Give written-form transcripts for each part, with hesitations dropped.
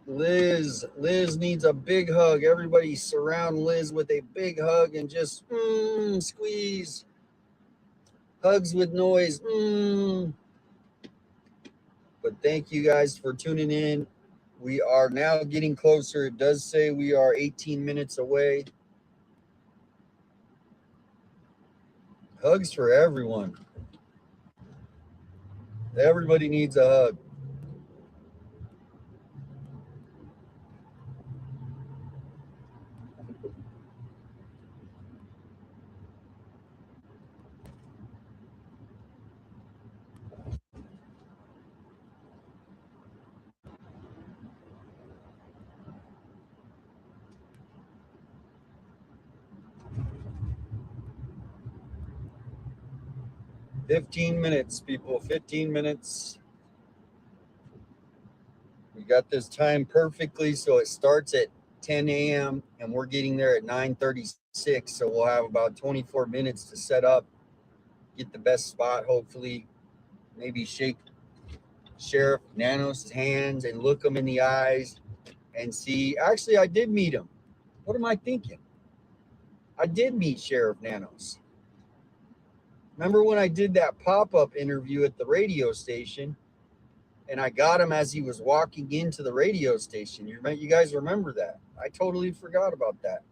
Liz needs a big hug. Everybody surround Liz with a big hug and just squeeze. Hugs with noise. But thank you guys for tuning in. We are now getting closer. It does say we are 18 minutes away. Hugs for everyone. Everybody needs a hug. $15 minutes, people. 15 minutes. We got this time perfectly, so it starts at 10 a.m. and we're getting there at 9:36. So we'll have about 24 minutes to set up, get the best spot, hopefully. Maybe shake Sheriff Nanos' hands and look him in the eyes and see. Actually, I did meet him. What am I thinking? I did meet Sheriff Nanos. Remember when I did that pop-up interview at the radio station and I got him as he was walking into the radio station? You guys remember that? I totally forgot about that.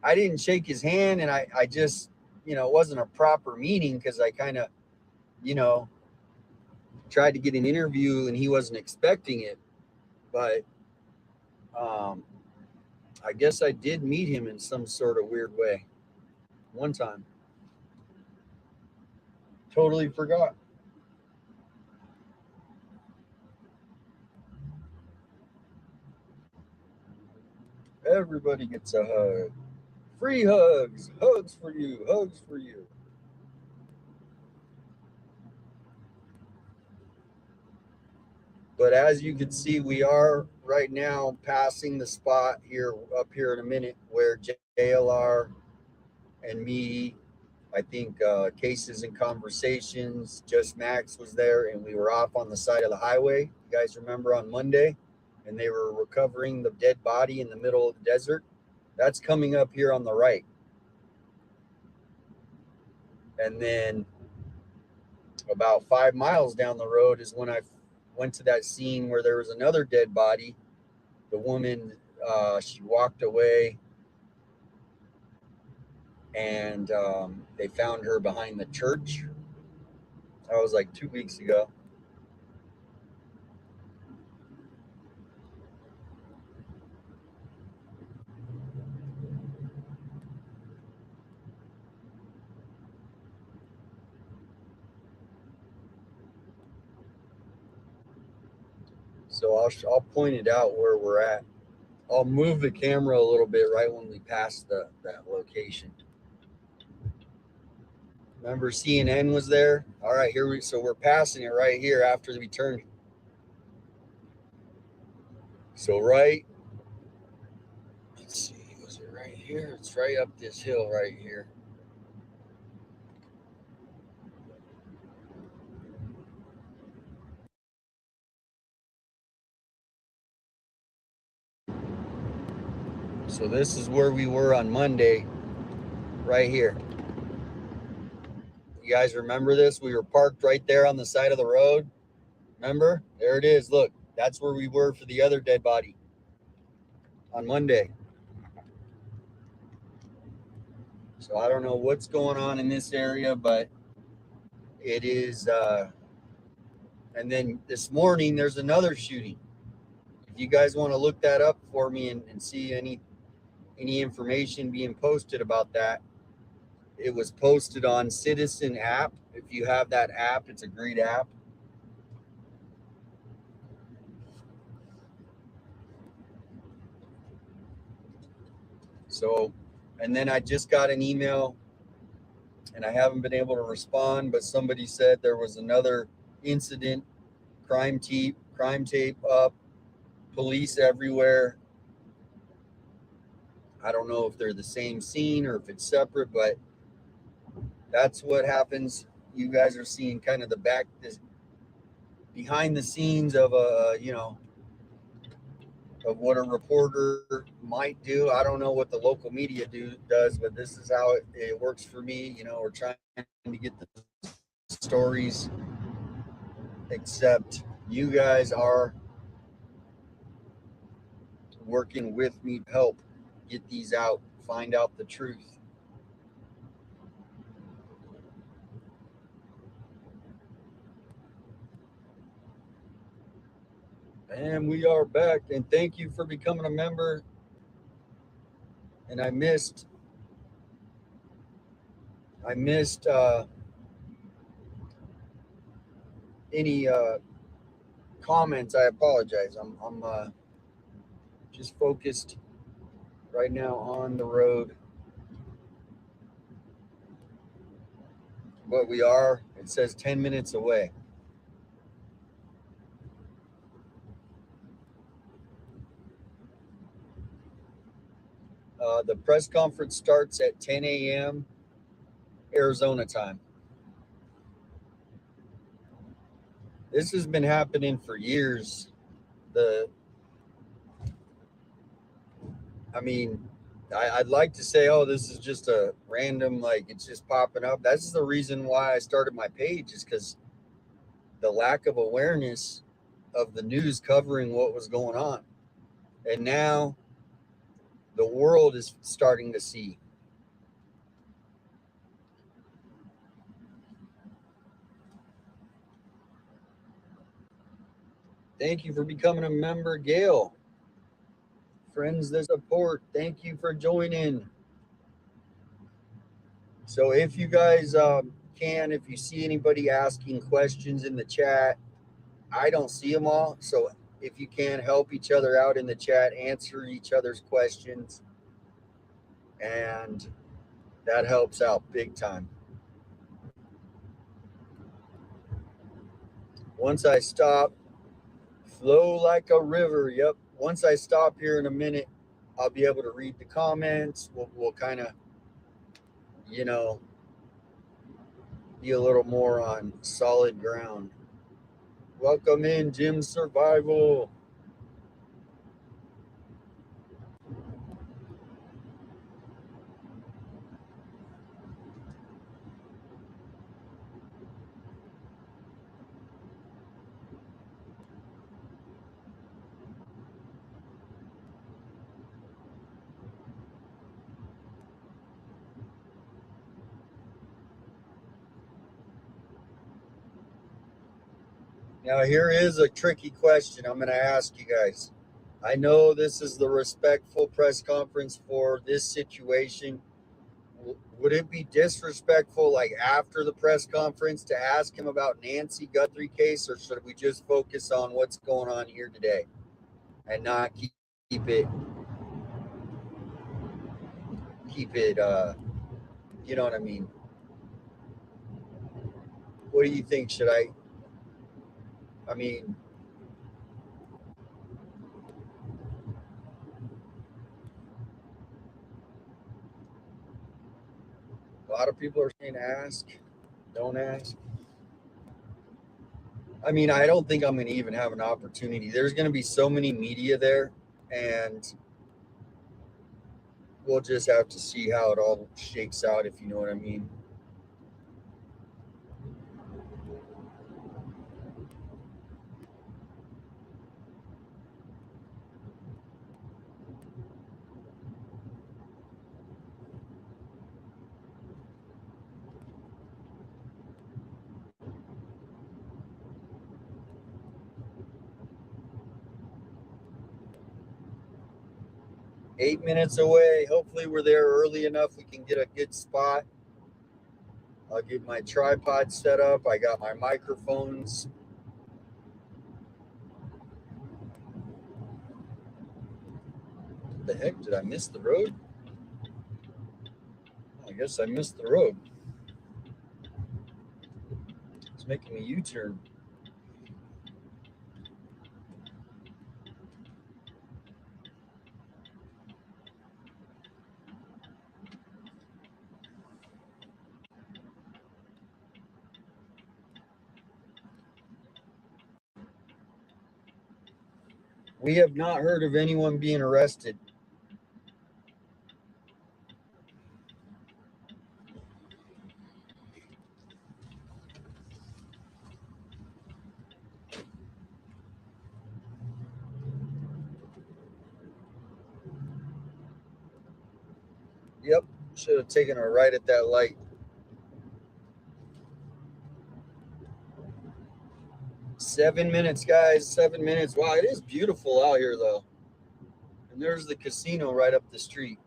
I didn't shake his hand, and I just, it wasn't a proper meeting because I kind of, tried to get an interview and he wasn't expecting it. But I guess I did meet him in some sort of weird way one time. Totally forgot. Everybody gets a hug. Free hugs. Hugs for you. Hugs for you. But as you can see, we are right now passing the spot here up here in a minute where JLR and me, I think Cases and Conversations, Just Max was there, and we were off on the side of the highway. You guys remember on Monday? And they were recovering the dead body in the middle of the desert. That's coming up here on the right. And then about 5 miles down the road is when I went to that scene where there was another dead body. The woman, she walked away, and they found her behind the church. That was like 2 weeks ago. So I'll point it out where we're at. I'll move the camera a little bit right when we pass that location. Remember CNN was there? All right, so we're passing it right here after we turn. So let's see, was it right here? It's right up this hill right here. So this is where we were on Monday, right here. You guys remember this? We were parked right there on the side of the road. Remember? There it is. Look, that's where we were for the other dead body on Monday. So I don't know what's going on in this area, but it is. And then this morning, there's another shooting. If you guys want to look that up for me and see any information being posted about that, it was posted on Citizen app. If you have that app, it's a great app. So, and then I just got an email, and I haven't been able to respond, but somebody said there was another incident, crime tape up, police everywhere. I don't know if they're the same scene or if it's separate, but that's what happens. You guys are seeing kind of the back. behind the scenes of of what a reporter might do. I don't know what the local media does, but this is how it works for me. We're trying to get the stories, except you guys are working with me to help get these out, find out the truth. And we are back, and thank you for becoming a member. And I missed any comments. I apologize. I'm just focused right now on the road. But we are. It says 10 minutes away. The press conference starts at 10 a.m. Arizona time. This has been happening for years. I'd like to say, oh, this is just a random, like it's just popping up. That's the reason why I started my page, is because the lack of awareness of the news covering what was going on. And now the world is starting to see. Thank you for becoming a member, Gail. Friends that support, thank you for joining. So if you guys if you see anybody asking questions in the chat, I don't see them all. So if you can help each other out in the chat, answer each other's questions, and that helps out big time. Once I stop, flow like a river. Yep. Once I stop here in a minute, I'll be able to read the comments. We'll kind of, be a little more on solid ground. Welcome in, Jim Survival. Now, here is a tricky question I'm going to ask you guys. I know this is the respectful press conference for this situation. Would it be disrespectful, like after the press conference, to ask him about Nancy Guthrie case, or should we just focus on what's going on here today and not keep it, you know what I mean? What do you think? I mean, a lot of people are saying ask, don't ask. I mean, I don't think I'm going to even have an opportunity. There's going to be so many media there, and we'll just have to see how it all shakes out, if you know what I mean. Eight minutes away. Hopefully we're there early enough we can get a good spot. I'll get my tripod set up. I got my microphones. What the heck? Did I miss the road? I guess I missed the road. It's making me U-turn. We have not heard of anyone being arrested. Yep, should have taken a right at that light. Seven minutes, guys. 7 minutes. Wow, it is beautiful out here, though. And there's the casino right up the street.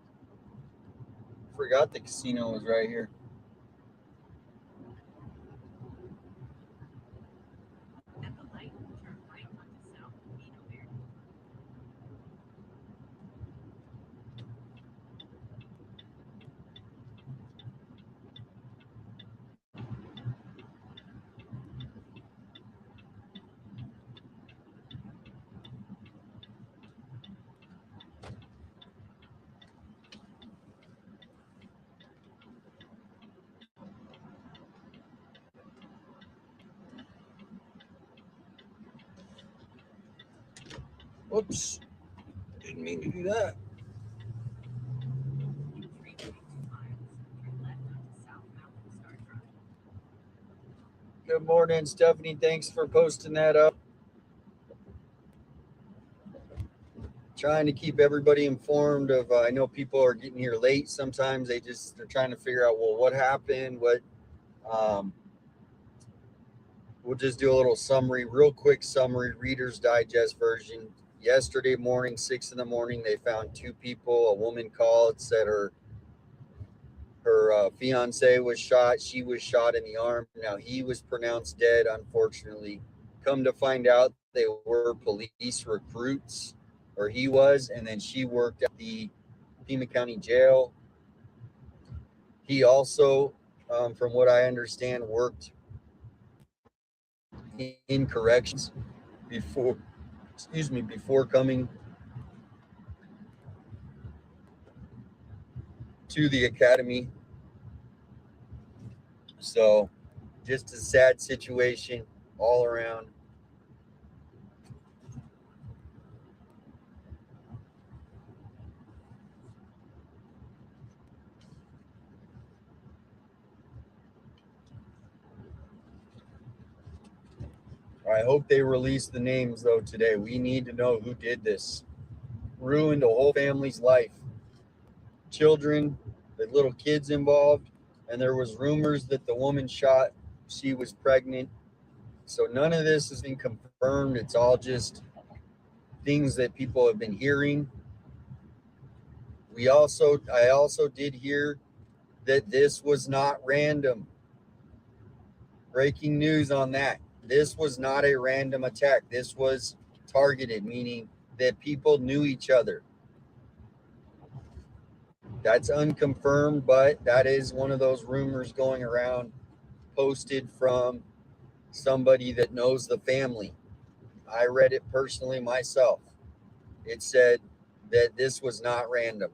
Forgot the casino was right here. Whoops. Didn't mean to do that. Good morning, Stephanie. Thanks for posting that up. Trying to keep everybody informed of, I know people are getting here late. Sometimes they're trying to figure out, well, what happened? We'll just do a little summary, real quick summary, Reader's Digest version. Yesterday morning, 6 in the morning, they found two people. A woman called, said her fiance was shot. She was shot in the arm. Now he was pronounced dead, unfortunately. Come to find out, they were police recruits, or he was, and then she worked at the Pima County Jail. He also, from what I understand, worked in corrections before coming to the academy. So just a sad situation all around. I hope they release the names though today. We need to know who did this. Ruined a whole family's life. Children, the little kids involved, and there was rumors that the woman shot, she was pregnant. So none of this has been confirmed. It's all just things that people have been hearing. I also did hear that this was not random. Breaking news on that. This was not a random attack. This was targeted, meaning that people knew each other. That's unconfirmed, but that is one of those rumors going around, posted from somebody that knows the family. I read it personally myself. It said that this was not random.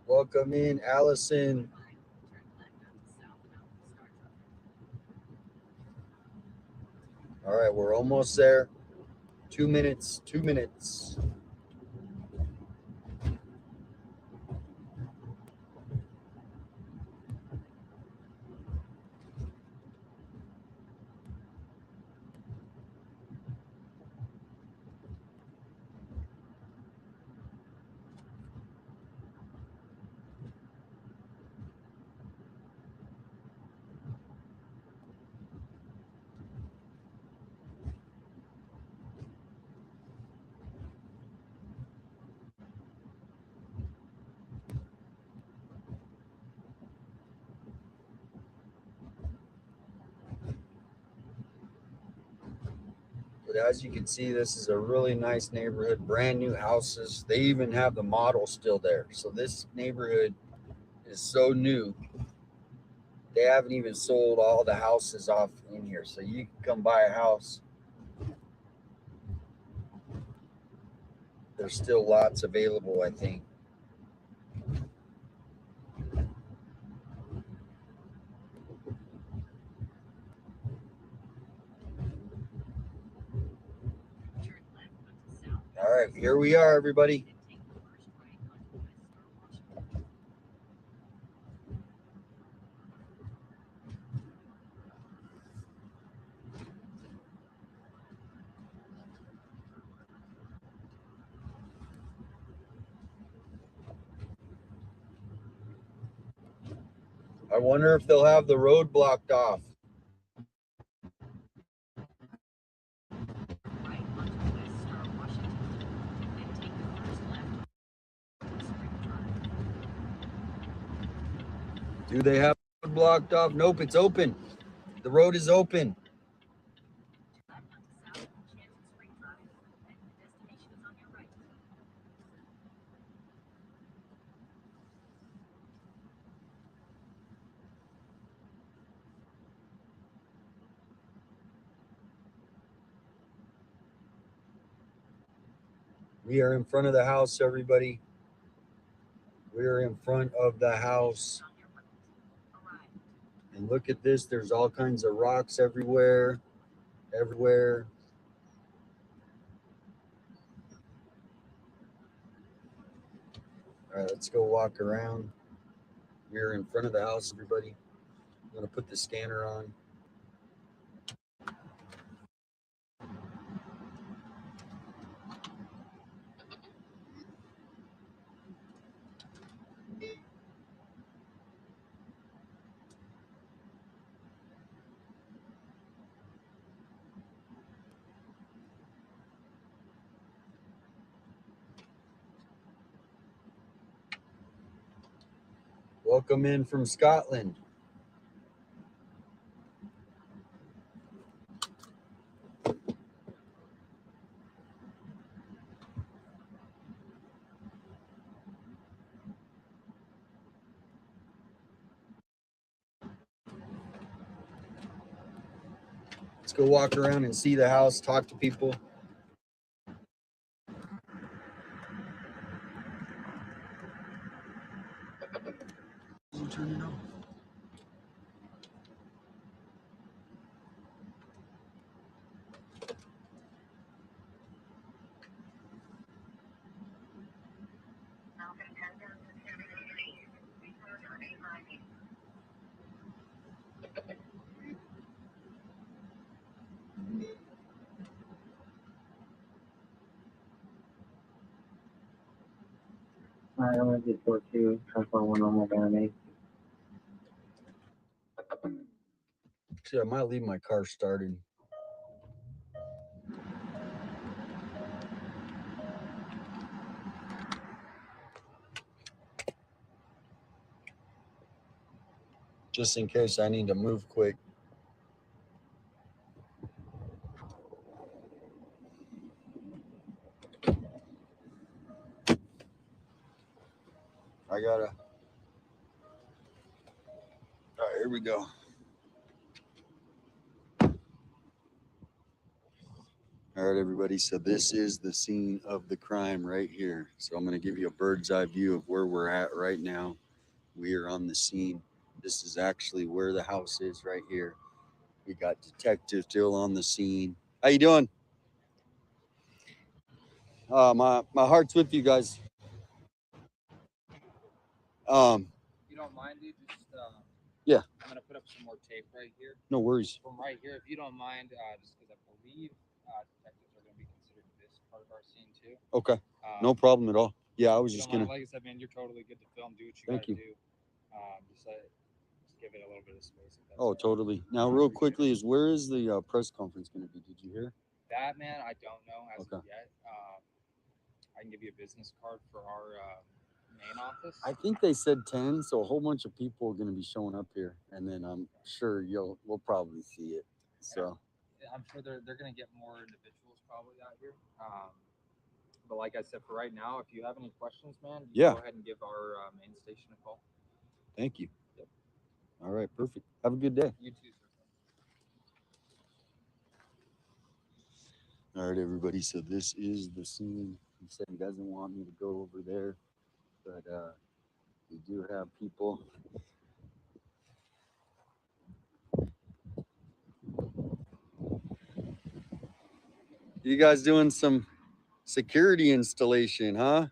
Welcome in, Allison. All right, we're almost there. 2 minutes, 2 minutes. But as you can see, this is a really nice neighborhood, brand new houses. They even have the model still there. So this neighborhood is so new. They haven't even sold all the houses off in here. So you can come buy a house. There's still lots available, I think. All right, here we are, everybody. I wonder if they'll have the road blocked off. Do they have the road blocked off? Nope, it's open. The road is open. We are in front of the house, everybody. We are in front of the house. And look at this. There's all kinds of rocks everywhere. Everywhere. All right, let's go walk around. We're in front of the house, everybody. I'm going to put the scanner on. Welcome in from Scotland. Let's go walk around and see the house, talk to people. Turn it off. I'm gonna do 4-2, transfer one normal damage. Shit, I might leave my car started. Just in case I need to move quick. I gotta. All right, here we go. All right, everybody. So this is the scene of the crime right here. So I'm going to give you a bird's eye view of where we're at right now. We are on the scene. This is actually where the house is right here. We got detectives still on the scene. How you doing? My heart's with you guys. You don't mind, dude? Just Yeah. I'm gonna put up some more tape right here. No worries. From right here, if you don't mind, just because I believe detectives are gonna be considered this part of our scene too. Okay. No problem at all. Yeah, I was You just don't gonna. mind, like I said, man, you're totally good to film. Do what you Thank gotta you. do. Just give it a little bit of space. If that's Oh, all right. totally. Now, real quickly, is where is the press conference going to be? Did you hear? That, man, I don't know as Okay. of yet. I can give you a business card for our main office. I think they said 10, so a whole bunch of people are going to be showing up here, and then I'm sure we'll probably see it. So I'm sure they're gonna get more individuals probably out here. But like I said, for right now, if you have any questions, man, you Yeah. go ahead and give our main station a call. Thank you. Yep. All right, perfect. Have a good day. You too, sir. All right, everybody. So this is the scene. He said he doesn't want me to go over there, but we do have people. You guys doing some security installation, huh?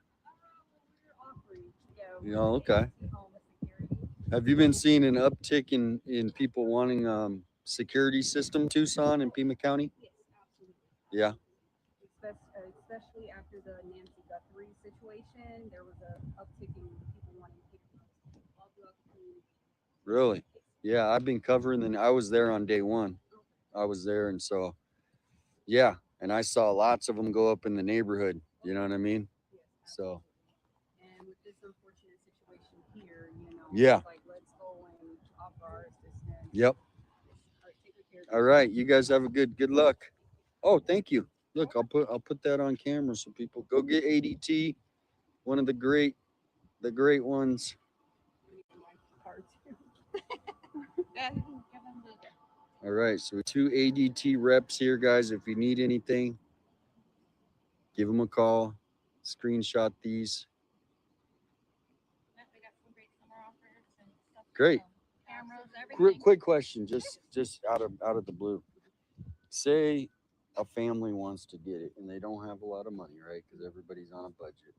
Yeah, okay. Have you been seeing an uptick in people wanting security system Tucson and Pima County? Yes, absolutely. Yeah. Especially after the Nancy Guthrie situation, there was a uptick in people wanting cameras all throughout the community. Really? Yeah, I've been covering and I was there on day one. I was there and so yeah, and I saw lots of them go up in the neighborhood. You know what I mean? Yes, So absolutely. And with this unfortunate situation here, Yeah. it's like let's go and offer our assistance. Yep. Take good care of All right, you guys have a good luck. Oh, thank you. Look, I'll put that on camera so people go get ADT, one of the great ones. All right, so 2 ADT reps here, guys. If you need anything, give them a call. Screenshot these. We got some great summer offers and stuff. Great. Cameras, everything. Quick question, just out of the blue. Say a family wants to get it and they don't have a lot of money, right? Because everybody's on a budget.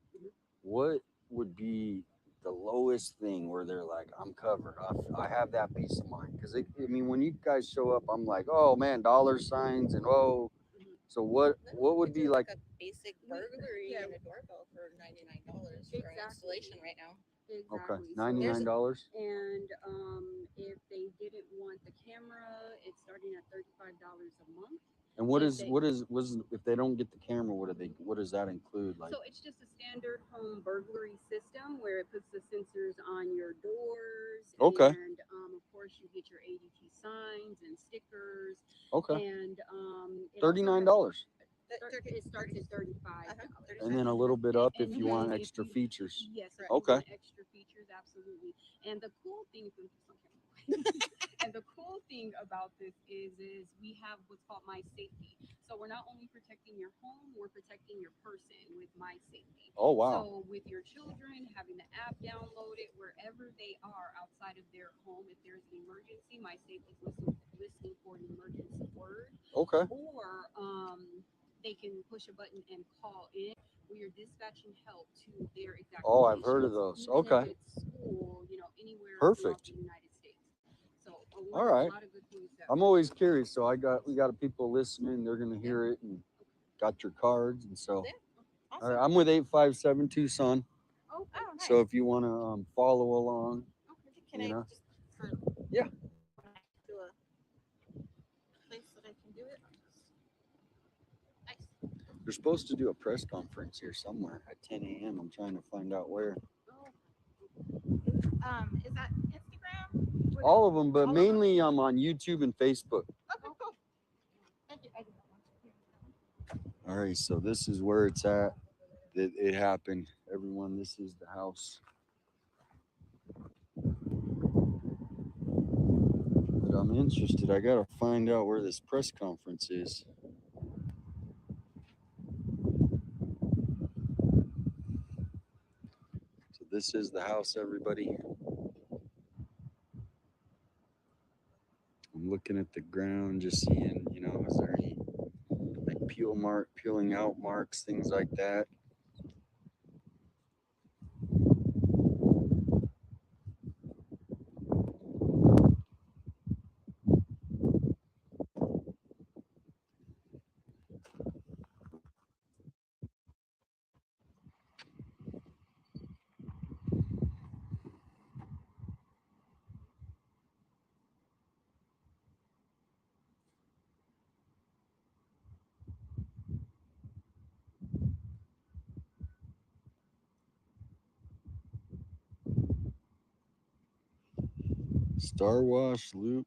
What would be the lowest thing where they're like, I'm covered. I have that peace of mind. Because I mean, when you guys show up, I'm like, oh man, dollar signs and oh. So what would be like a basic burglary and a doorbell for $99 for an installation right now? okay, Exactly. $99? And if they didn't want the camera, it's starting at $35 a month. And if they don't get the camera, what does that include? Like So it's just a standard home burglary system where it puts the sensors on your doors. Okay. And of course you get your ADT signs and stickers. okay. And $39. It starts at $35. And then a little bit up if And you then want if extra you- features. Yes. If Okay. You want extra features, absolutely. And the cool thing, and the cool thing about this is we have what's called My Safety. So we're not only protecting your home, we're protecting your person with My Safety. Oh wow. So with your children, having the app downloaded wherever they are outside of their home, if there's an emergency, My Safety is listening for an emergency word. Okay. Or they can push a button and call in. We are dispatching help to their exact Oh, I've heard of locations, those. even Okay. if it's school, anywhere Perfect. throughout the United States. So All right. a lot of good things that I'm always curious. So we got people listening. They're gonna hear it and got your cards and so. Yeah. All Awesome. right, I'm with 857 Tucson. Oh, Oh, nice. So if you want to follow along, Can you I know? just for Yeah. do a place that I can do it? Nice. they're supposed to do a press conference here somewhere at 10 a.m. I'm trying to find out where. Is that Instagram? All of them, but All of mainly I'm on YouTube and Facebook. Okay, cool. Thank you. I did not want to. All right, so this is where it's at. It happened. Everyone, this is the house. But I'm interested. I gotta find out where this press conference is. So this is the house, everybody. I'm looking at the ground, just seeing, is there any like peeling out marks, things like that. Star Wash Loop.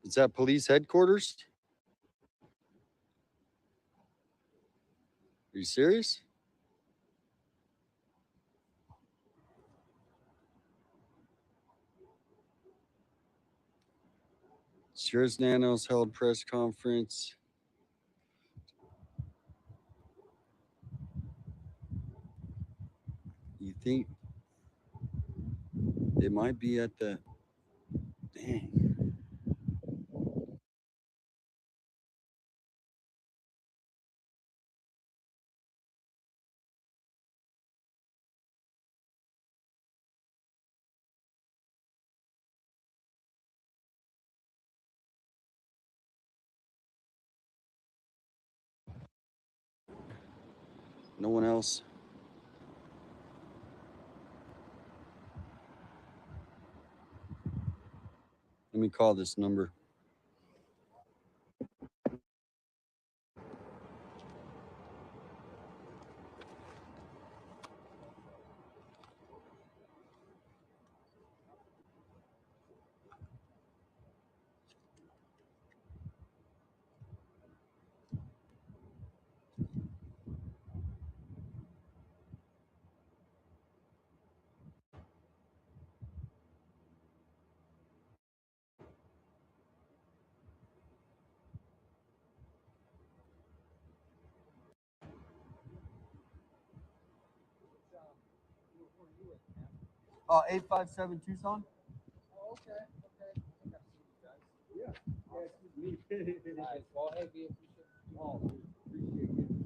Is that police headquarters? Are you serious? Sheriff's Nanos held press conference. You think it might be at the dang? No one else. Let me call this number. Oh, 857 Tucson? Oh, okay. Okay. I think I've seen you guys. Yeah. Excuse me. Nice. Well, hey, we appreciate you. Oh, appreciate you.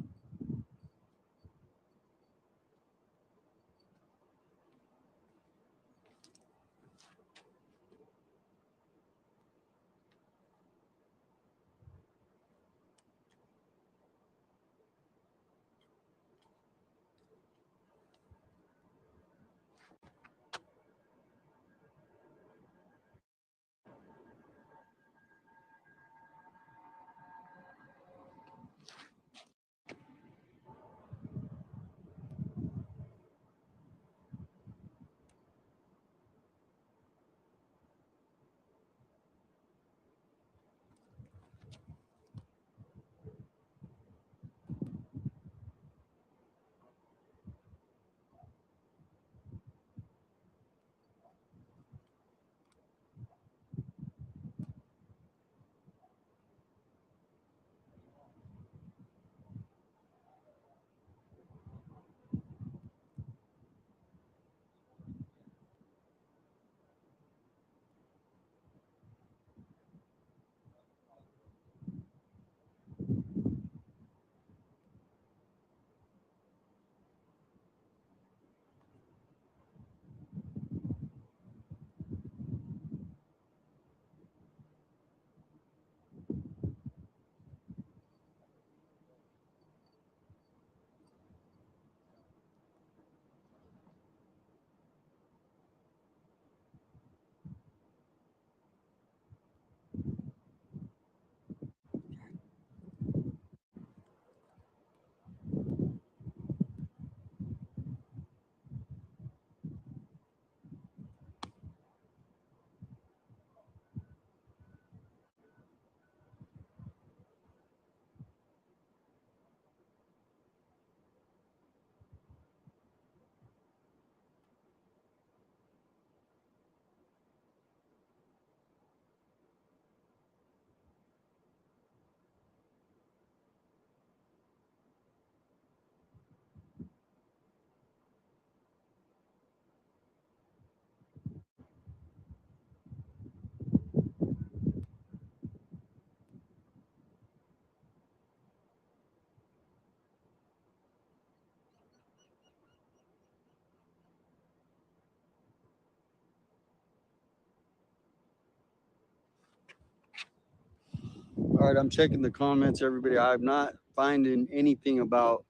All right, I'm checking the comments, everybody. I'm not finding anything about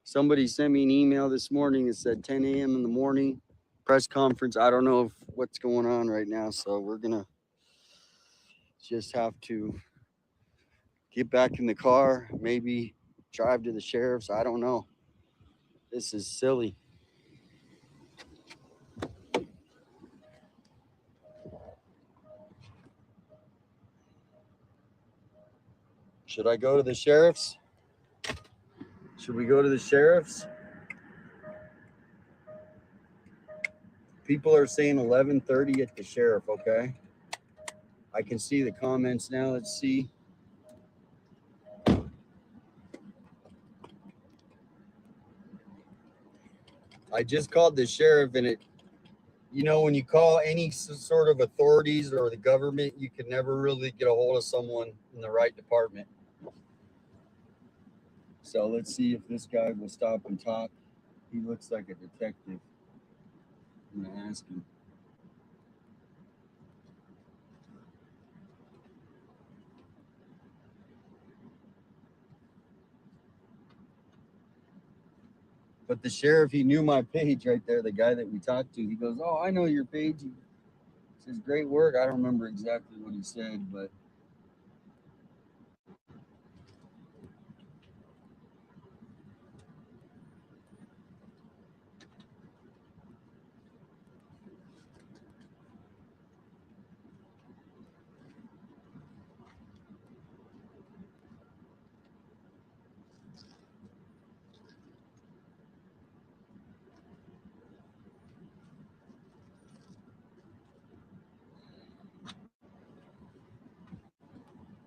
somebody sent me an email this morning. It said 10 a.m. in the morning press conference. I don't know if what's going on right now, so we're gonna just have to get back in the car, maybe drive to the sheriff's. I don't know. This is silly. Should I go to the sheriff's? Should we go to the sheriff's? People are saying 11:30 at the sheriff, okay? I can see the comments now. Let's see. I just called the sheriff, and when you call any sort of authorities or the government, you can never really get a hold of someone in the right department. So let's see if this guy will stop and talk. He looks like a detective. I'm gonna ask him. But the sheriff, he knew my page right there, the guy that we talked to. He goes, "Oh, I know your page." He says, "Great work." I don't remember exactly what he said, but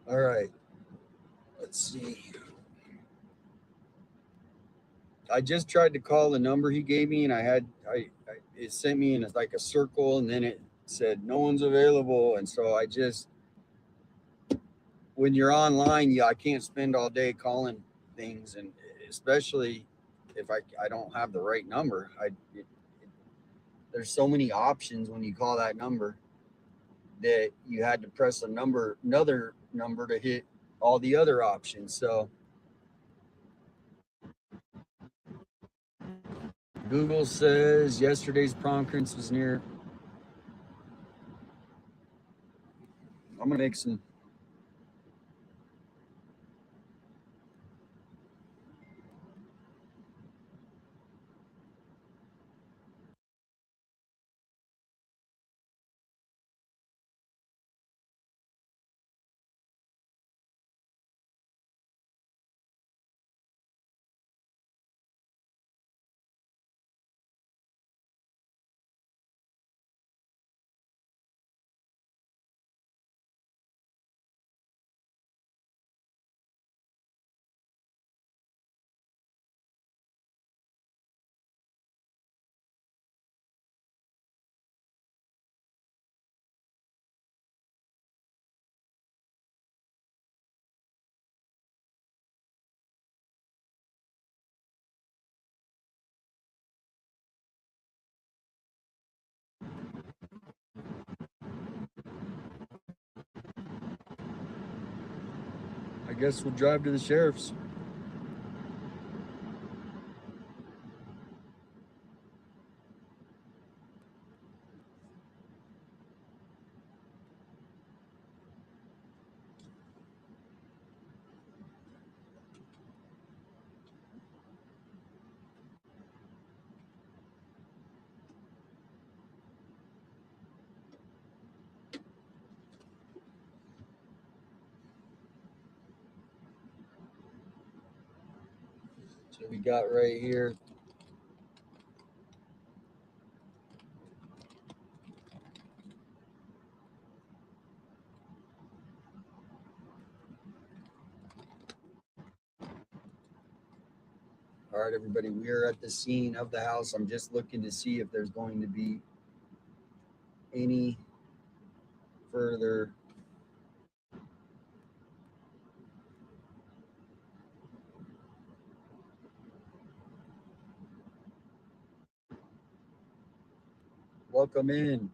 all right. Let's see. I just tried to call the number he gave me, and it sent me in like a circle, and then it said no one's available. And so when you're online, I can't spend all day calling things, and especially if I don't have the right number. There's so many options when you call that number that you had to press another number to hit all the other options. So Google says yesterday's prom conference was near. I'm gonna make some. I guess we'll drive to the sheriff's. So we got right here. All right, everybody, we are at the scene of the house. I'm just looking to see if there's going to be any further. Welcome in.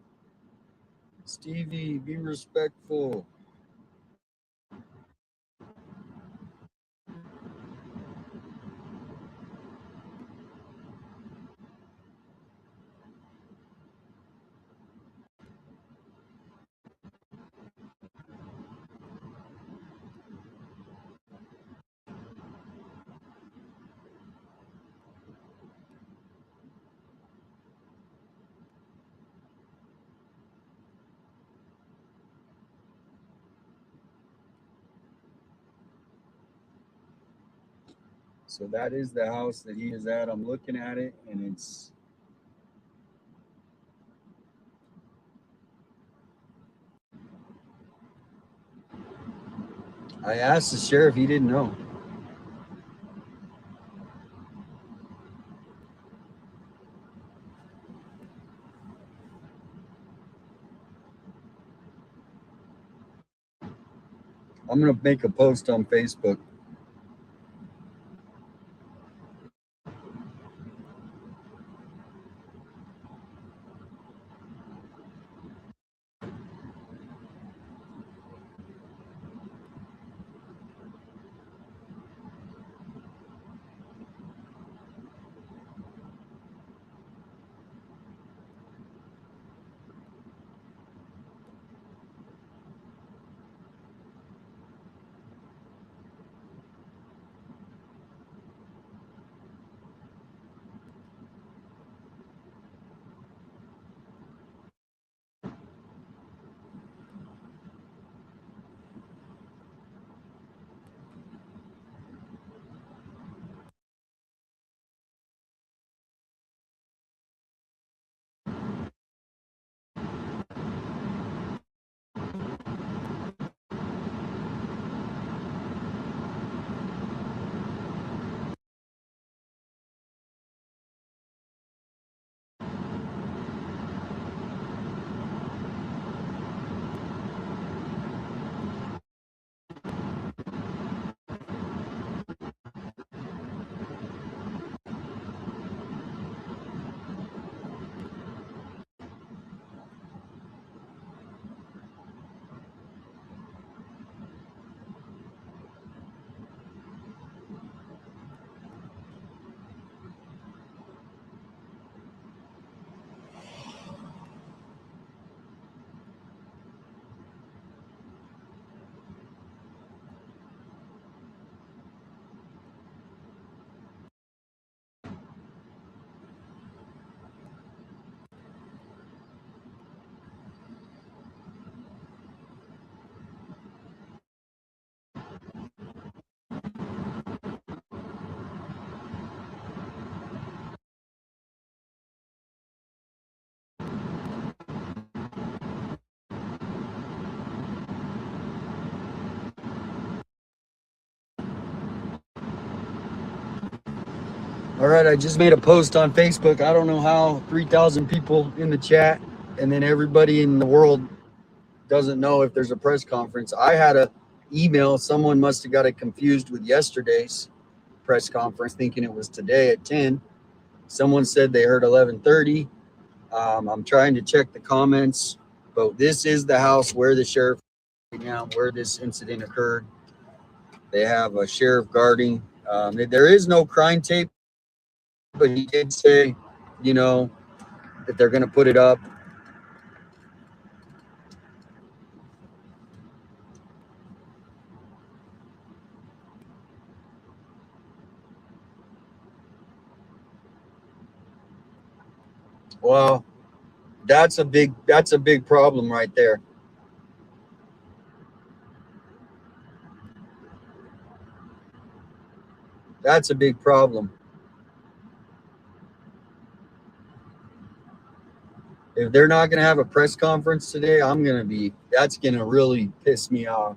Stevie, be respectful. So that is the house that he is at. I'm looking at it, and it's I asked the sheriff, he didn't know. I'm gonna make a post on Facebook. All right, I just made a post on Facebook. I don't know how 3,000 people in the chat, and then everybody in the world doesn't know if there's a press conference. I had a email. Someone must have got it confused with yesterday's press conference, thinking it was today at 10. Someone said they heard 11:30. I'm trying to check the comments, but this is the house where the sheriff right now, where this incident occurred. They have a sheriff guarding. There is no crime tape, but he did say, you know, that they're going to put it up. Well, that's a big problem right there. That's a big problem. If they're not going to have a press conference today, that's going to really piss me off.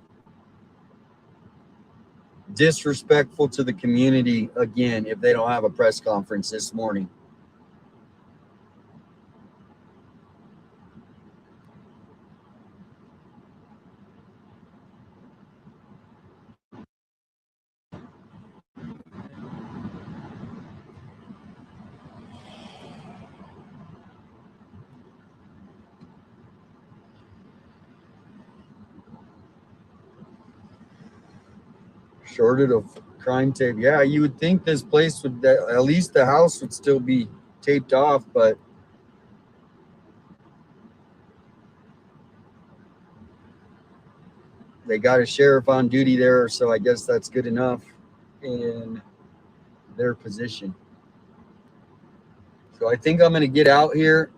Disrespectful to the community again if they don't have a press conference this morning. Shorted of crime tape. Yeah, you would think this place would, at least the house would still be taped off, but they got a sheriff on duty there, so I guess that's good enough in their position. So I think I'm going to get out here.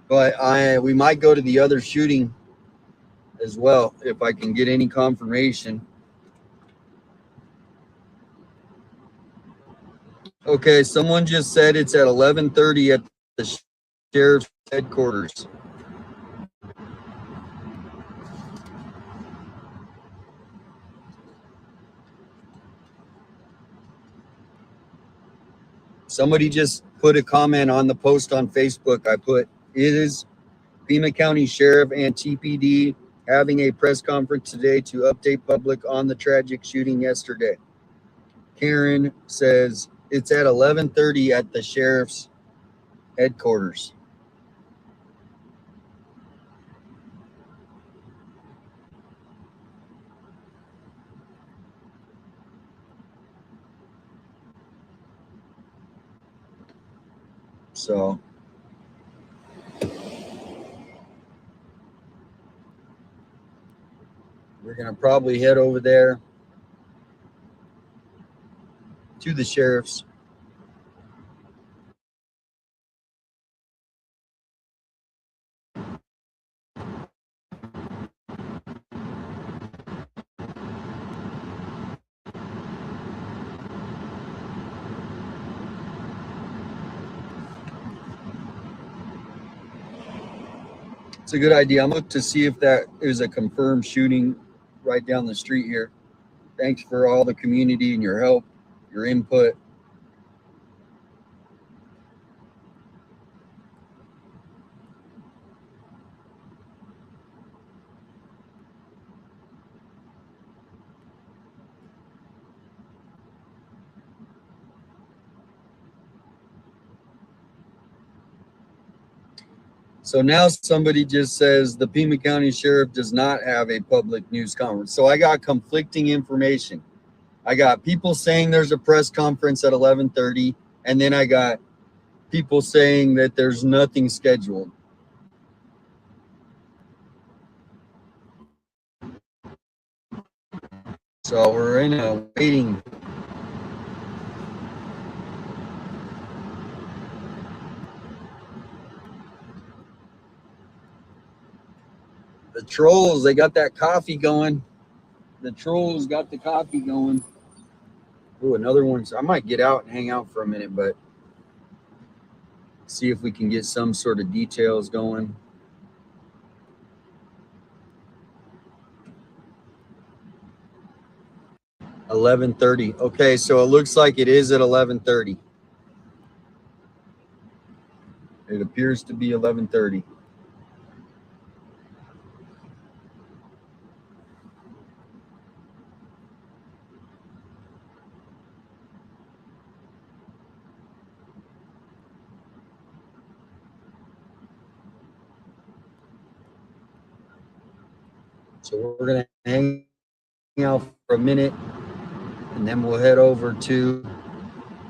But we might go to the other shooting as well, if I can get any confirmation. Okay, someone just said it's at 11:30 at the sheriff's headquarters. Somebody just put a comment on the post on Facebook. I put, it is Pima County Sheriff and TPD having a press conference today to update public on the tragic shooting yesterday. Karen says it's at 11:30 at the sheriff's headquarters. So we're gonna probably head over there to the sheriff's. It's a good idea. I'm looking to see if that is a confirmed shooting right down the street here. Thanks for all the community and your help, your input. So now somebody just says the Pima County Sheriff does not have a public news conference. So I got conflicting information. I got people saying there's a press conference at 11:30, and then I got people saying that there's nothing scheduled. So we're in a waiting. The trolls, they got that coffee going. The trolls got the coffee going. Ooh, another one. So I might get out and hang out for a minute, but see if we can get some sort of details going. $11:30. Okay, so it looks like it is at 11:30. It appears to be 11:30. So we're gonna hang out for a minute, and then we'll head over to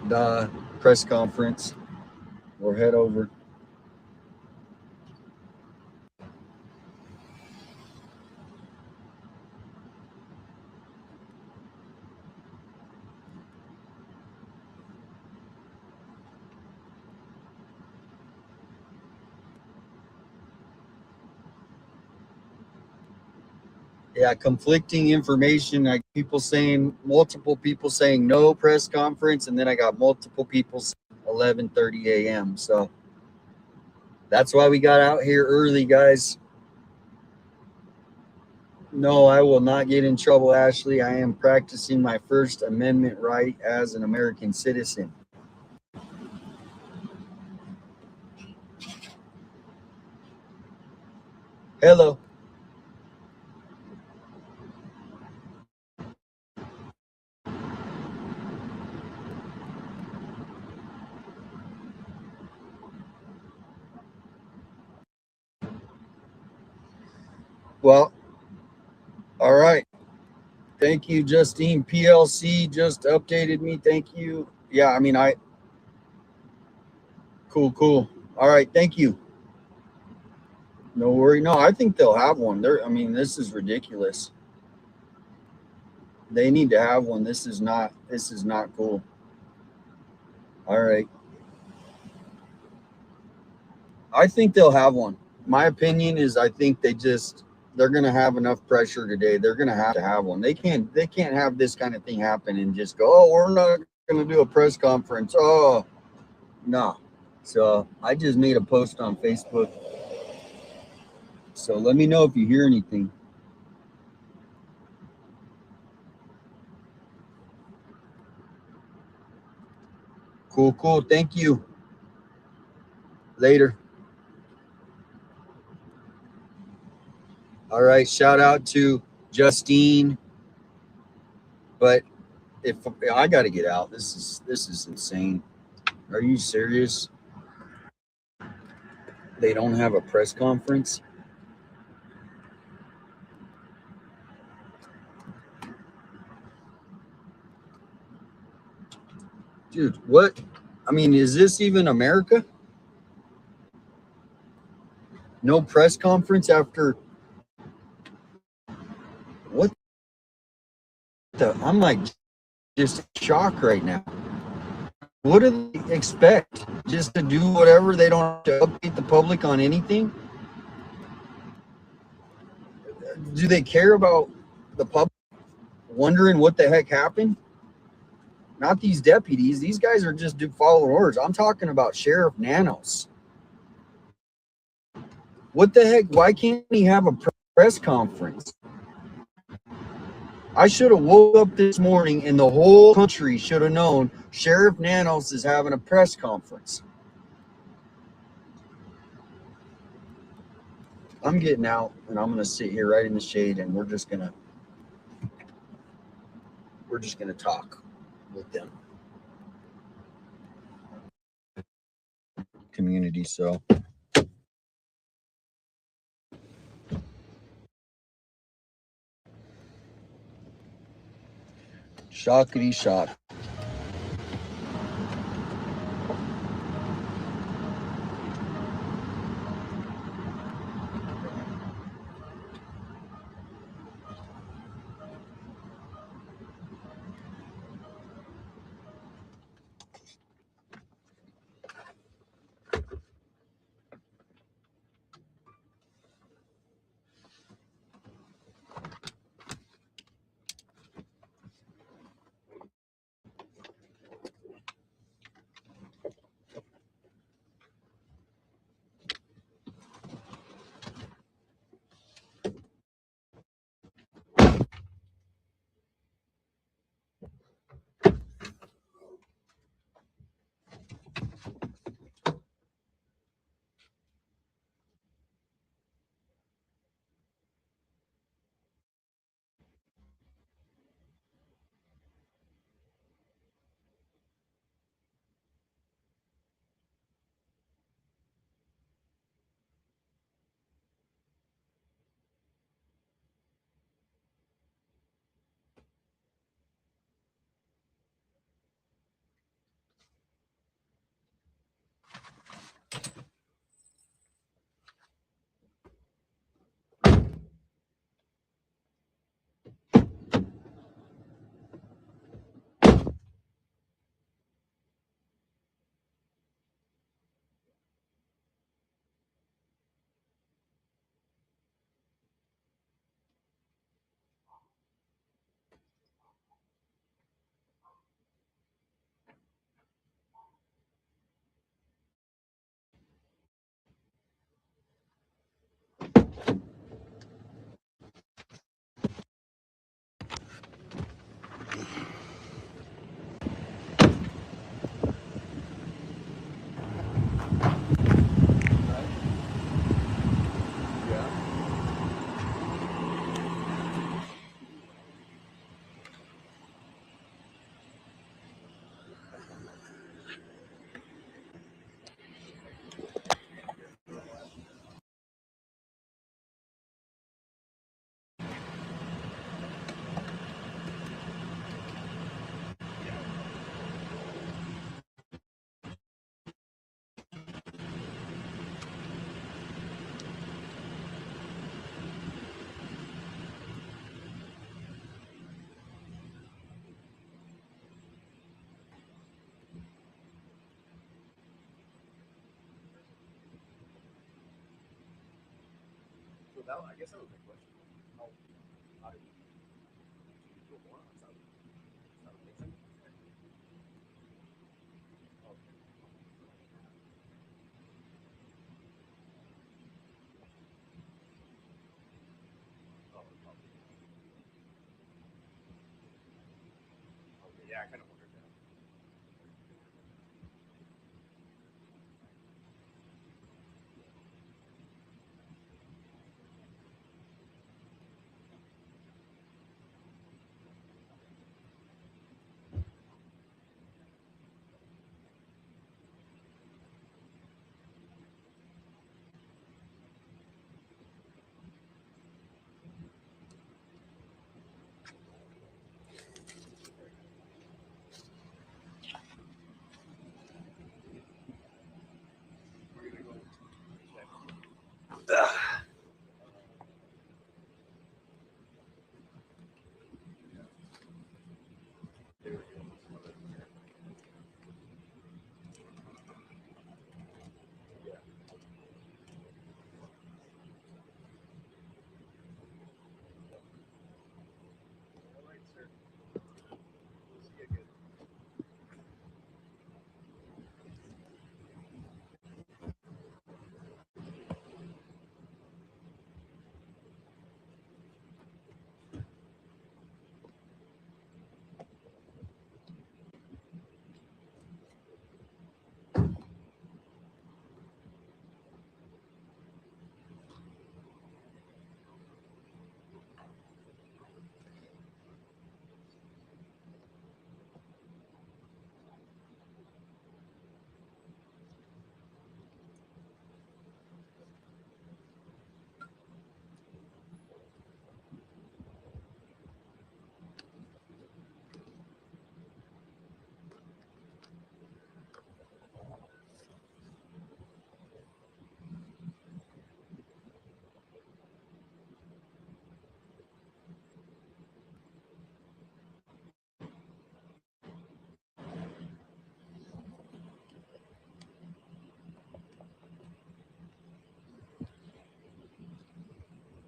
the press conference. We'll head over. Yeah, conflicting information. Like multiple people saying no press conference, and then I got multiple people saying 11:30 a.m. So that's why we got out here early, guys. No, I will not get in trouble, Ashley. I am practicing my First Amendment right as an American citizen. Hello. Well, all right. Thank you, Justine. PLC just updated me. Thank you. Yeah, I mean, cool. All right, thank you. No worry. No, I think they'll have one. This is ridiculous. They need to have one. This is not cool. All right. I think they'll have one. My opinion is I think they just they're gonna have enough pressure today. They're gonna have to have one. They can't have this kind of thing happen and just go, oh, we're not gonna do a press conference. Oh, no. So I just made a post on Facebook. So let me know if you hear anything. Cool, cool. Thank you. Later. All right. Shout out to Justine. But if I got to get out, this is insane. Are you serious? They don't have a press conference? Dude, what? I mean, is this even America? No press conference after what the? I'm like just shocked right now. What do they expect? Just to do whatever? They don't have to update the public on anything? Do they care about the public wondering what the heck happened? Not these deputies. These guys are just following orders. I'm talking about Sheriff Nanos. What the heck? Why can't he have a press conference? I should have woke up this morning and the whole country should have known Sheriff Nanos is having a press conference. I'm getting out and I'm going to sit here right in the shade and we're just going to talk with them. Community, so shockity shock. I guess that was my question. How did you do more on South Nation? Okay, yeah, I kind of wondered that. We're gonna go check. All right, sir. We'll see you again.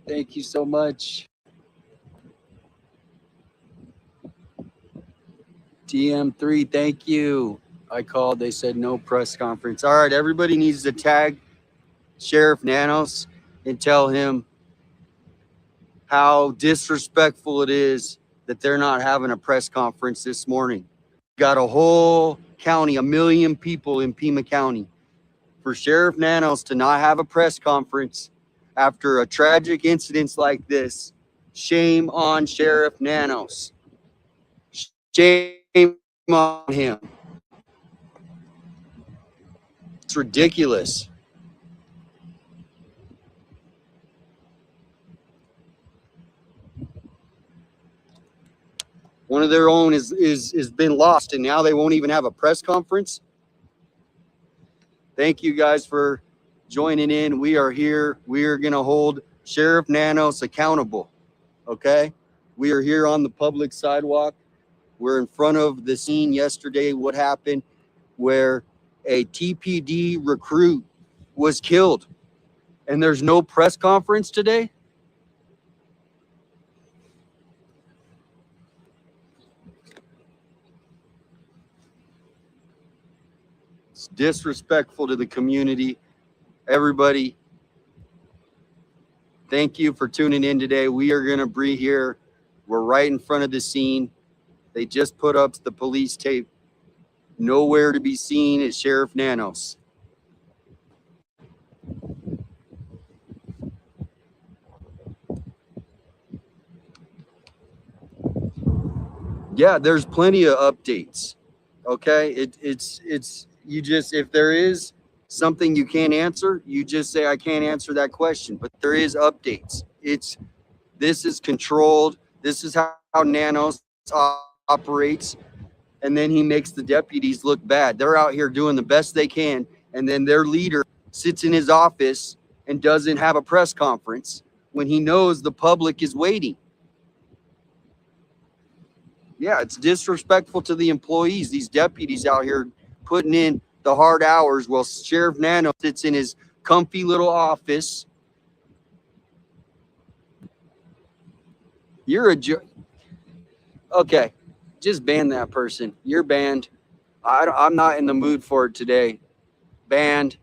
Thank you so much. TM3, thank you. I called, they said no press conference. All right, everybody needs to tag Sheriff Nanos and tell him how disrespectful it is that they're not having a press conference this morning. Got a whole county, 1 million people in Pima County. For Sheriff Nanos to not have a press conference after a tragic incident like this, shame on Sheriff Nanos. Shame on him. It's ridiculous. One of their own is been lost, and now they won't even have a press conference. Thank you guys for joining in. We are here. We are going to hold Sheriff Nanos accountable. Okay? We are here on the public sidewalk. We're in front of the scene yesterday. What happened where a TPD recruit was killed, and there's no press conference today? It's disrespectful to the community. Everybody, thank you for tuning in today. We are going to be here. We're right in front of the scene. They just put up the police tape. Nowhere to be seen is Sheriff Nanos. Yeah, there's plenty of updates. Okay, it's you just, if there is something you can't answer, you just say I can't answer that question. But there is updates. This is controlled. This is how Nanos operates, and then he makes the deputies look bad. They're out here doing the best they can, and then their leader sits in his office and doesn't have a press conference when he knows the public is waiting. Yeah, it's disrespectful to the employees. These deputies out here putting in the hard hours while Sheriff Nanos sits in his comfy little office You're a okay. Just ban that person. You're banned. I'm not in the mood for it today. Banned.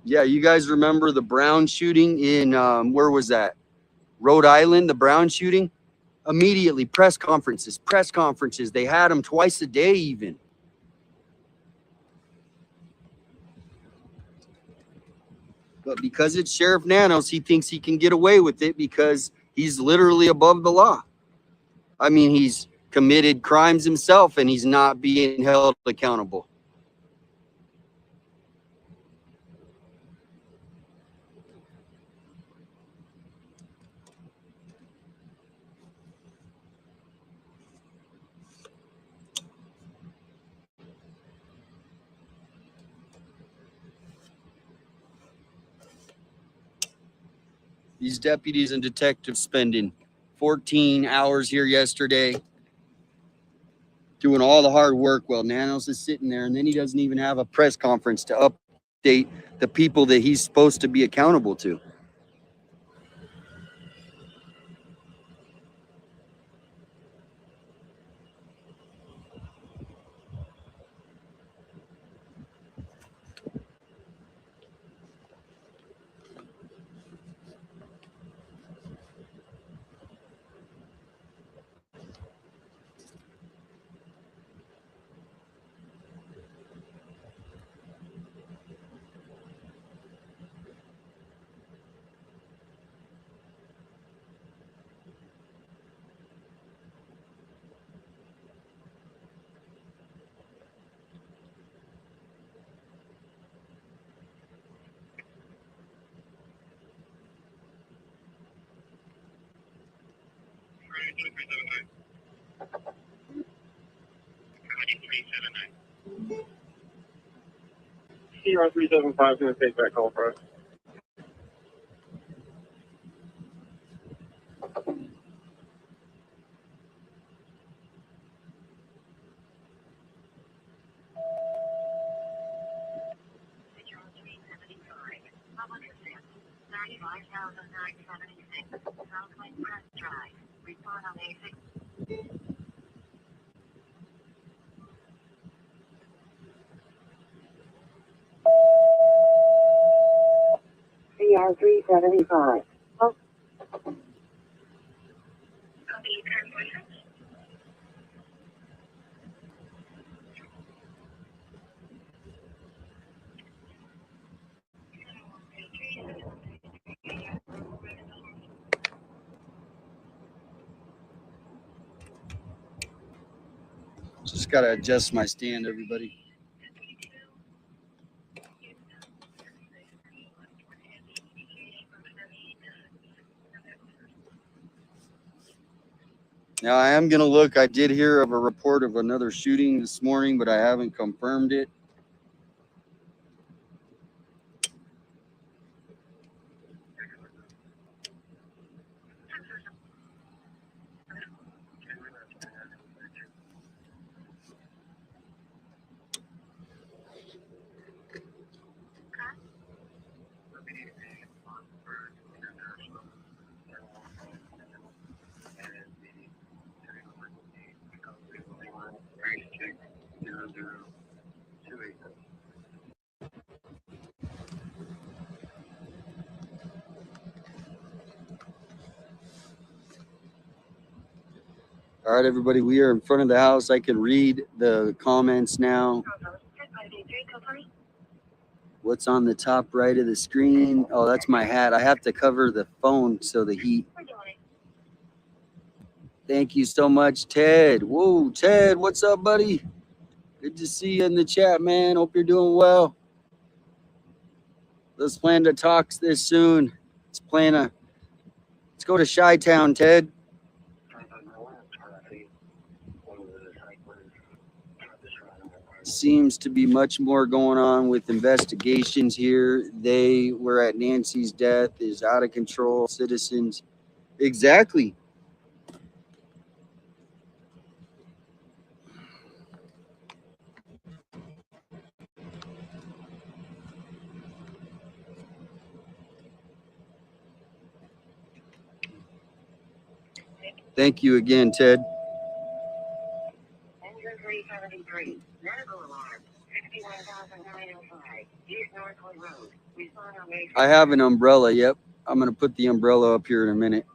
Yeah, you guys remember the Brown shooting in where was that? Rhode Island, the Brown shooting? Immediately, press conferences. They had them twice a day even. But because it's Sheriff Nanos, he thinks he can get away with it because he's literally above the law. I mean, he's committed crimes himself and he's not being held accountable. These deputies and detectives spending 14 hours here yesterday doing all the hard work while Nanos is sitting there, and then he doesn't even have a press conference to update the people that he's supposed to be accountable to. CR 375 is going to take that call for us. CR 375. Oh. Just got to adjust my stand, everybody. Now, I am going to look. I did hear of a report of another shooting this morning, but I haven't confirmed it. All right, everybody, we are in front of the house. I can read the comments now. What's on the top right of the screen? Oh, that's my hat. I have to cover the phone so the heat. Thank you so much, Ted. Whoa, Ted, what's up, buddy? Good to see you in the chat, man. Hope you're doing well. Let's plan to talk this soon. Let's go to Chi-Town, Ted. Seems to be much more going on with investigations here. They were at Nancy's death is out of control. Citizens Exactly. Thank you again, Ted. Engine 373. Medical alarm. 61,905. East Northwood Road. Respond on major. I have an umbrella. Yep. I'm going to put the umbrella up here in a minute.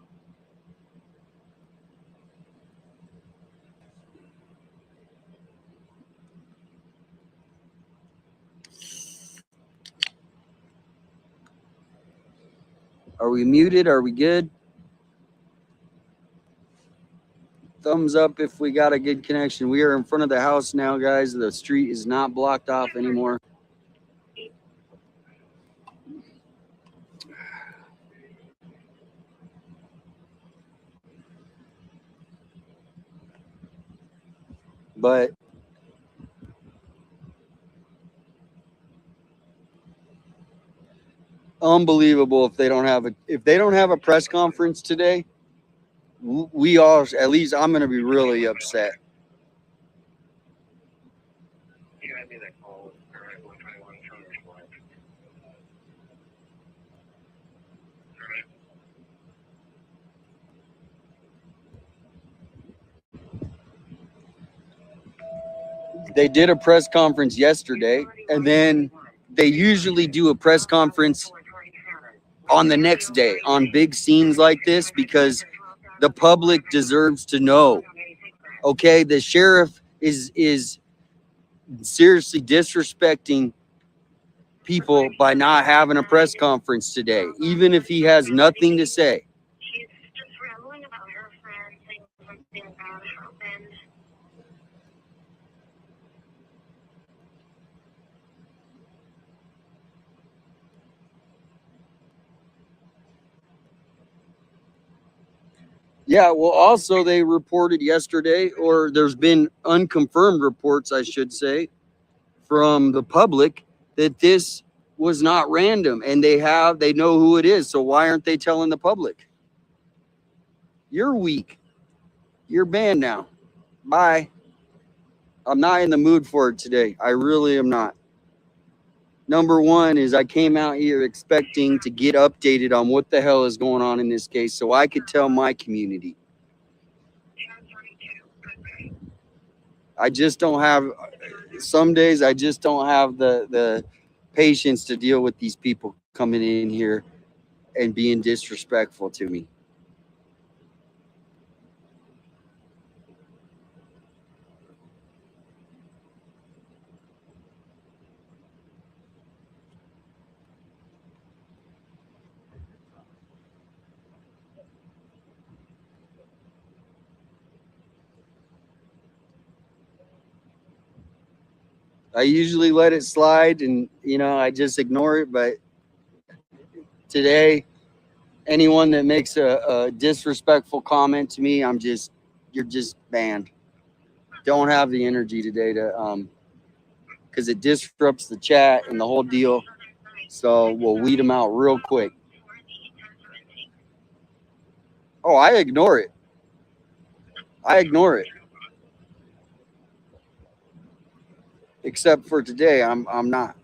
Are we muted? Are we good? Thumbs up if we got a good connection. We are in front of the house now, guys. The street is not blocked off anymore. But unbelievable if they don't have a press conference today. We all, at least I'm going to be really upset. You had me that call. All right, 121 Chargers Line. They did a press conference yesterday, and then they usually do a press conference on the next day on big scenes like this because the public deserves to know. Okay, the sheriff is seriously disrespecting people by not having a press conference today, even if he has nothing to say. She's just rambling about her friend, saying something bad happened. Yeah, well, also they reported yesterday, or there's been unconfirmed reports, I should say, from the public that this was not random, and they know who it is. So why aren't they telling the public? You're weak. You're banned now. Bye. I'm not in the mood for it today. I really am not. Number one is I came out here expecting to get updated on what the hell is going on in this case so I could tell my community. I just don't have, some days I just don't have the patience to deal with these people coming in here and being disrespectful to me. I usually let it slide and, I just ignore it. But today, anyone that makes a disrespectful comment to me, you're just banned. Don't have the energy today to, because it disrupts the chat and the whole deal. So we'll weed them out real quick. Oh, I ignore it. Except for today, I'm not.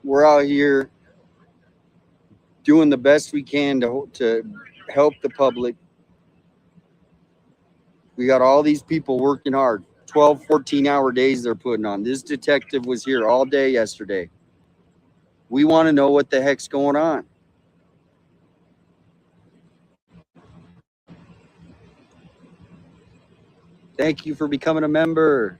We're out here doing the best we can to help the public. We got all these people working hard, 12, 14-hour days they're putting on. This detective was here all day yesterday. We want to know what the heck's going on. Thank you for becoming a member.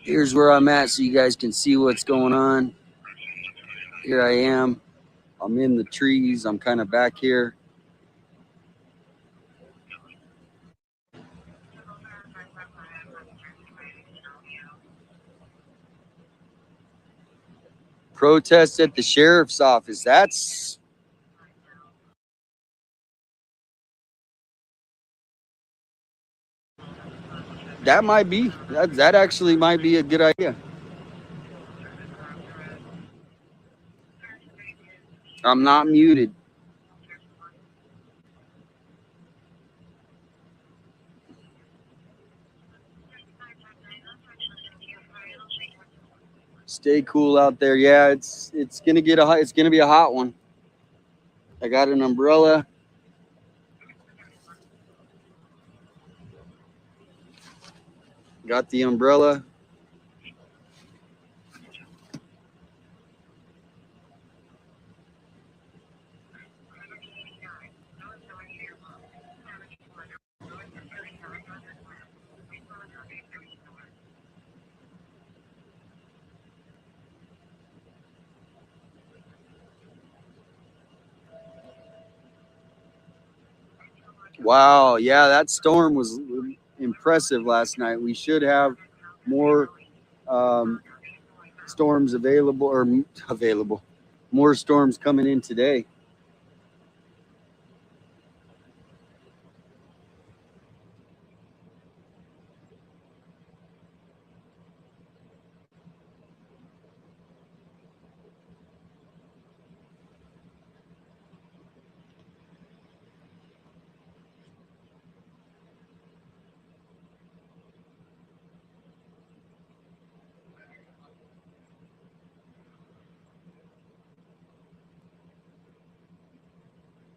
Here's where I'm at so you guys can see what's going on. Here I am. I'm in the trees. I'm kind of back here. Protest at the sheriff's office. That might be. That actually might be a good idea. I'm not muted. Stay cool out there. Yeah, it's gonna get it's gonna be a hot one. I got an umbrella. Got the umbrella. Wow, yeah, that storm was impressive last night. We should have more storms available, more storms coming in today.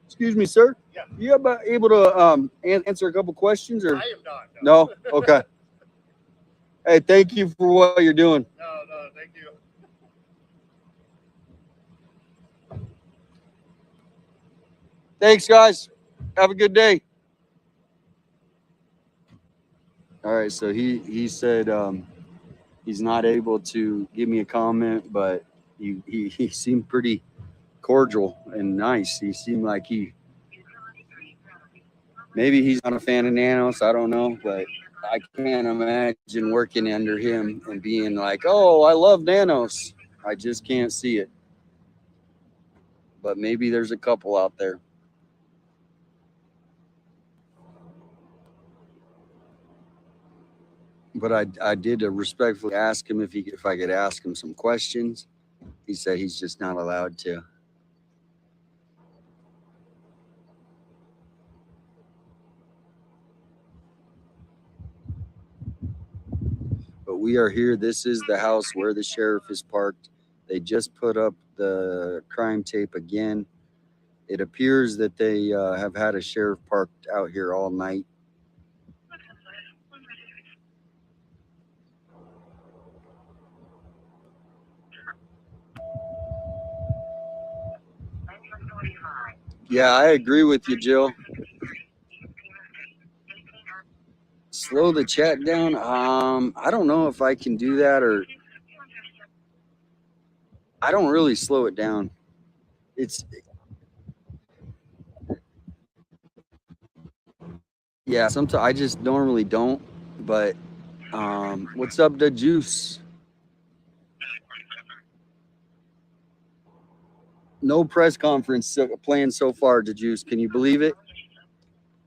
Excuse me, sir. Yeah. You able to answer a couple questions or I am not. no? Okay. Hey, thank you for what you're doing. No, thank you. Thanks, guys. Have a good day. All right, so he said he's not able to give me a comment, but he seemed pretty cordial and nice. He seemed like maybe he's not a fan of Nanos. I don't know, but I can't imagine working under him and being like, oh, I love Nanos. I just can't see it. But maybe there's a couple out there. But I did respectfully ask him if I could ask him some questions. He said he's just not allowed to. But we are here. This is the house where the sheriff is parked. They just put up the crime tape again. It appears that they have had a sheriff parked out here all night. Yeah, I agree with you, Jill. Slow the chat down. I don't know if I can do that, or I don't really slow it down. Yeah, sometimes I just normally don't. But what's up, the juice? No press conference planned so far, the juice. Can you believe it?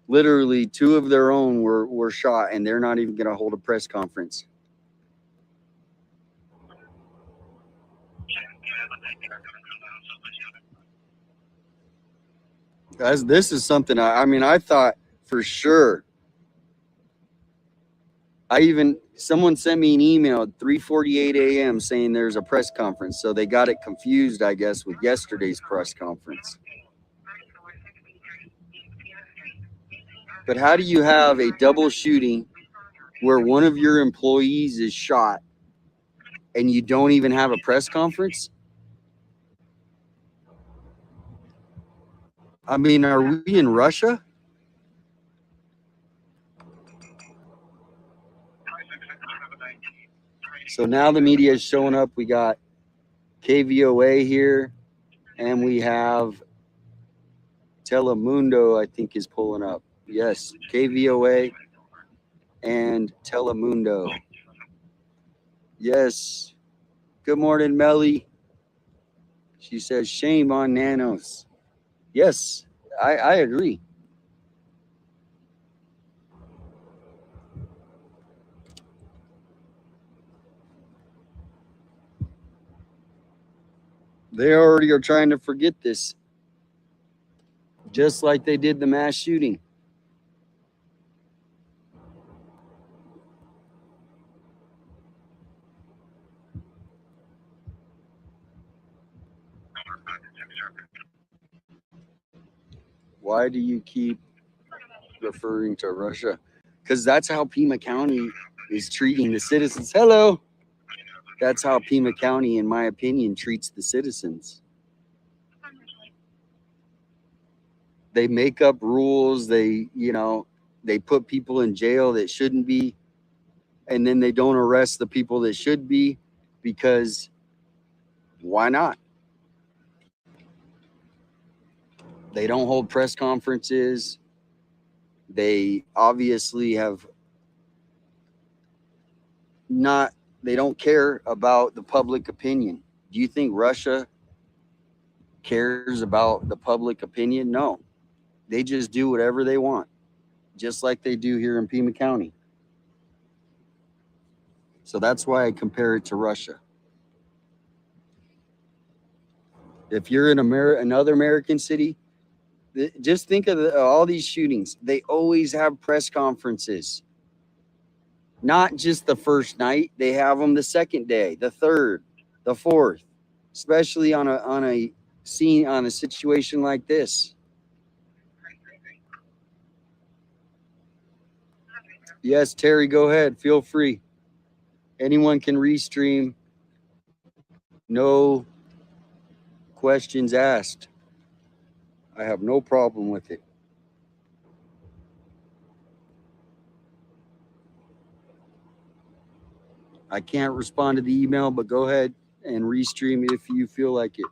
Literally, two of their own were shot, and they're not even going to hold a press conference. This is something I thought for sure. Someone sent me an email at 3:48 a.m. saying there's a press conference. So they got it confused, I guess, with yesterday's press conference. But how do you have a double shooting where one of your employees is shot and you don't even have a press conference? I mean, are we in Russia? So now the media is showing up. We got KVOA here, and we have Telemundo, I think, is pulling up. Yes, KVOA and Telemundo. Yes. Good morning, Melly. She says, shame on nanos. Yes, I agree. They already are trying to forget this, just like they did the mass shooting. Why do you keep referring to Russia? Because that's how Pima County is treating the citizens. Hello. That's how Pima County, in my opinion, treats the citizens. They make up rules. They put people in jail that shouldn't be, and then they don't arrest the people that should be, because why not? They don't hold press conferences. They obviously have not, they don't care about the public opinion. Do you think Russia cares about the public opinion? No. They just do whatever they want, just like they do here in Pima County. So that's why I compare it to Russia. If you're in another American city, just think of all these shootings. They always have press conferences. Not just the first night, they have them the second day, the third, the fourth, especially on a scene, on a situation like this. Yes, Terry, go ahead. Feel free. Anyone can restream. No questions asked. I have no problem with it. I can't respond to the email, but go ahead and restream if you feel like it.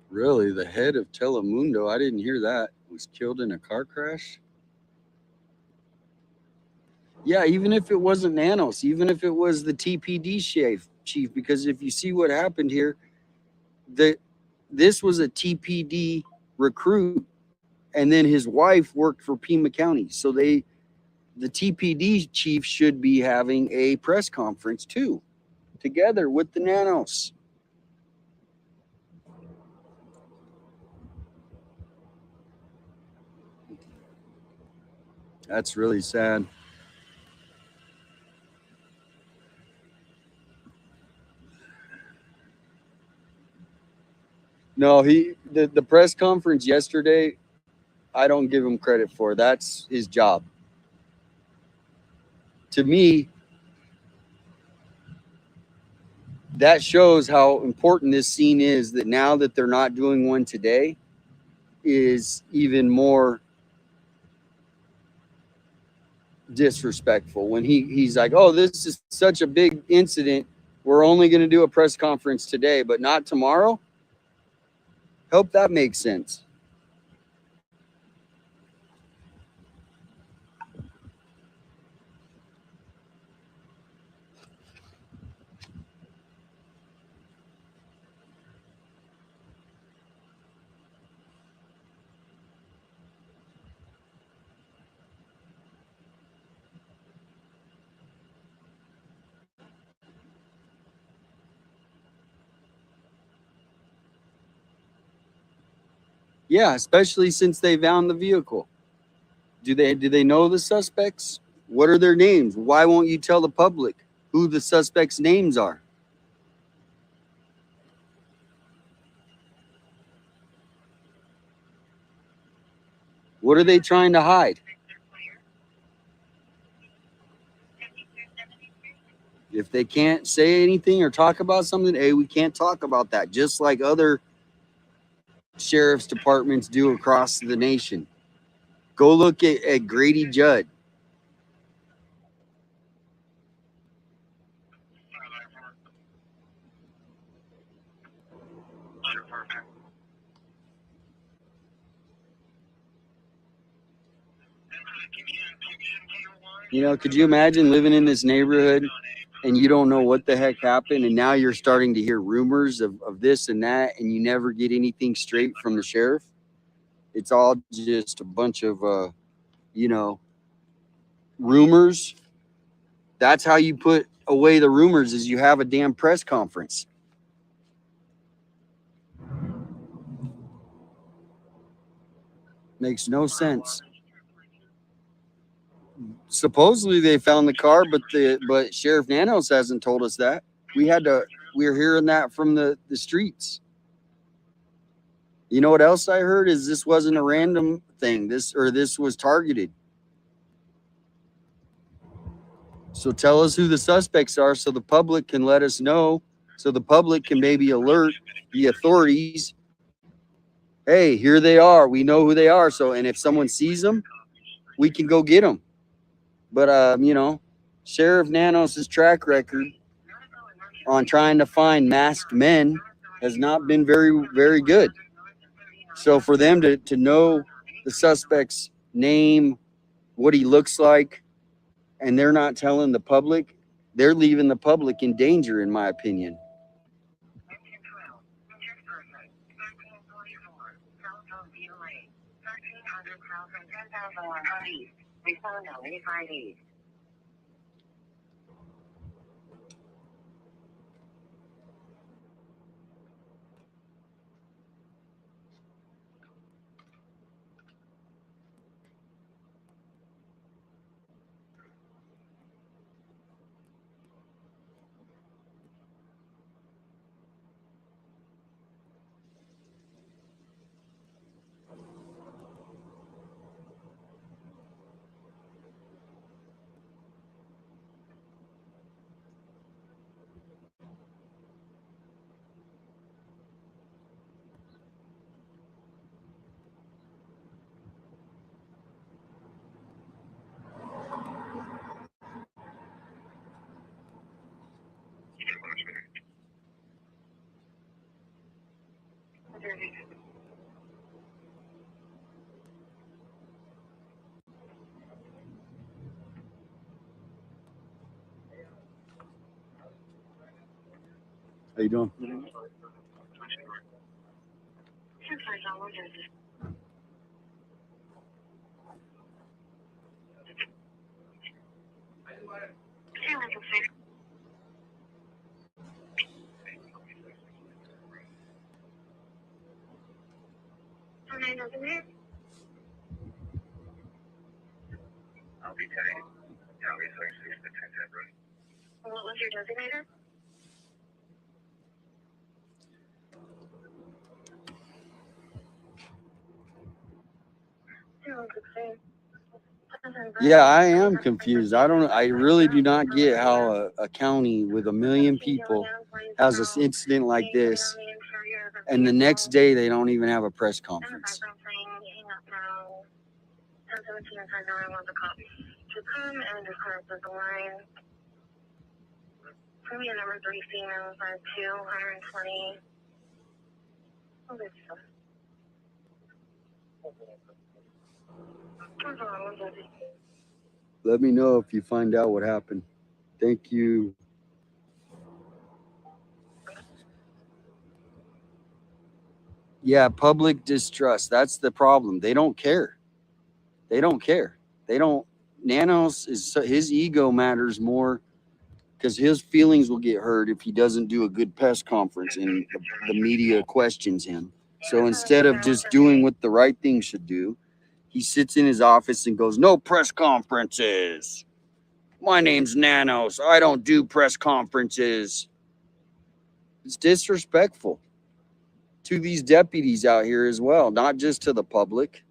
Really, the head of Telemundo, I didn't hear that, was killed in a car crash? Yeah, even if it wasn't Nanos, even if it was the TPD chief, because if you see what happened here, this was a TPD recruit, and then his wife worked for Pima County. So the TPD chief should be having a press conference too, together with the Nanos. That's really sad. No, the press conference yesterday, I don't give him credit for. That's his job. To me, that shows how important this scene is, that now that they're not doing one today is even more disrespectful. When he's like, oh, this is such a big incident, we're only going to do a press conference today, but not tomorrow. Hope that makes sense. Yeah, especially since they found the vehicle. Do they know the suspects? What are their names? Why won't you tell the public who the suspects' names are? What are they trying to hide? If they can't say anything or talk about something, hey, we can't talk about that. Just like other sheriff's departments do across the nation. Go look at Grady Judd. You know, could you imagine living in this neighborhood and you don't know what the heck happened, and now you're starting to hear rumors of this and that, and you never get anything straight from the sheriff? It's all just a bunch of, you know, rumors. That's how you put away the rumors, is you have a damn press conference. Makes no sense. Supposedly they found the car, but Sheriff Nanos hasn't told us that. We're hearing that from the streets. You know what else I heard is this wasn't a random thing. This was targeted. So tell us who the suspects are so the public can let us know, so the public can maybe alert the authorities. Hey, here they are. We know who they are. So, and if someone sees them, we can go get them. But, you know, Sheriff Nanos' track record on trying to find masked men has not been very, very good. So for them to know the suspect's name, what he looks like, and they're not telling the public, they're leaving the public in danger, in my opinion. Respond on 858. How you doing? I'll be telling County 36 to 10 What was your designator? Yeah, I am confused. I really do not get how a county with 1 million people has an incident like this, and the next day they don't even have a press conference. To come and discuss the line. Premium number 3 female 52 120. Oh, this is Let me know if you find out what happened. Thank you. Yeah, public distrust. That's the problem. They don't care. They don't care. They don't. Nanos his ego matters more because his feelings will get hurt if he doesn't do a good press conference and the media questions him. So instead of just doing what the right thing should do, he sits in his office and goes, "No press conferences. My name's Nanos. I don't do press conferences." It's disrespectful to these deputies out here as well, not just to the public.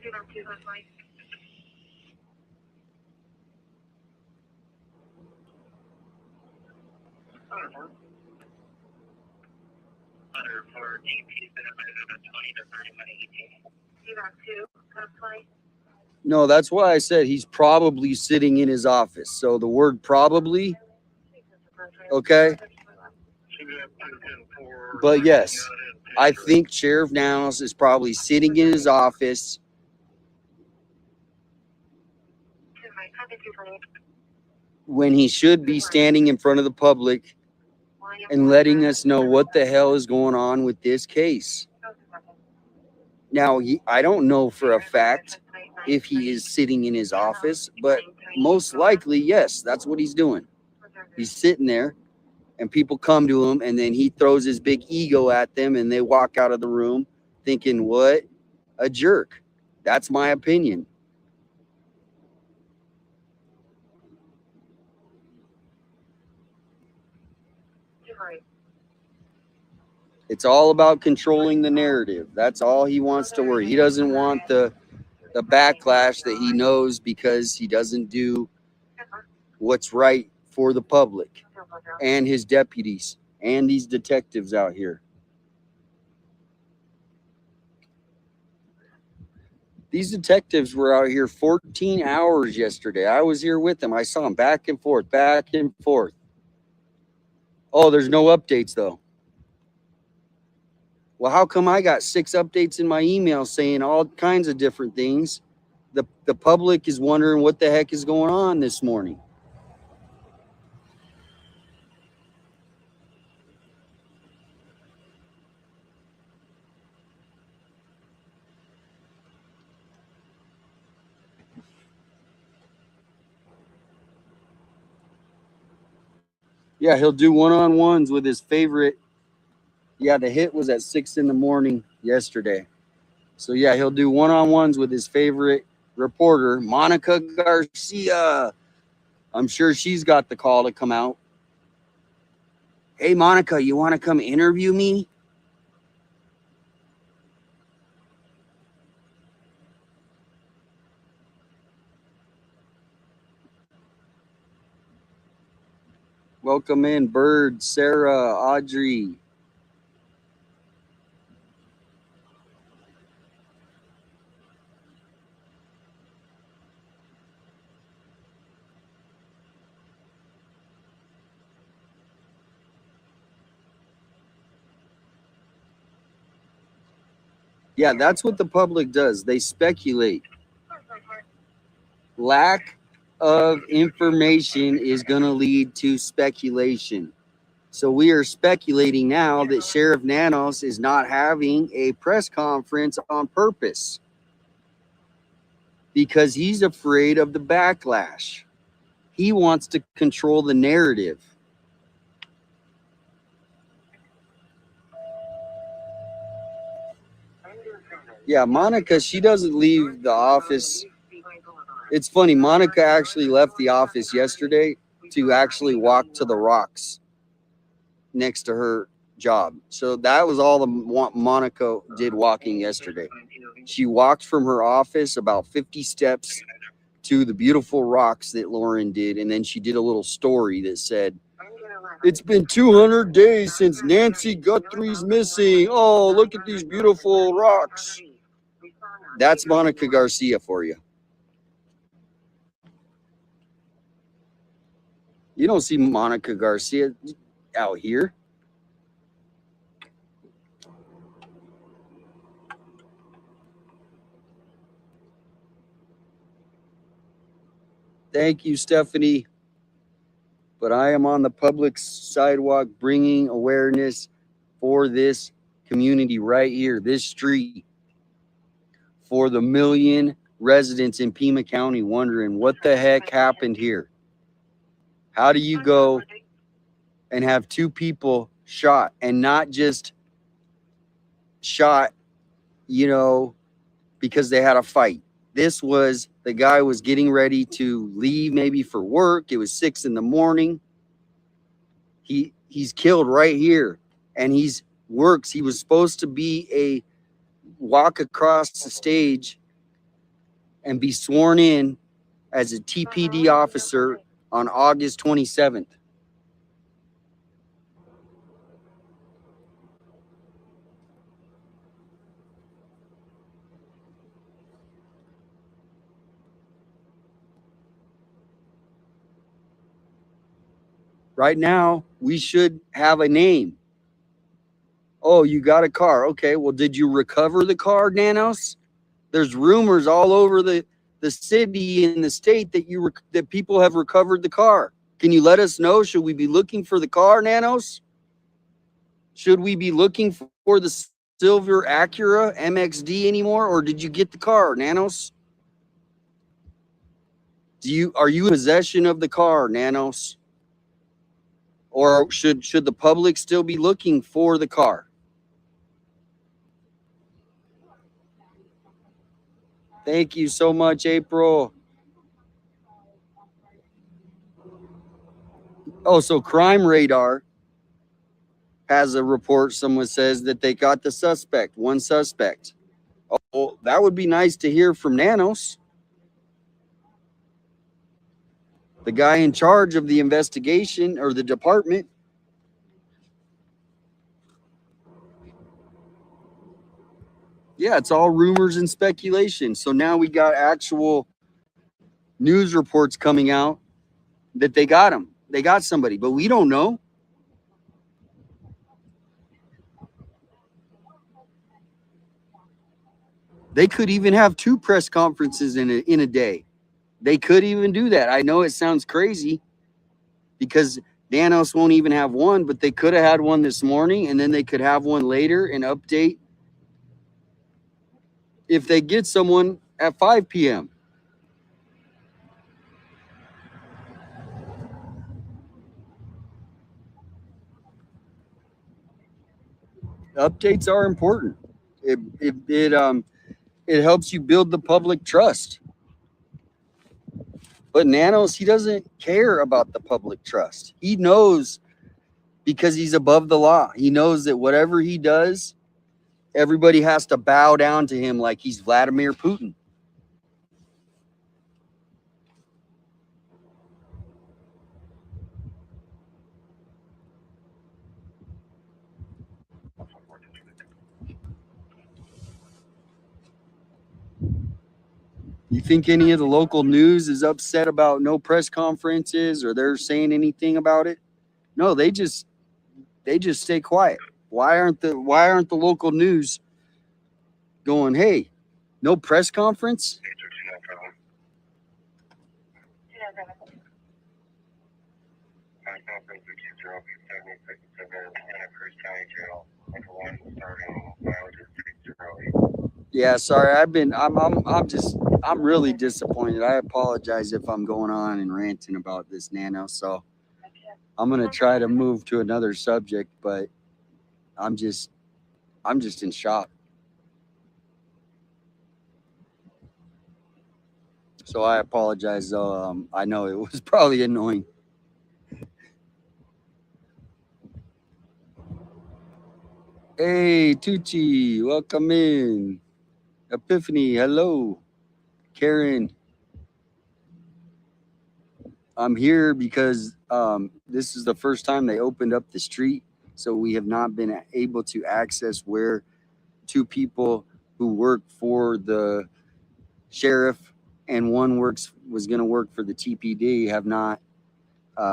202 hotline. For DP, 20 to 3118. 202 hotline. No, that's why I said he's probably sitting in his office. So the word probably, okay? But yes, I think Sheriff Nanos is probably sitting in his office when he should be standing in front of the public and letting us know what the hell is going on with this case. Now, I don't know for a fact if he is sitting in his office, but most likely, yes, that's what he's doing. He's sitting there and people come to him and then he throws his big ego at them and they walk out of the room thinking, what a jerk. That's my opinion. It's all about controlling the narrative. That's all he wants to worry. He doesn't want the backlash that he knows because he doesn't do what's right for the public and his deputies and these detectives out here. These detectives were out here 14 hours yesterday. I was here with them. I saw them back and forth, back and forth. Oh, there's no updates though. Well, how come I got 6 updates in my email saying all kinds of different things? The public is wondering what the heck is going on this morning. Yeah, he'll do one-on-ones with his favorite. Yeah, the hit was at 6 in the morning yesterday. So yeah, he'll do one-on-ones with his favorite reporter, Monica Garcia. I'm sure she's got the call to come out. Hey, Monica, you want to come interview me? Welcome in, Bird, Sarah, Audrey. Yeah, that's what the public does. They speculate. Lack of information is going to lead to speculation. So we are speculating now that Sheriff Nanos is not having a press conference on purpose because he's afraid of the backlash. He wants to control the narrative. Yeah, Monica, she doesn't leave the office. It's funny, Monica actually left the office yesterday to actually walk to the rocks next to her job. So that was all the Monica did walking yesterday. She walked from her office about 50 steps to the beautiful rocks that Lauren did, and then she did a little story that said, it's been 200 days since Nancy Guthrie's missing. Oh, look at these beautiful rocks. That's Monica Garcia for you. You don't see Monica Garcia out here. Thank you, Stephanie. But I am on the public sidewalk bringing awareness for this community right here, this street, for the million residents in Pima County wondering what the heck happened here. How do you go and have 2 people shot, and not just shot, because they had a fight? This was, the guy was getting ready to leave maybe for work. It was 6 in the morning. He's killed right here, and he was supposed to be walk across the stage and be sworn in as a TPD officer on August 27th. Right now, we should have a name. Oh, you got a car. Okay, well, did you recover the car, Nanos? There's rumors all over the city and the state that that people have recovered the car. Can you let us know? Should we be looking for the car, Nanos? Should we be looking for the silver Acura MXD anymore, or did you get the car, Nanos? Are you in possession of the car, Nanos? Or should the public still be looking for the car? Thank you so much, April. Oh, so Crime Radar has a report. Someone says that they got the suspect, one suspect. Oh, well, that would be nice to hear from Nanos, the guy in charge of the investigation or the department. Yeah, it's all rumors and speculation. So now we got actual news reports coming out that they got him. They got somebody, but we don't know. They could even have 2 press conferences in a day. They could even do that. I know it sounds crazy because Nanos won't even have one, but they could have had one this morning, and then they could have one later and update if they get someone at 5 p.m. Updates are important. It helps you build the public trust. But Nanos, he doesn't care about the public trust. He knows, because he's above the law. He knows that whatever he does, everybody has to bow down to him like he's Vladimir Putin. You think any of the local news is upset about no press conferences, or they're saying anything about it? No, they just stay quiet. Why aren't the local news going, hey, no press conference? Yeah, sorry. I'm really disappointed. I apologize if I'm going on and ranting about this, Nano. So I'm gonna try to move to another subject, but I'm just in shock. So I apologize, though. I know it was probably annoying. Hey, Tucci, welcome in. Epiphany, hello. Karen, I'm here because this is the first time they opened up the street, so we have not been able to access where 2 people who work for the sheriff and one was going to work for the TPD have not.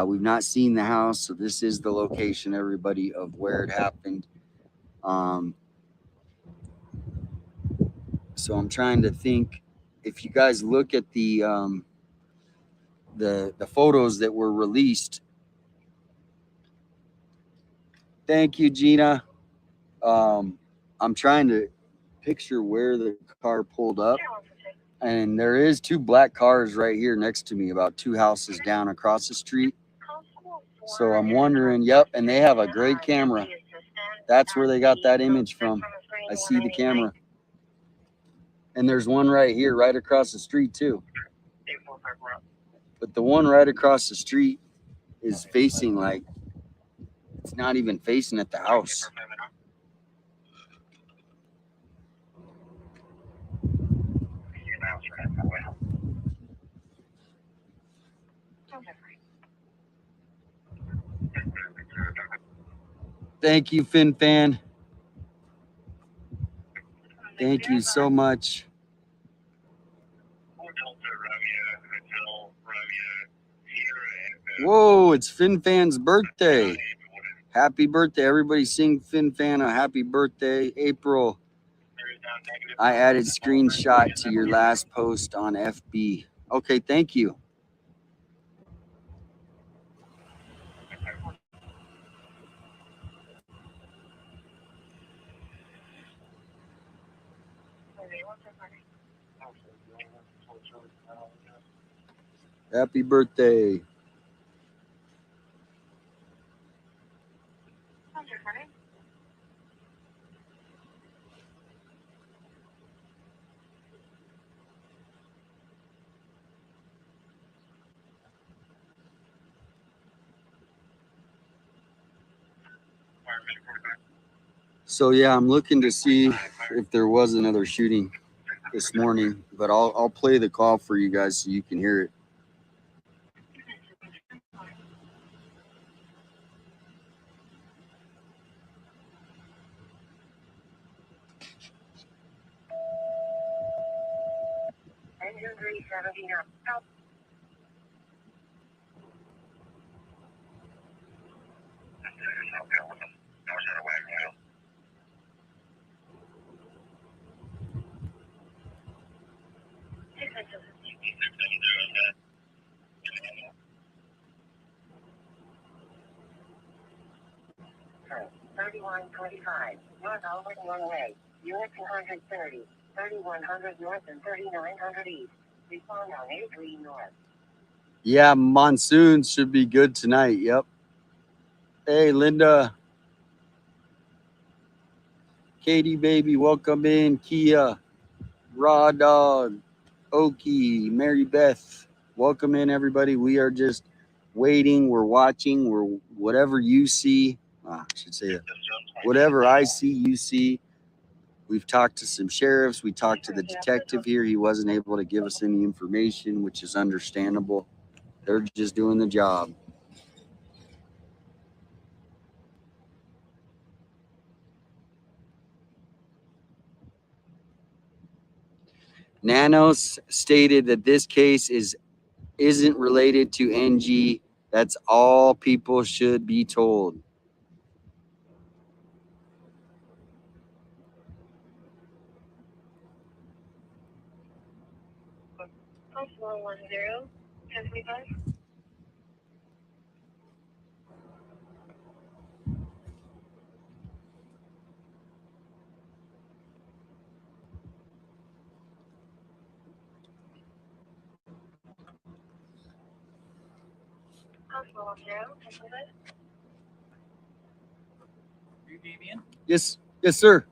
We've not seen the house, so this is the location, everybody, of where it happened. So I'm trying to think. If you guys look at the photos that were released. Thank you, Gina. I'm trying to picture where the car pulled up, and there is 2 black cars right here next to me, about 2 houses down across the street. So I'm wondering, yep, and they have a great camera. That's where they got that image from. I see the camera. And there's one right here, right across the street too. But the one right across the street is facing, like, it's not even facing at the house. Thank you, FinFan. Thank you so much. Whoa, it's FinFan's birthday. Happy birthday. Everybody sing FinFan a happy birthday. April, I added screenshot to your last post on FB. Okay, thank you. Happy birthday. So yeah, I'm looking to see if there was another shooting this morning, but I'll play the call for you guys so you can hear it. Engine 379. Stop. Turn 3125. North Albert one way. Unit 230. 3100 north and 3900 east. Respond on 83 north. Yeah, monsoons should be good tonight. Yep. Hey, Linda. Katie, baby, welcome in. Kia, Raw Dog, Okie, Mary Beth, welcome in, everybody. We are just waiting. We're watching. We're whatever you see. I should say that. Whatever I see, you see. We've talked to some sheriffs. We talked to the detective here. He wasn't able to give us any information, which is understandable. They're just doing the job. Nanos stated that this case isn't related to NG. That's all people should be told. Post 110. 1035. Post 110. 1035. You Damien? Yes, sir.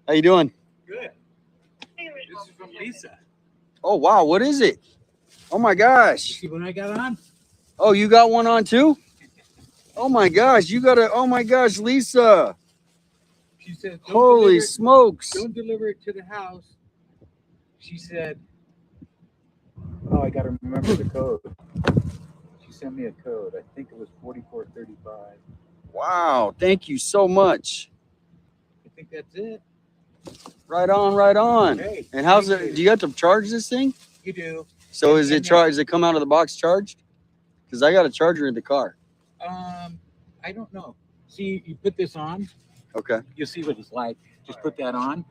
How you doing? Good. This is from Lisa. Oh wow, what is it? Oh my gosh. See what I got on? Oh, you got one on too? Oh my gosh, you got a. Oh my gosh, Lisa. She said, Holy smokes. don't deliver it to the house. She said, oh, I got to remember the code. She sent me a code. I think it was 4435. Wow, thank you so much. I think that's it. Right on, right on. Hey, And how's thank it? you. Do you have to charge this thing? You do. So is it charged? Does it come out of the box charged? Because I got a charger in the car. I don't know. See, you put this on, Okay. you'll see what it's like. Just put that on,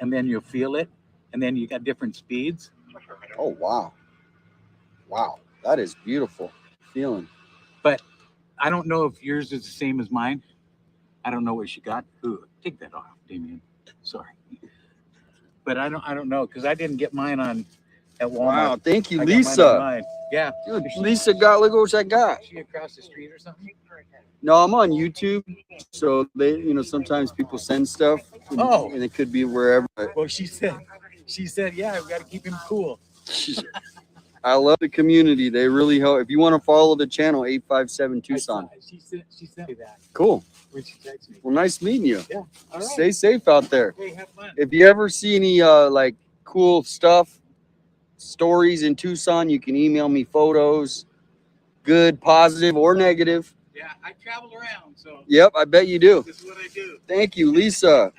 and then you'll feel it, and then you got different speeds. Oh wow. Wow, that is beautiful feeling. But I don't know if yours is the same as mine. I don't know what she got. Ooh, take that off, Damien. Sorry. But I don't know because I didn't get mine on at Walmart. Wow, thank you, I got mine Lisa. online. Yeah. Dude, Lisa got, look what I got. Is she across the street or something? No, I'm on YouTube, so they, sometimes people send stuff, and it could be wherever. Well, she said, yeah, we got to keep him cool. I love the community. They really help. If you want to follow the channel, 857 Tucson. She sent me that Cool. when she texted me. Well, nice meeting you. Yeah. All right. Stay safe out there. Hey, have fun. If you ever see any like cool stuff, stories in Tucson, you can email me photos, good, positive, or negative. Yeah, I travel around, so Yep, I bet you do. this is what I do. Thank you, Lisa.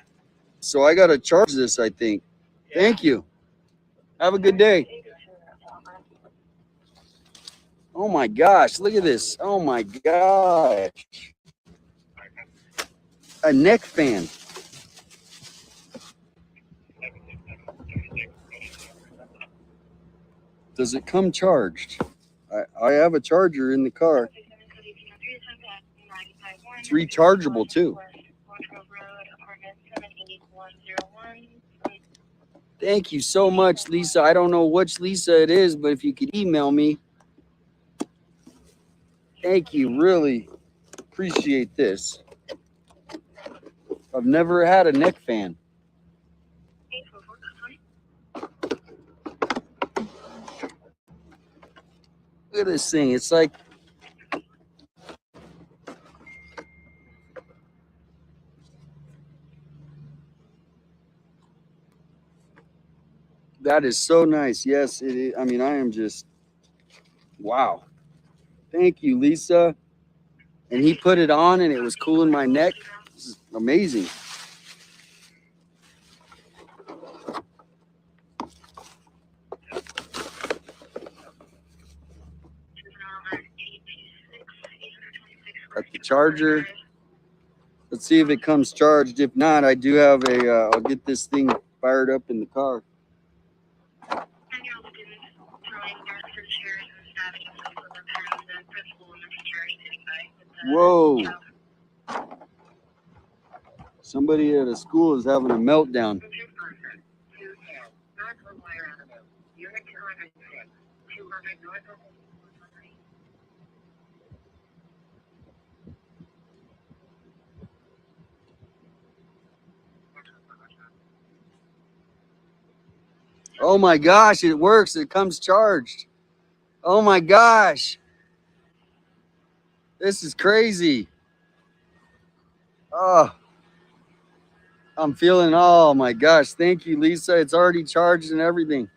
So I got to charge this, I think. Yeah. Thank you. Have a good day. Oh my gosh, look at this. Oh my gosh. A neck fan. Does it come charged? I have a charger in the car. It's rechargeable too. Thank you so much, Lisa. I don't know which Lisa it is, but if you could email me. Thank you. Really appreciate this. I've never had a neck fan. Look at this thing. It's like that is so nice. Yes, it is. I mean, I am just wow. Thank you, Lisa. And he put it on and it was cooling my neck. This is amazing. Got the charger. Let's see if it comes charged. If not, I do have a, I'll get this thing fired up in the car. Whoa. Somebody at a school is having a meltdown. Oh my gosh, it works. It comes charged. Oh my gosh. This is crazy. Oh, I'm feeling, oh my gosh. Thank you, Lisa. It's already charged and everything.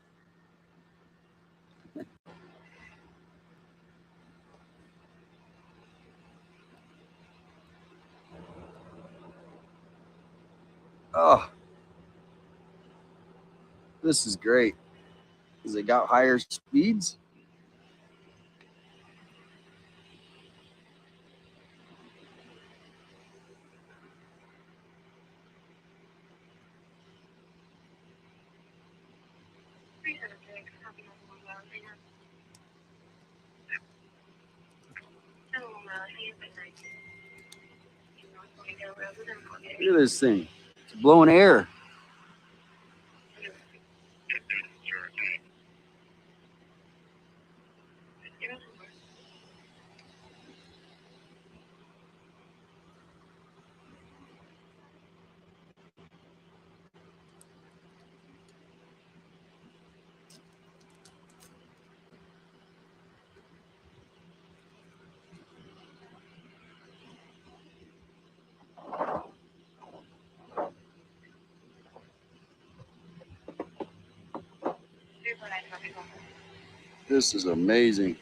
Oh, this is great. Has it got higher speeds? Look at this thing. It's blowing air. This is amazing.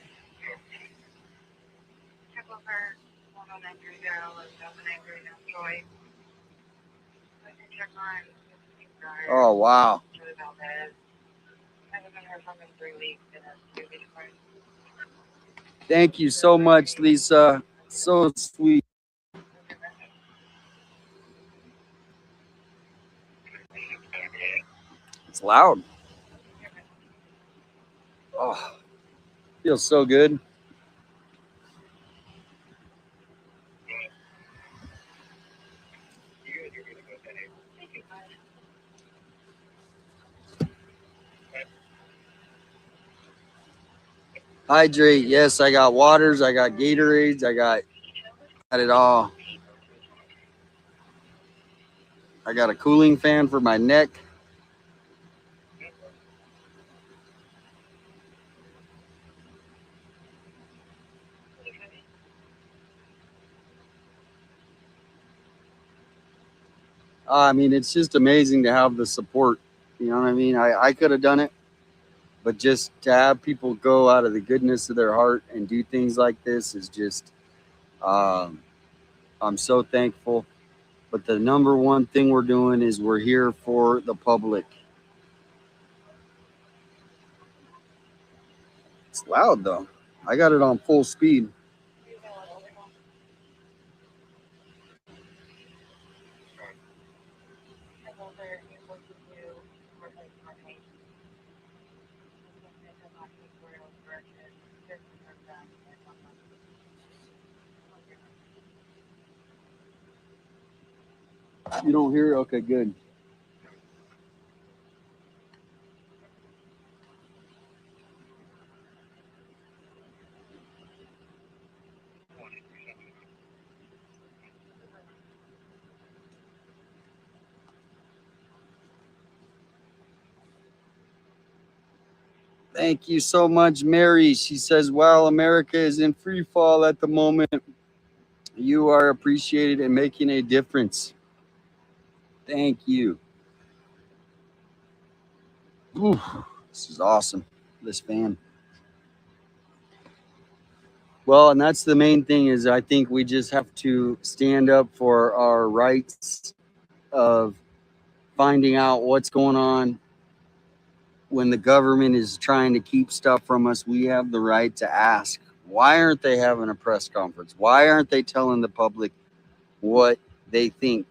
Oh, wow. Thank you so much, Lisa. So sweet. It's loud. Oh, feels so good. Hydrate. Yes, I got waters. I got Gatorades. I got it all. I got a cooling fan for my neck. I mean, it's just amazing to have the support. You know what I mean? I could have done it, but just to have people go out of the goodness of their heart and do things like this is just, I'm so thankful. But the number one thing we're doing is we're here for the public. It's loud though. I got it on full speed. You don't hear it? Okay, good. Thank you so much, Mary. She says, while America is in free fall at the moment, you are appreciated and making a difference. Thank you. Ooh, this is awesome, this fan. Well, and that's the main thing is I think we just have to stand up for our rights of finding out what's going on when the government is trying to keep stuff from us. We have the right to ask, why aren't they having a press conference? Why aren't they telling the public what they think?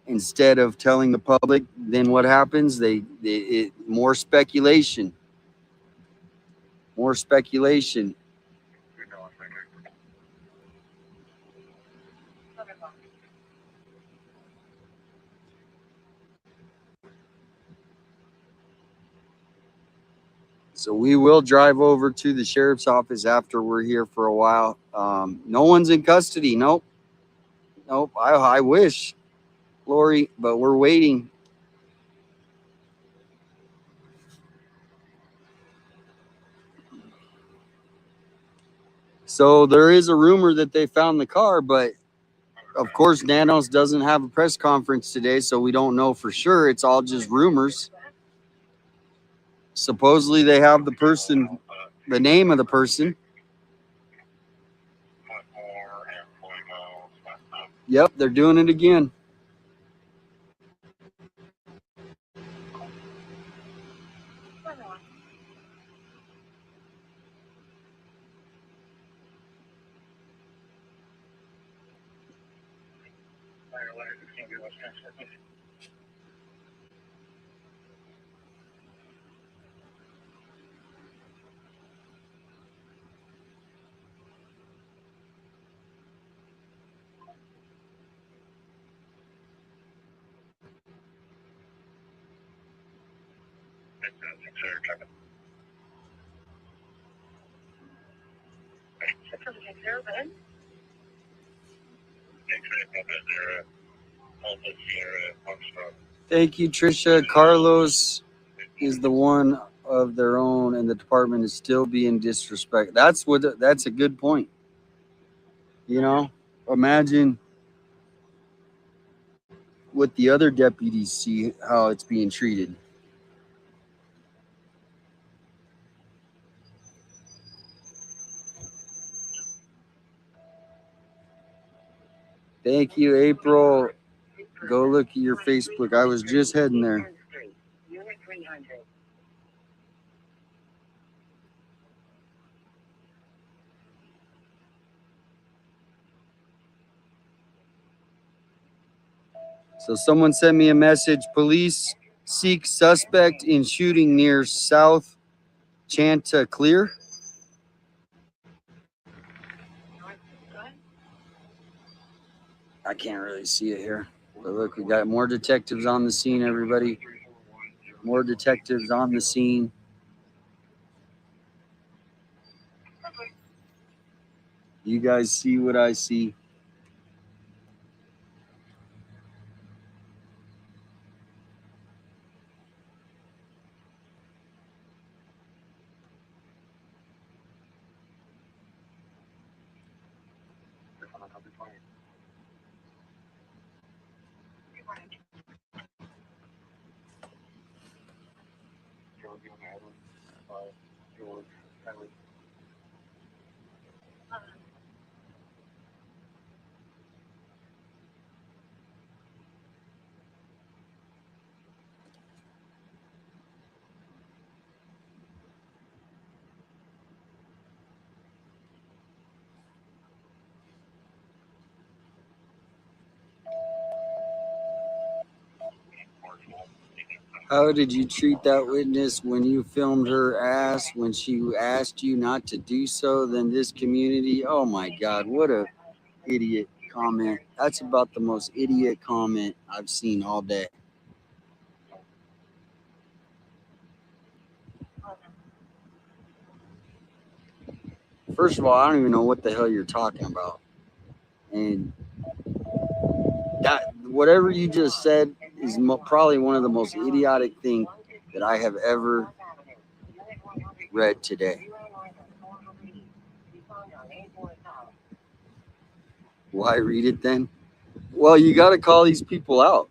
Instead of telling the public, then what happens? More speculation. More speculation. So we will drive over to the sheriff's office after we're here for a while. No one's in custody. Nope. Nope. I wish, Lori, but we're waiting. So there is a rumor that they found the car, but of course, Nanos doesn't have a press conference today, so we don't know for sure. It's all just rumors. Supposedly they have the person, the name of the person. Yep, they're doing it again. Thank you, Trisha. Carlos is the one of their own, and the department is still being disrespected. That's a good point. You know, imagine what the other deputies see how it's being treated. Thank you, April. Go look at your Facebook. I was just heading there. Unit 300. So someone sent me a message. Police seek suspect in shooting near South Chanticleer. I can't really see it here. But look, we got more detectives on the scene, everybody. More detectives on the scene. You guys see what I see. How did you treat that witness when you filmed her ass when she asked you not to do so? Then this community, oh my God, what a idiot comment. That's about the most idiot comment I've seen all day. First of all, I don't even know what the hell you're talking about. And that whatever you just said is probably one of the most idiotic things that I have ever read today. Why read it then? Well, you got to call these people out,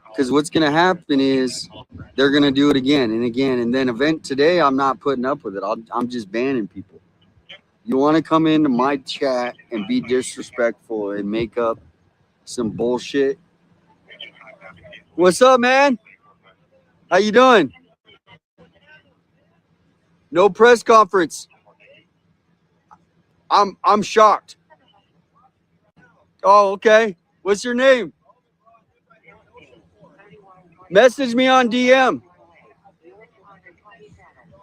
because what's going to happen is they're going to do it again and again. And then today, I'm not putting up with it. I'm just banning people. You want to come into my chat and be disrespectful and make up some bullshit? What's up, man? How you doing? No press conference. I'm shocked. Oh, okay. What's your name? Message me on DM.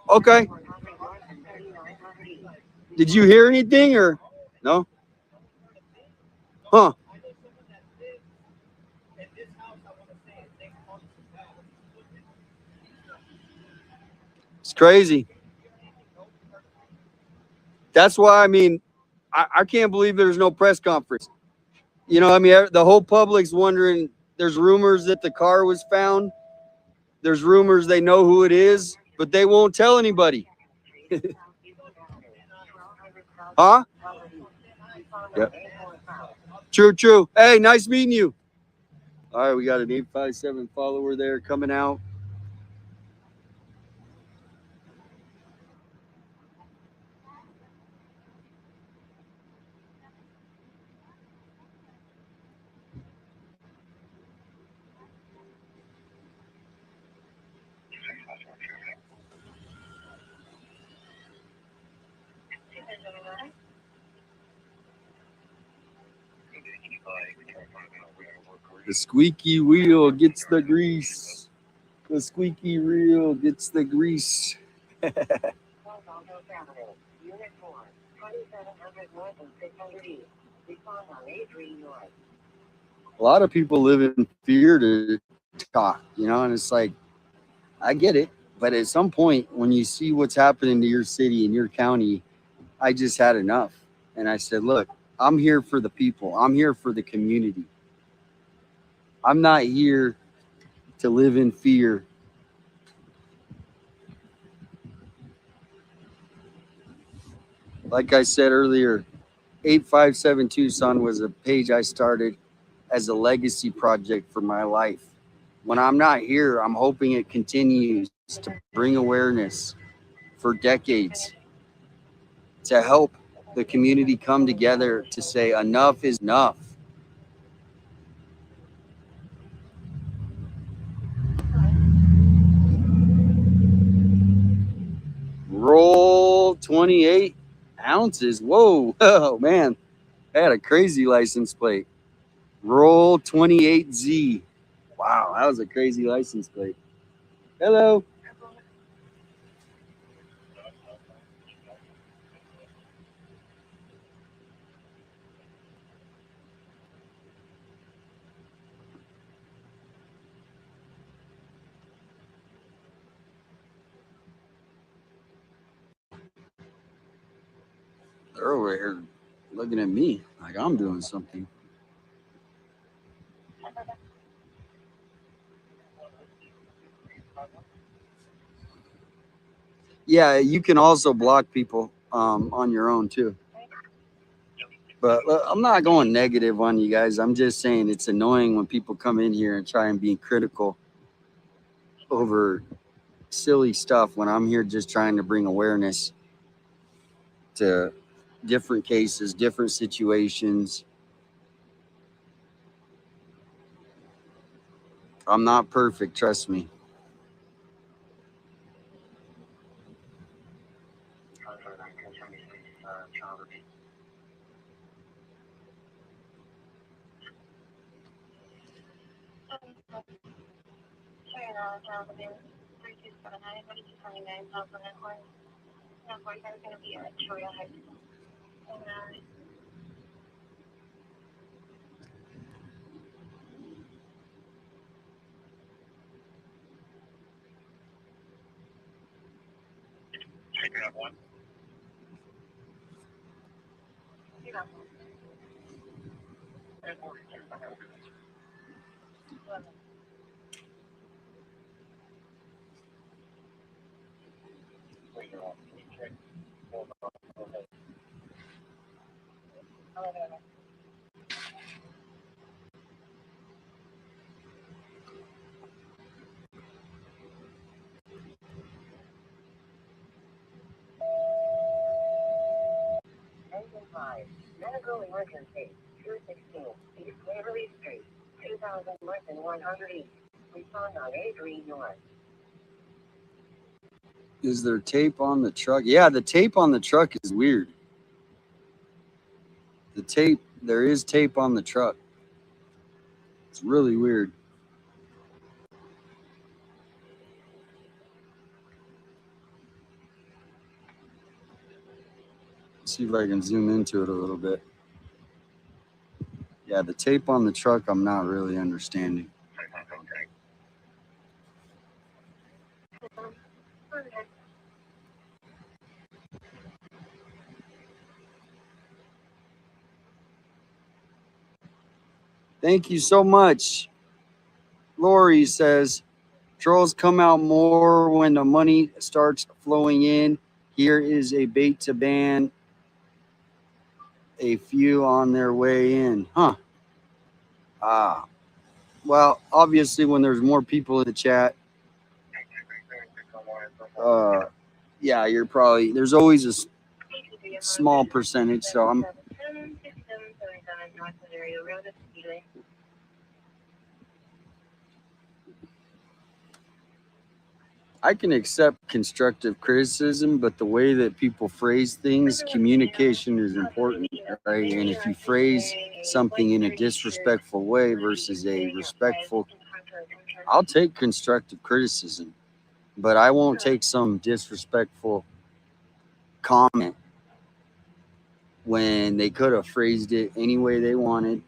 Okay. Did you hear anything or no? Huh. It's crazy. That's why, I mean, I can't believe there's no press conference. You know, I mean, the whole public's wondering. There's rumors that the car was found. There's rumors they know who it is, but they won't tell anybody. Huh? Yep. True. Hey, nice meeting you. All right, we got an 857 follower there coming out. The squeaky wheel gets the grease. The squeaky wheel gets the grease. A lot of people live in fear to talk, you know, and it's like, I get it. But at some point, when you see what's happening to your city and your county, I just had enough. And I said, look, I'm here for the people. I'm here for the community. I'm not here to live in fear. Like I said earlier, 857 Tucson was a page I started as a legacy project for my life. When I'm not here, I'm hoping it continues to bring awareness for decades, to help the community come together to say enough is enough. Roll 28 ounces. Whoa, oh man, I had a crazy license plate. Roll 28Z. Wow, that was a crazy license plate. Hello. They're over here looking at me like I'm doing something. Yeah, you can also block people on your own too. But I'm not going negative on you guys. I'm just saying it's annoying when people come in here and try and be critical over silly stuff when I'm here just trying to bring awareness to different cases, different situations. I'm not perfect, trust me. Engine 5. Medical emergency. 216. East Waverly Street. 2000 North and 100 East. Respond on 83 North. Is there tape on the truck? Yeah, the tape on the truck is weird. The tape, there is tape on the truck. It's really weird. See if I can zoom into it a little bit. Yeah, the tape on the truck, I'm not really understanding. Thank you so much. Lori says, trolls come out more when the money starts flowing in. Here is a bait to ban a few on their way in. Huh. Well, obviously when there's more people in the chat, yeah, you're probably, there's always a small percentage, so I can accept constructive criticism, but the way that people phrase things, communication is important, right? And if you phrase something in a disrespectful way versus a respectful, I'll take constructive criticism, but I won't take some disrespectful comment when they could have phrased it any way they wanted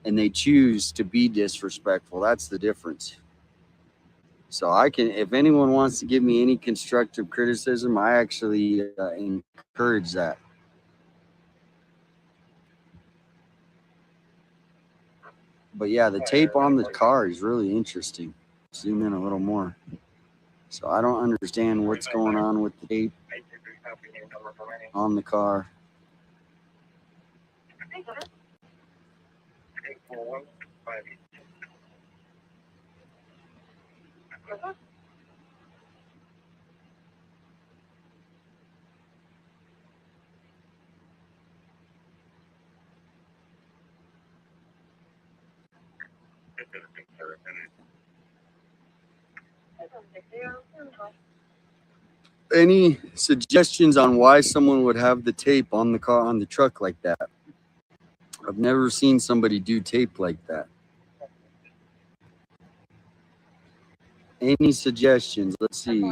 and they choose to be disrespectful. That's the difference. So I can, if anyone wants to give me any constructive criticism, I actually encourage that. But yeah, the tape on the car is really interesting. Zoom in a little more. So I don't understand what's going on with the tape on the car. Any suggestions on why someone would have the tape on the car, on the truck like that? I've never seen somebody do tape like that. Any suggestions? Let's see.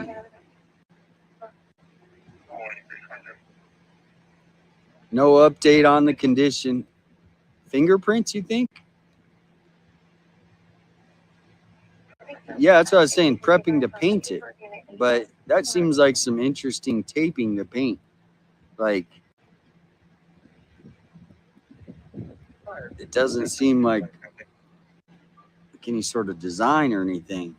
No update on the condition. Fingerprints, you think? Yeah, that's what I was saying, prepping to paint it. But that seems like some interesting taping to paint. Like, it doesn't seem like any sort of design or anything.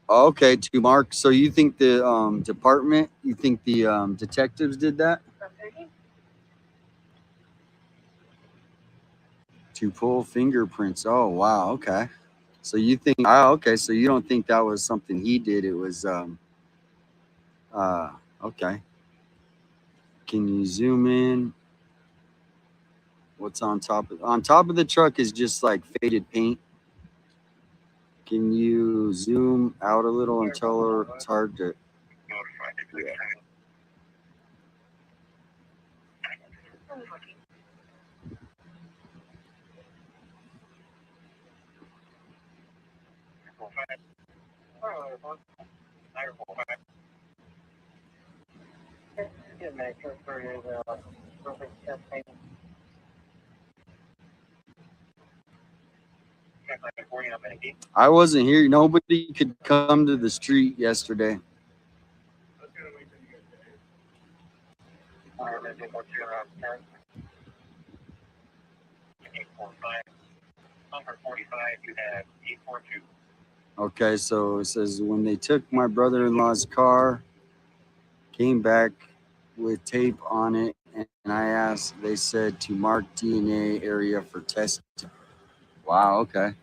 Okay, to Mark. So you think the department, you think the detectives did that? To pull fingerprints. Oh, wow. Okay. So you think, okay. So you don't think that was something he did. It was, okay. Can you zoom in? What's on top of the truck is just like faded paint. Can you zoom out a little and tell her it's hard to, yeah. I wasn't here. Nobody could come to the street yesterday. Okay, so it says when they took my brother-in-law's car, came back with tape on it, and I asked, they said to mark DNA area for testing. Wow, okay.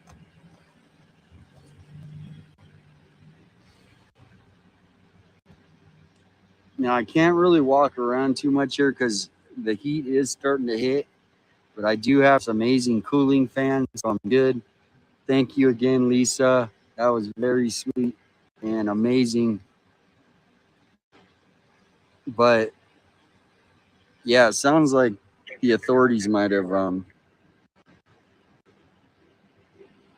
Now I can't really walk around too much here because the heat is starting to hit, but I do have some amazing cooling fans, so I'm good. Thank you again, Lisa. That was very sweet and amazing. But yeah, it sounds like the authorities might have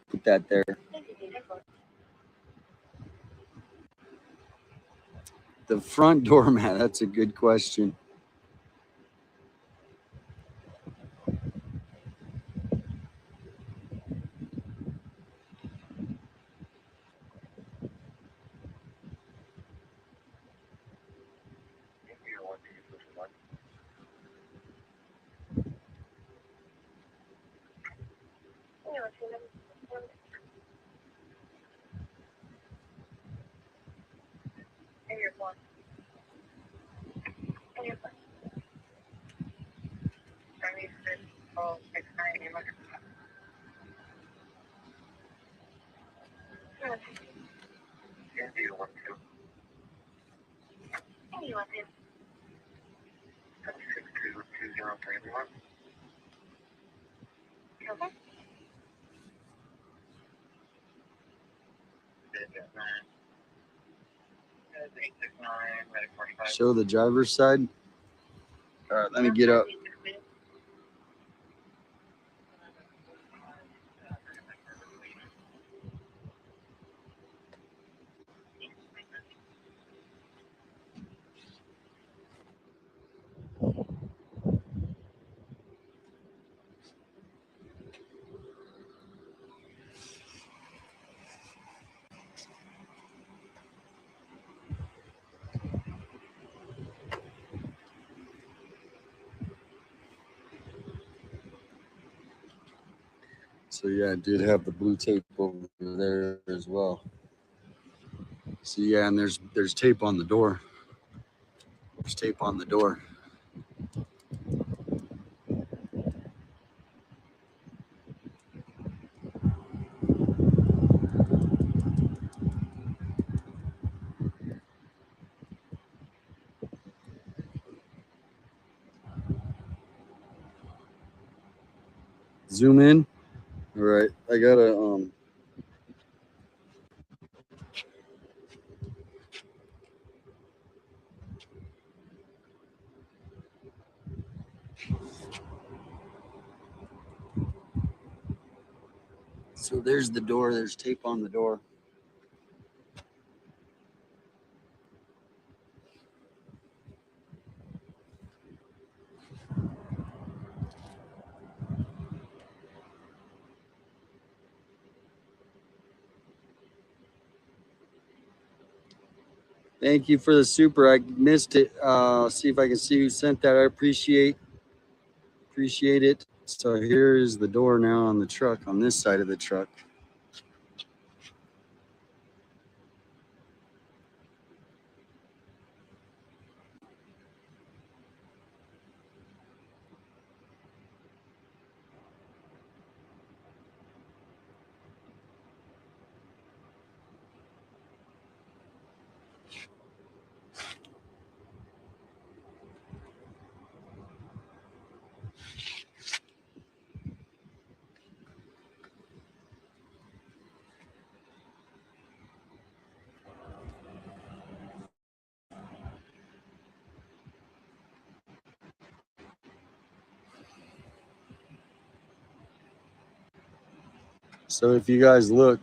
put that there. The front doormat, that's a good question. Show the driver's side. All right, let me get up. So yeah, I did have the blue tape over there as well. So yeah, and there's tape on the door. There's tape on the door. Zoom in. All right, I gotta So there's the door. There's tape on the door. Thank you for the super. I missed it. See if I can see who sent that. I appreciate it. So here is the door now on the truck, on this side of the truck. So if you guys look,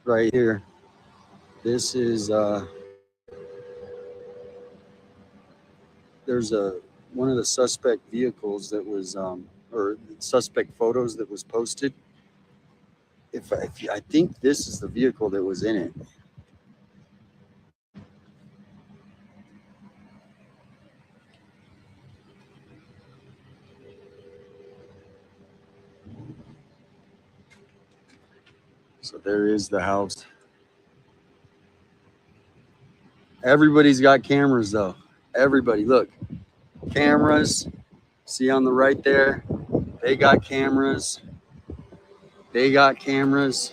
right here. This is there's one of the suspect vehicles that was or suspect photos that was posted. If I think this is the vehicle that was in it. So there is the house. Everybody's got cameras though. Everybody, look, cameras. See on the right there, they got cameras. They got cameras.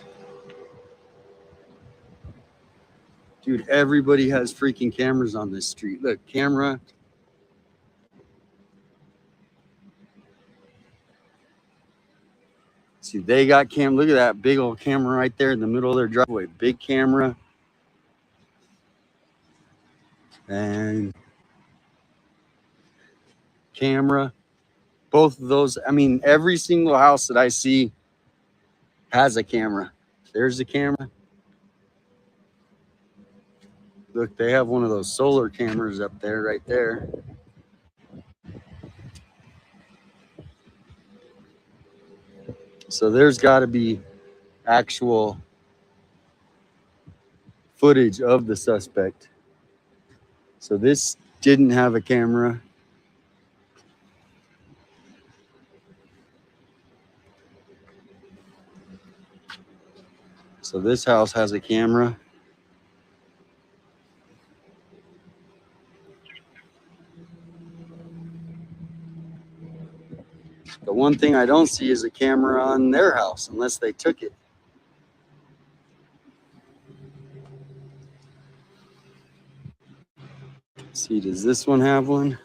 Dude, everybody has freaking cameras on this street. Look, camera. See, they got cam. Look at that big old camera right there in the middle of their driveway. Big camera. And camera. Both of those. I mean, every single house that I see has a camera. There's the camera. Look, they have one of those solar cameras up there, right there. So there's got to be actual footage of the suspect. So this didn't have a camera. So this house has a camera. The one thing I don't see is a camera on their house, unless they took it. Let's see, does this one have one?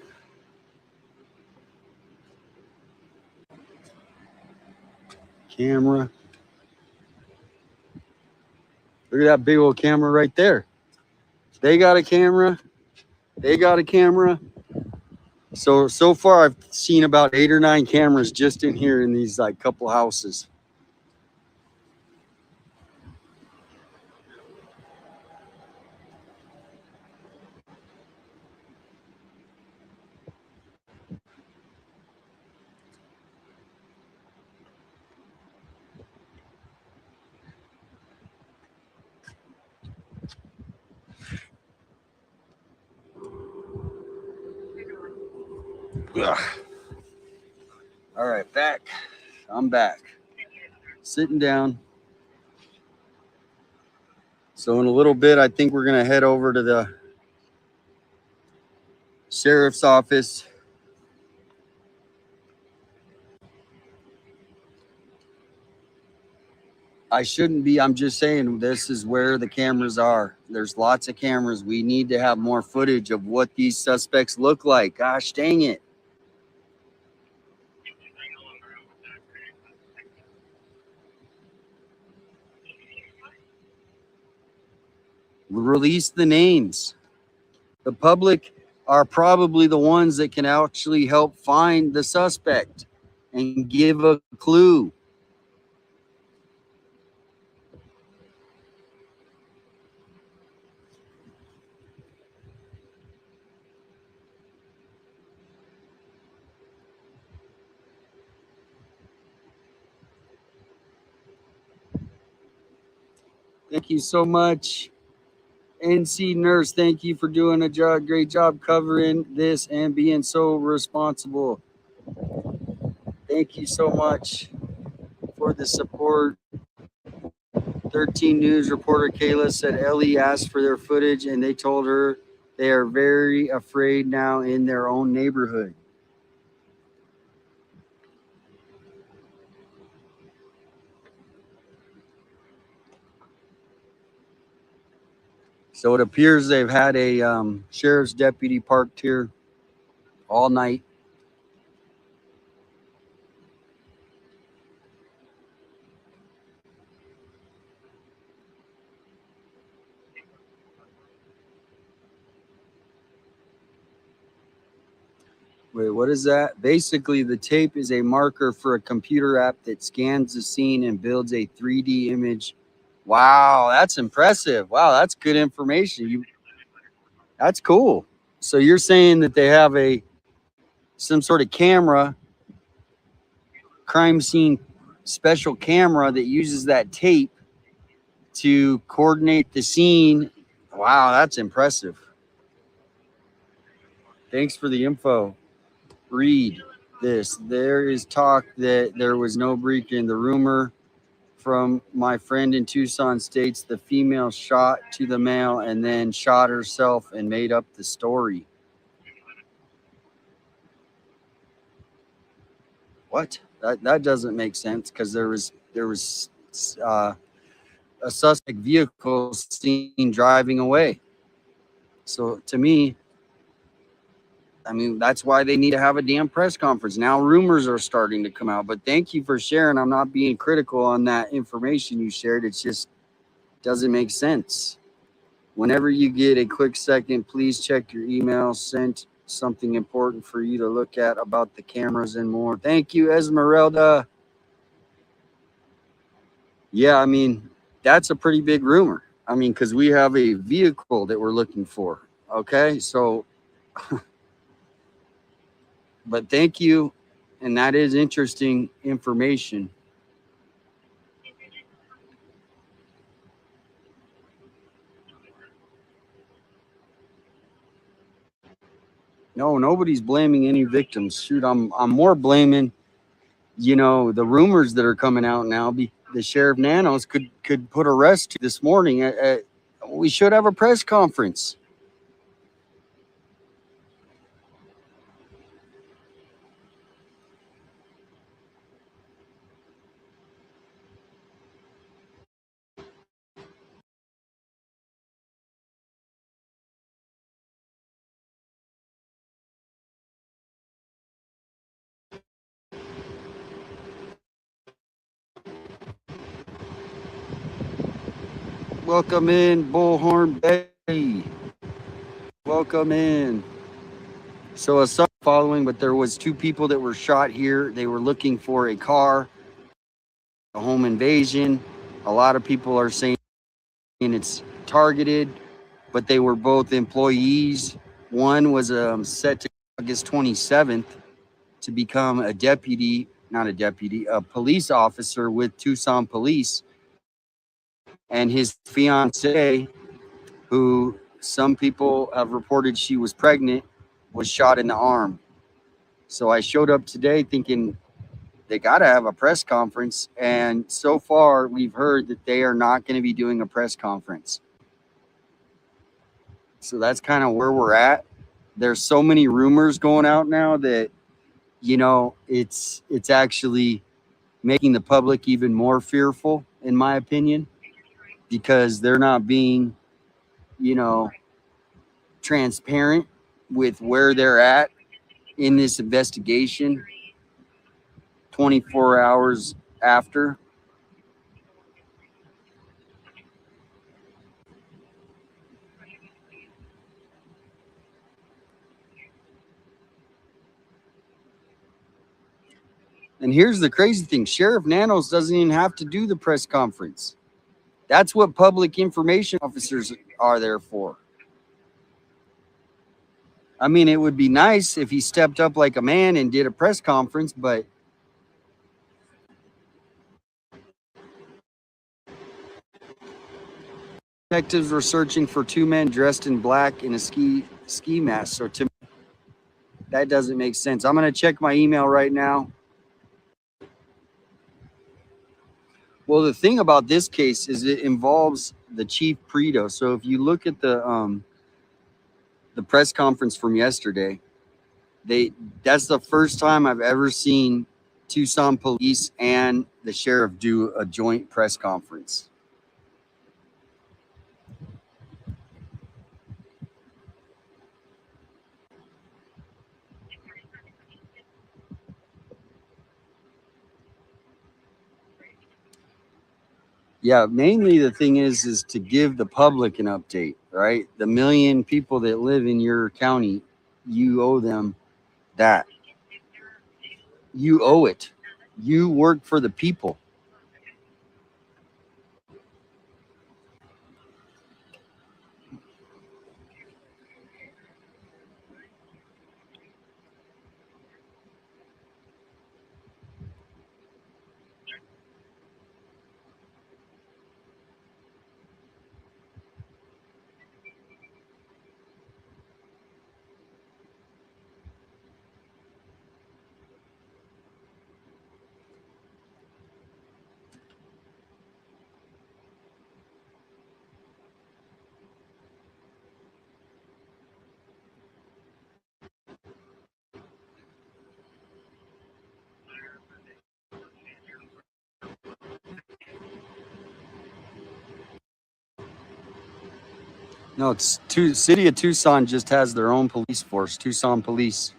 Camera. Look at that big old camera right there. They got a camera. They got a camera. So far I've seen about 8 or 9 cameras just in here in these like couple houses. Ugh. All right, back. I'm back. Sitting down. So in a little bit, I think we're going to head over to the sheriff's office. I shouldn't be. I'm just saying this is where the cameras are. There's lots of cameras. We need to have more footage of what these suspects look like. Gosh dang it. Release the names. The public are probably the ones that can actually help find the suspect and give a clue. Thank you so much. NC Nurse, thank you for doing a great job covering this and being so responsible. Thank you so much for the support. 13 News reporter Kayla said Ellie asked for their footage and they told her they are very afraid now in their own neighborhood. So it appears they've had a sheriff's deputy parked here all night. Wait, what is that? Basically, the tape is a marker for a computer app that scans the scene and builds a 3D image Wow, that's impressive. Wow, that's good information. That's cool. So you're saying that they have some sort of camera, crime scene special camera that uses that tape to coordinate the scene. Wow, that's impressive. Thanks for the info. Read this. There is talk that there was no break-in. The rumor from my friend in Tucson states the female shot to the male and then shot herself and made up the story. What? That doesn't make sense because there was a suspect vehicle seen driving away. So to me, I mean, that's why they need to have a damn press conference. Now rumors are starting to come out, but thank you for sharing. I'm not being critical on that information you shared. It's just doesn't make sense. Whenever you get a quick second, please check your email. Sent something important for you to look at about the cameras and more. Thank you, Esmeralda. Yeah, I mean, that's a pretty big rumor. I mean, because we have a vehicle that we're looking for. Okay, so, but thank you. And that is interesting information. No, nobody's blaming any victims. Shoot, I'm more blaming, the rumors that are coming out now. The Sheriff Nanos could put arrest to this morning. We should have a press conference. Welcome in, Bullhorn Betty. Welcome in. So a sub following, but there was 2 people that were shot here. They were looking for a car, a home invasion. A lot of people are saying it's targeted, but they were both employees. One was set to August 27th to become a police officer with Tucson Police. And his fiance, who some people have reported she was pregnant, was shot in the arm. So I showed up today thinking they got to have a press conference. And so far, we've heard that they are not going to be doing a press conference. So that's kind of where we're at. There's so many rumors going out now that, it's actually making the public even more fearful, in my opinion, because they're not being, transparent with where they're at in this investigation 24 hours after. And here's the crazy thing. Sheriff Nanos doesn't even have to do the press conference. That's what public information officers are there for. I mean, it would be nice if he stepped up like a man and did a press conference, but detectives were searching for 2 men dressed in black in a ski mask. So to me, that doesn't make sense. I'm going to check my email right now. Well, the thing about this case is it involves the Chief Preto. So if you look at the press conference from yesterday, that's the first time I've ever seen Tucson Police and the sheriff do a joint press conference. Yeah, mainly the thing is to give the public an update, right? The 1 million people that live in your county, you owe them that. You owe it. You work for the people. No, it's City of Tucson just has their own police force, Tucson Police.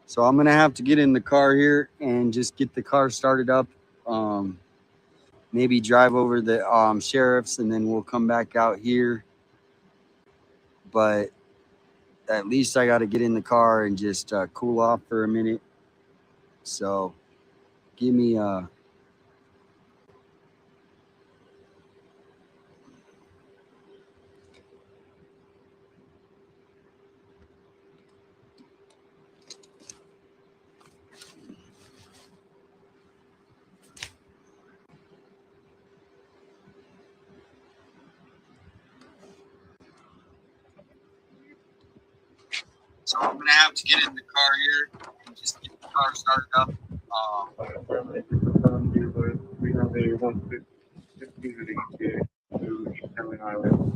So I'm gonna have to get in the car here and just get the car started up. Maybe drive over the sheriff's, and then we'll come back out here. But at least I got to get in the car and just cool off for a minute. So give me So I'm gonna have to get in the car here and just get the car started up. We have a 150 to East Sterling Island.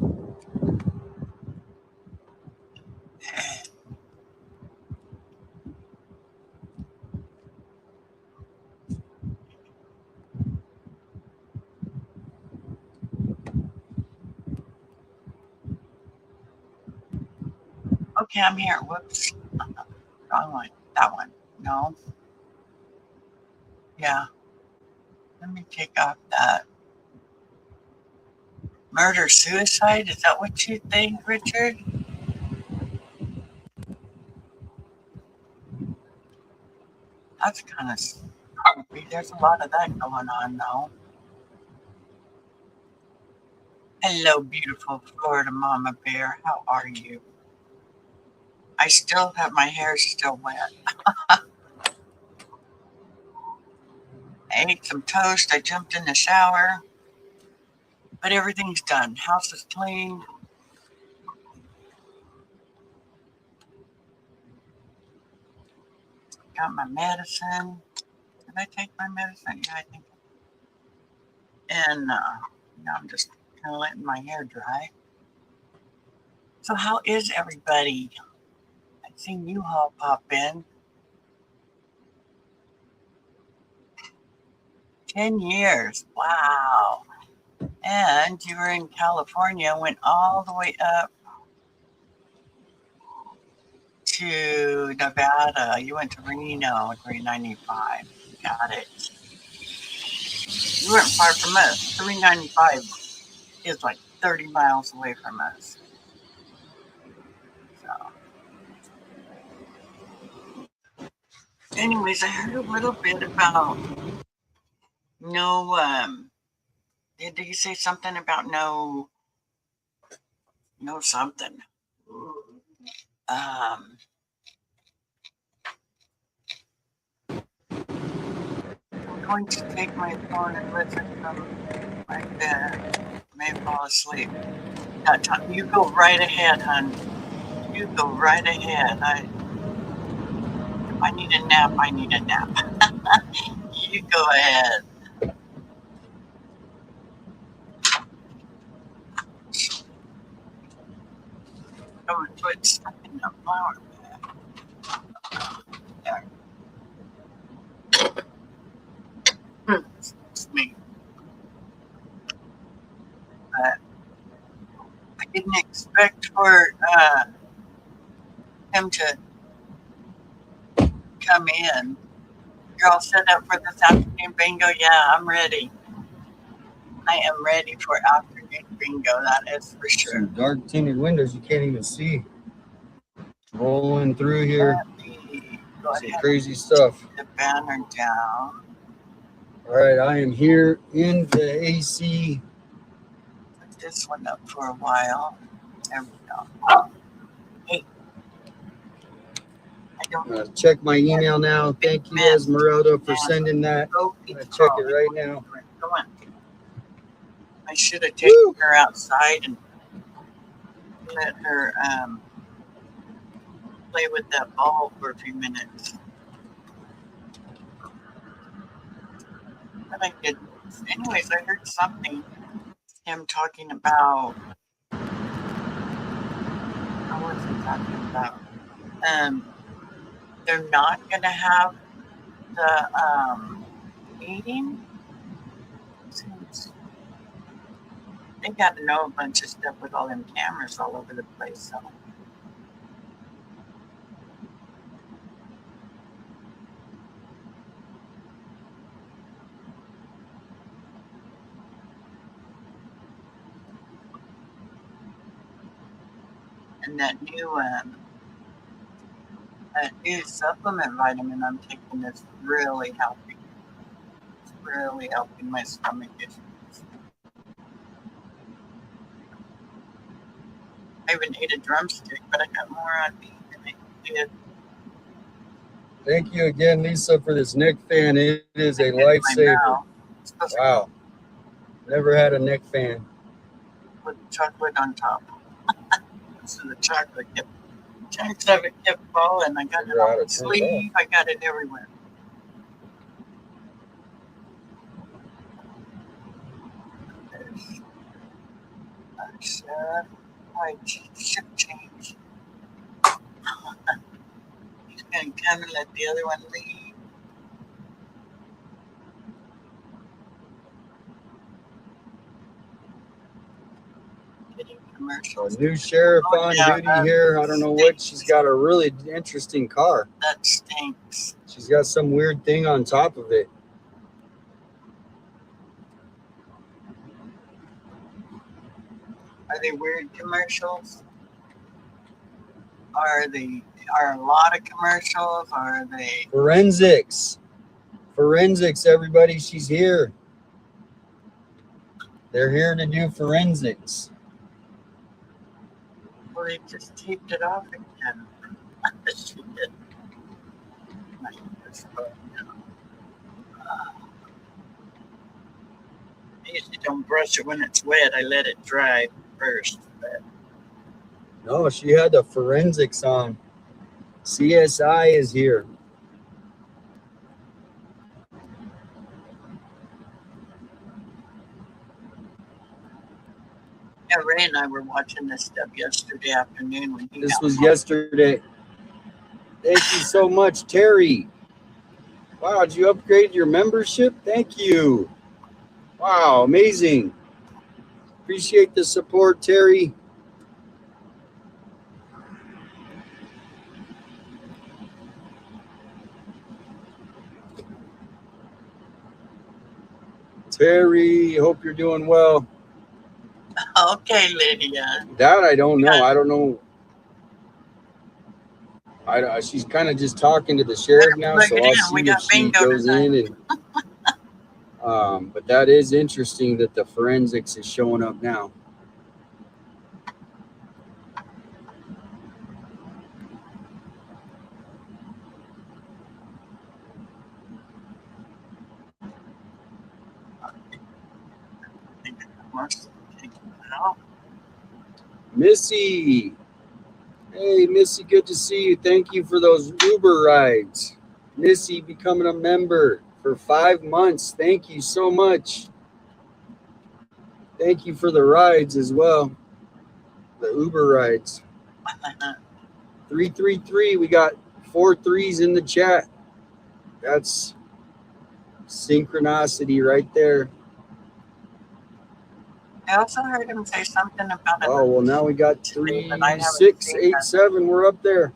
Okay, I'm here. Whoops. Wrong one. That one. No. Yeah. Let me take off that. Murder, suicide? Is that what you think, Richard? That's kind of creepy. There's a lot of that going on, though. Hello, beautiful Florida Mama Bear. How are you? I still have my hair still wet. I ate some toast. I jumped in the shower. But everything's done. House is clean. Got my medicine. Did I take my medicine? Yeah, I think. And now I'm just kind of letting my hair dry. So how is everybody? I've seen you all pop in. 10 years. Wow. And you were in California, went all the way up to Nevada. You went to Reno, 395. Got it. You weren't far from us. 395 is like 30 miles away from us. So, anyways, I heard a little bit about did he say something about no something? I'm going to take my phone and listen from my bed. May fall asleep. You go right ahead, hon. You go right ahead. If I need a nap, I need a nap. You go ahead. I'm going to put stuff in the flower bed. There. Excuse me. But I didn't expect for him to come in. You're all set up for this afternoon bingo? Yeah, I'm ready. I am ready for afternoon bingo, that is for sure. Some dark tinted windows you can't even see. Rolling through here. Some crazy stuff. The banner down. All right, I am here in the AC. Put this one up for a while. There we go. Hey. I don't check my email now. Thank you, Esmeralda, for sending that. I'm gonna check it right now. Come on. I should have taken her outside and let her play with that ball for a few minutes. But I didn't. Anyways, I heard something. Him talking about. What was he talking about? They're not gonna have the meeting. They got to know a bunch of stuff with all them cameras all over the place. So. And that new supplement vitamin I'm taking is really helping. It's really helping my stomach issues. I even ate a drumstick, but I got more on me than I did. Thank you again, Lisa, for this neck fan. It is a in my lifesaver. mouth. It's supposed to Wow. Never had a neck fan. with chocolate on top. So the chocolate kept, chunks of it kept falling. I got it Figure out on how the to turn it sleeve. I got it everywhere. There's my shift change. He's going to come and let the other one leave. Getting A commercials. new sheriff on yeah, duty here. I don't know what. She's got a really interesting car. That stinks. She's got some weird thing on top of it. Are they weird commercials? Are a lot of commercials? Are they Forensics. Forensics, everybody. She's here. They're here to do forensics. well, they just taped it off again? She did. I usually don't brush it when it's wet. I let it dry first. But No, she had the forensics on. CSI is here. yeah, Ray and I were watching this stuff yesterday afternoon when he This got was home. yesterday. Thank you so much, Terry. Wow, did you upgrade your membership? Thank you. Wow, amazing. Appreciate the support, Terry. Terry, hope you're doing well. Okay, Lydia. That I don't know. I don't know. She's kind of just talking to the sheriff now, Plug so it I'll in. see We if got she bingo goes tonight. in and. But that is interesting that the forensics is showing up now. I think it must take it out. Missy. Hey, Missy, good to see you. Thank you for those Uber rides. Missy becoming a member for 5 months. Thank you so much. Thank you for the rides as well. The Uber rides. 333. We got 4 3s in the chat. That's synchronicity right there. I also heard him say something about it. Oh, well, now we got Today, but I haven't 3, 6, seen 8, that. 7. We're up there.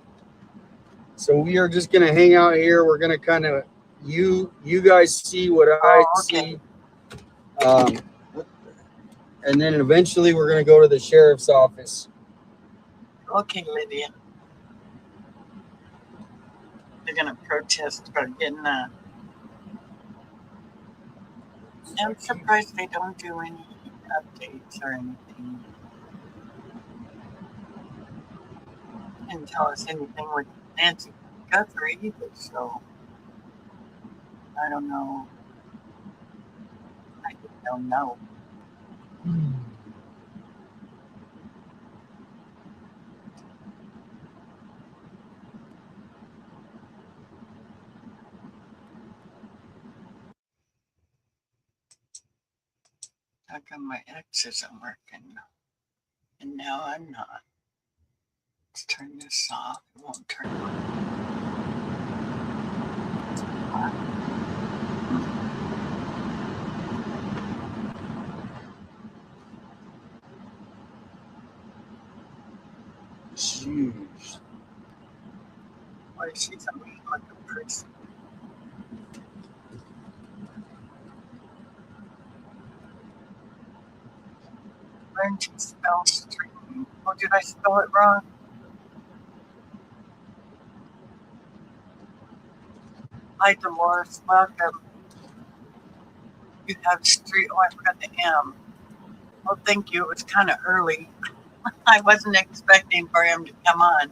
So we are just going to hang out here. We're going to kind of, you guys see what I okay. see. And then eventually we're going to go to the sheriff's office. Okay, Lydia. They're going to protest for getting I'm surprised they don't do any updates or anything. They didn't tell us anything with Nancy Guthrie either, so I don't know. I just don't know. How come my X isn't working? And now I'm not. Let's turn this off. It won't turn on. Jeez. What is she talking like a priest? Learn to spell streaming. Oh, did I spell it wrong? Hi, Dolores. Welcome. You have street. Oh, I forgot the M. Well, thank you. It was kind of early. I wasn't expecting for him to come on.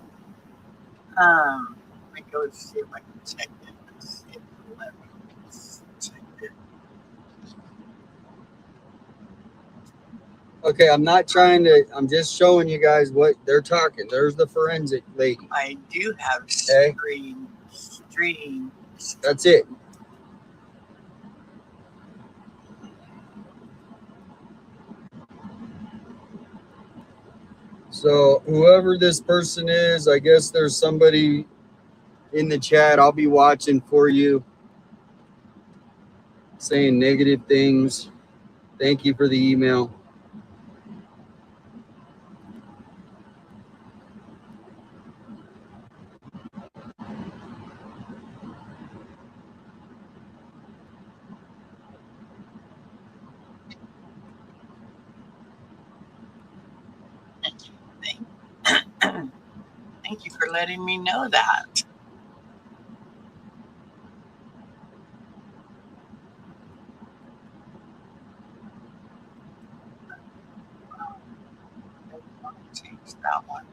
Let me go see if I can check it. Let's see if it'll let me check it. Okay, I'm not trying to, I'm just showing you guys what they're talking. There's the forensic lady. I do have Okay. stream. That's it. So whoever this person is, I guess there's somebody in the chat. I'll be watching for you, saying negative things. Thank you for the email. Thank you for letting me know that. Change that one.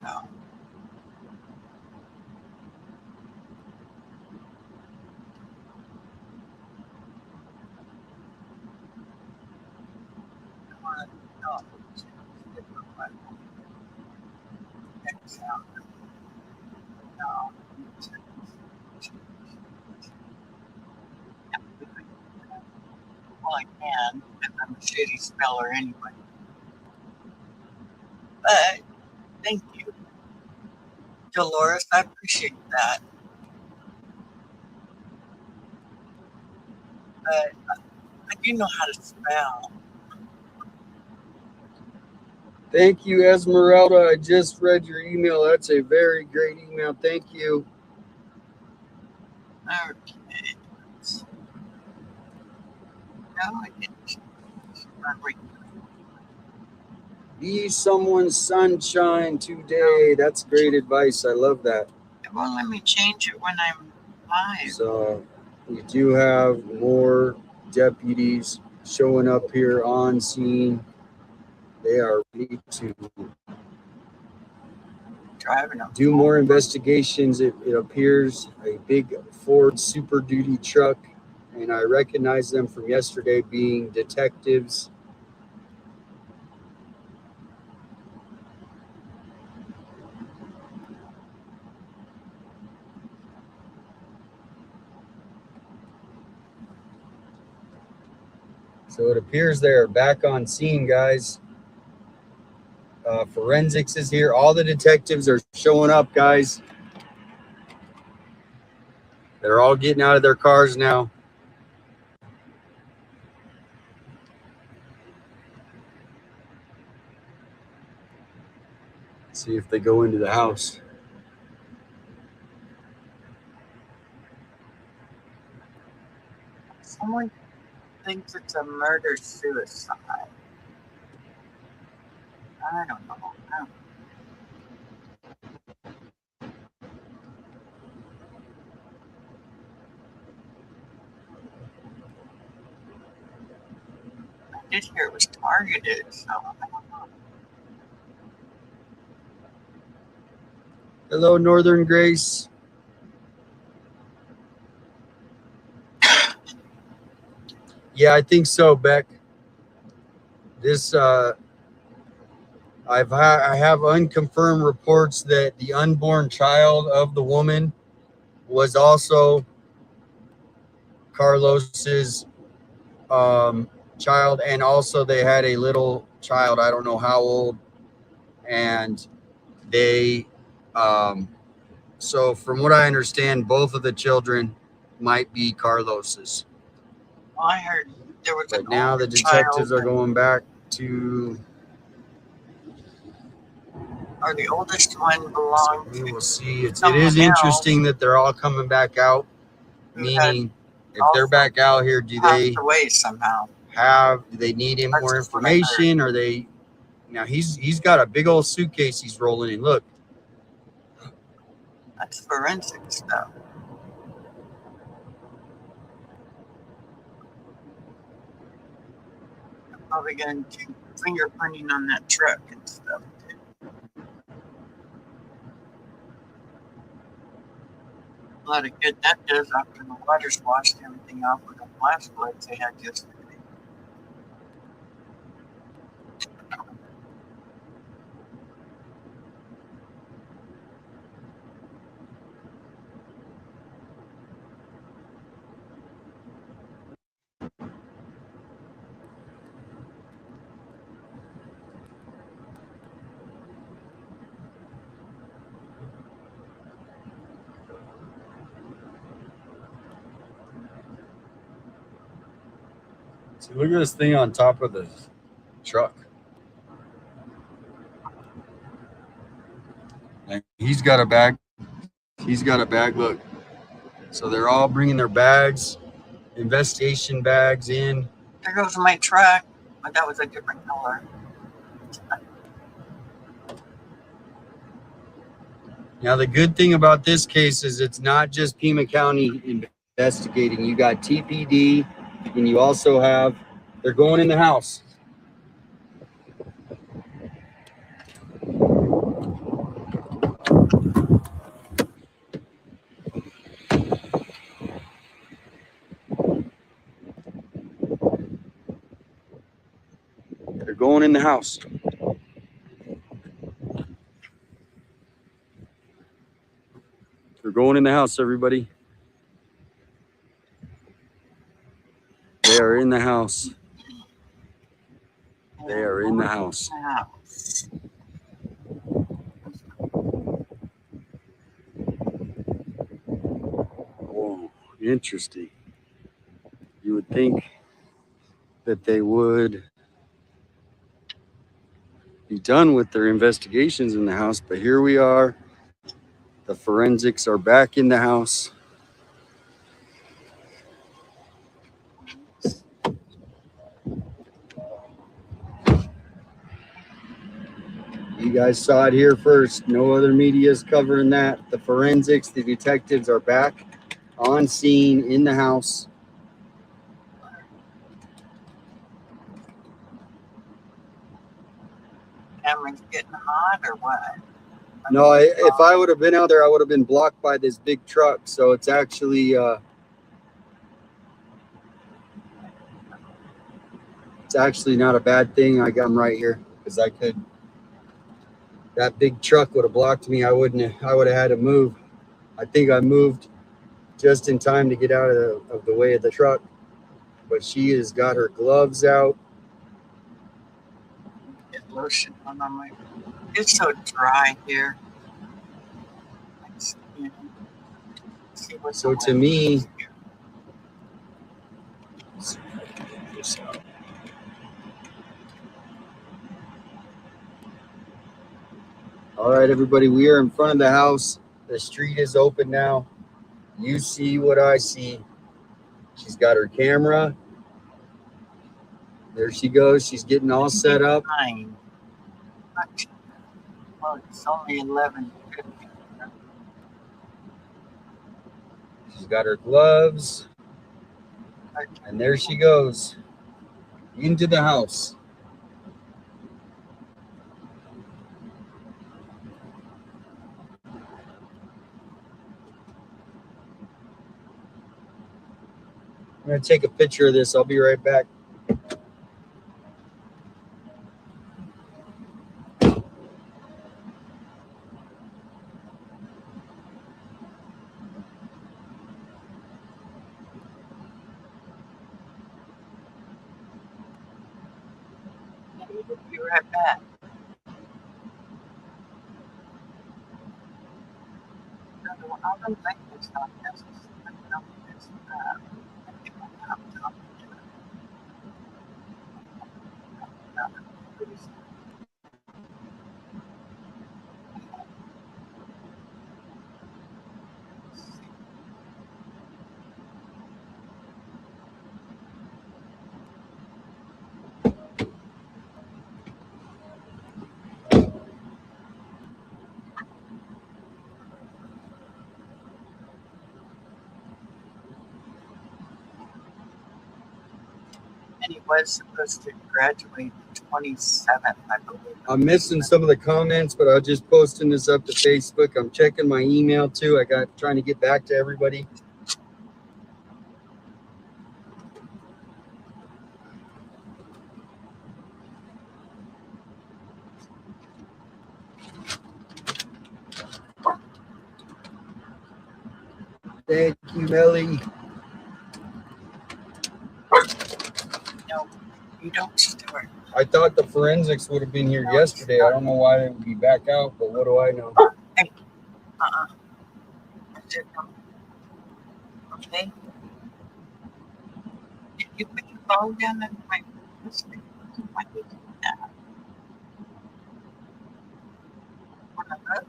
No. No. No. Well, I can, because I'm a shitty speller anyway. But thank you, Dolores. I appreciate that. But I do know how to spell. Thank you, Esmeralda. I just read your email. That's a very great email. Thank you. Okay. No, I didn't. Be someone's sunshine today. That's great advice. I love that. It won't let me change it when I'm live. So we do have more deputies showing up here on scene. They are ready to Driving up. do more investigations. It appears a big Ford Super Duty truck, and I recognize them from yesterday being detectives. So it appears they're back on scene, guys. Forensics is here. All the detectives are showing up, guys. They're all getting out of their cars now. See if they go into the house. Someone thinks it's a murder-suicide. I don't know. I did hear it was targeted, so I don't know. Hello, Northern Grace. Yeah, I think so, Beck. This I have unconfirmed reports that the unborn child of the woman was also Carlos's child, and also they had a little child, I don't know how old, and they So from what I understand, both of the children might be Carlos's. Well, I heard there was But an now older the detectives child are going back to. or the oldest one So belonged we to will see. It someone is else interesting that they're all coming back out. who had Meaning, if they're also back out here, do passed they away somehow. do they need more That's just what I heard. information? Or they now he's got a big old suitcase he's rolling in. Look, That's forensic stuff. I'm probably going to do fingerprinting on that truck and stuff too. A lot of good that does after the water's washed everything off with the flash floods they had yesterday. see, look at this thing on top of the truck. And he's got a bag. He's got a bag. Look, so they're all bringing their bags, investigation bags in. There goes my truck, but that was a different color. Now, the good thing about this case is it's not just Pima County investigating. You got TPD, and you also have, they're going in the house. They're going in the house. They're going in the house, everybody. They are in the house. They are in the house. House. Oh, interesting. You would think that they would be done with their investigations in the house, but here we are. The forensics are back in the house. You guys saw it here first. No other media is covering that. The forensics, the detectives are back on scene in the house. Camera's getting hot or what? No, if I would have been out there, I would have been blocked by this big truck. So it's actually not a bad thing. I got them right here because I could. That big truck would have blocked me. I would have had to move. I think I moved just in time to get out of the way of the truck. But she has got her gloves out. Get lotion on my. It's so dry here. See what's So on to my me, face here. all right, everybody, we are in front of the house. The street is open now. You see what I see. She's got her camera. There she goes. She's getting all set up. 9. Well, it's only 11:50. She's got her gloves. And there she goes into the house. I'm going to take a picture of this. I'll be right back. Be right back. I don't like this stuff. This is this, I think I'm not talking to it. And he was supposed to graduate the 27th, I believe. I'm missing some of the comments, but I'm just posting this up to Facebook. I'm checking my email too. I got trying to get back to everybody. Thank you, Melly. No, you don't store it. I thought the forensics would have been here yesterday. I don't know why they would be back out, but what do I know? Uh-uh. That's it. Okay. Did you put your phone down in my husband? Why did you do that? Wanna look?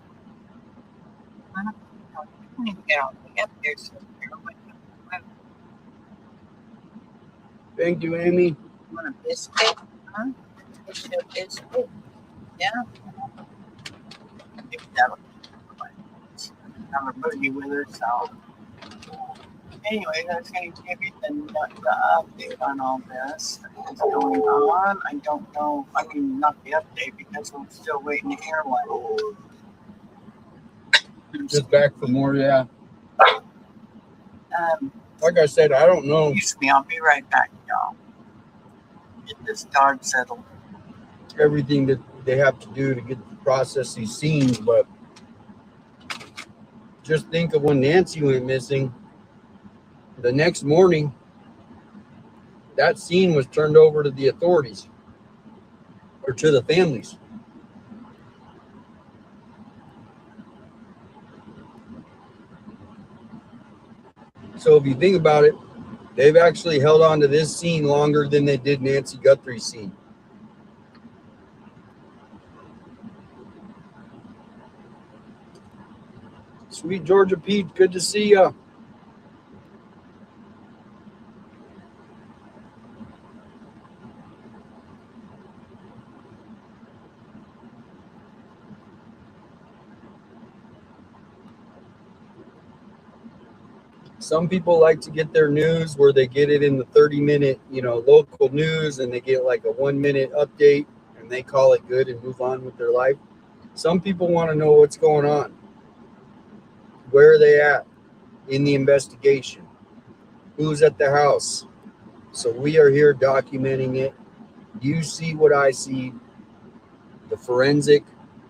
No, you can even get out the up there, so you're like, Thank you, Amy. want a biscuit? Huh? It's a biscuit. Yeah. Maybe that'll have a boogie with her, so. Anyway, that's going to give you the update on all this that's going on. I don't know, I mean, not the update because I'm still waiting to hear one. Just back for more, yeah. Um, Like I said, I don't know excuse me, I'll be right back, y'all. Get this dog settled. everything that they have to do to get to process these scenes, but just think of when Nancy went missing. The next morning, that scene was turned over to the authorities or to the families. So if you think about it, they've actually held on to this scene longer than they did Nancy Guthrie's scene. Sweet Georgia Pete, good to see ya. Some people like to get their news where they get it in the 30-minute, local news, and they get like a 1-minute update and they call it good and move on with their life. Some people want to know what's going on. Where are they at in the investigation? Who's at the house? So we are here documenting it. You see what I see. The forensic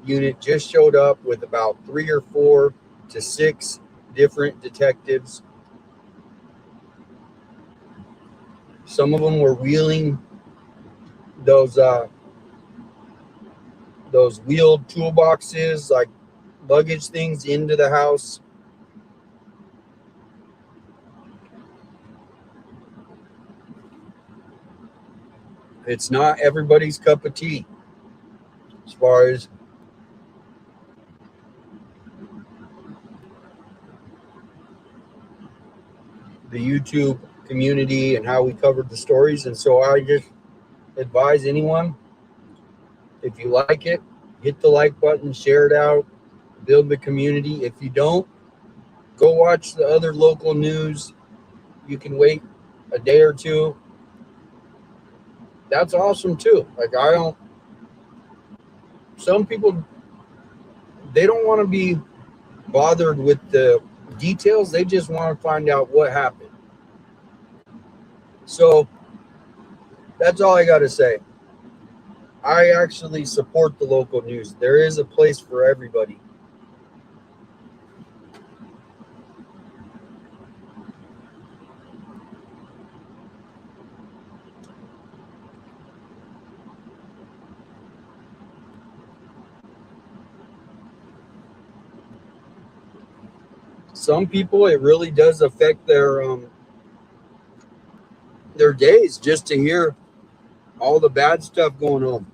unit just showed up with about 3 or 4 to 6 different detectives. Some of them were wheeling those wheeled toolboxes, like luggage things, into the house. It's not everybody's cup of tea as far as the YouTube community and how we covered the stories. And so I just advise anyone, if you like it, hit the like button, share it out, build the community. If you don't, go watch the other local news. You can wait a day or two. That's awesome too. Like some people, they don't want to be bothered with the details. They just want to find out what happened. So that's all I got to say. I actually support the local news. There is a place for everybody. some people, it really does affect their days just to hear all the bad stuff going on.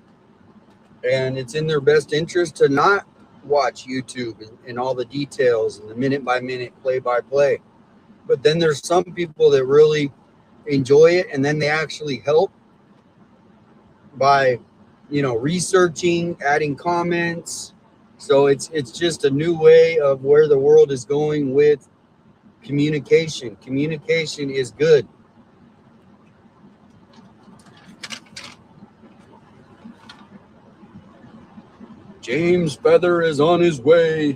And it's in their best interest to not watch YouTube and all the details and the minute by minute, play by play. But then there's some people that really enjoy it, and then they actually help by, researching, adding comments. So it's just a new way of where the world is going with communication. Communication is good. James Feather is on his way.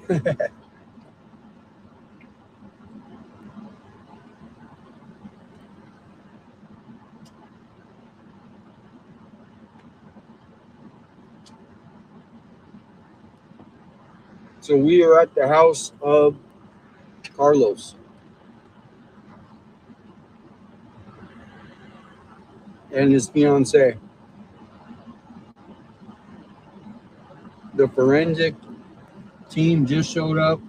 So we are at the house of Carlos and his fiance. The forensic team just showed up.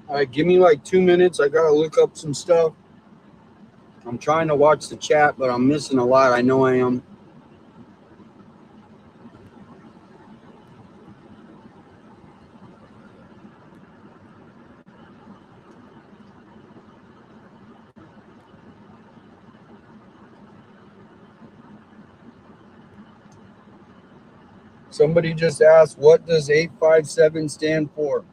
All right, give me like 2 minutes. I gotta look up some stuff. I'm trying to watch the chat, but I'm missing a lot. I know I am. Somebody just asked, what does 857 stand for?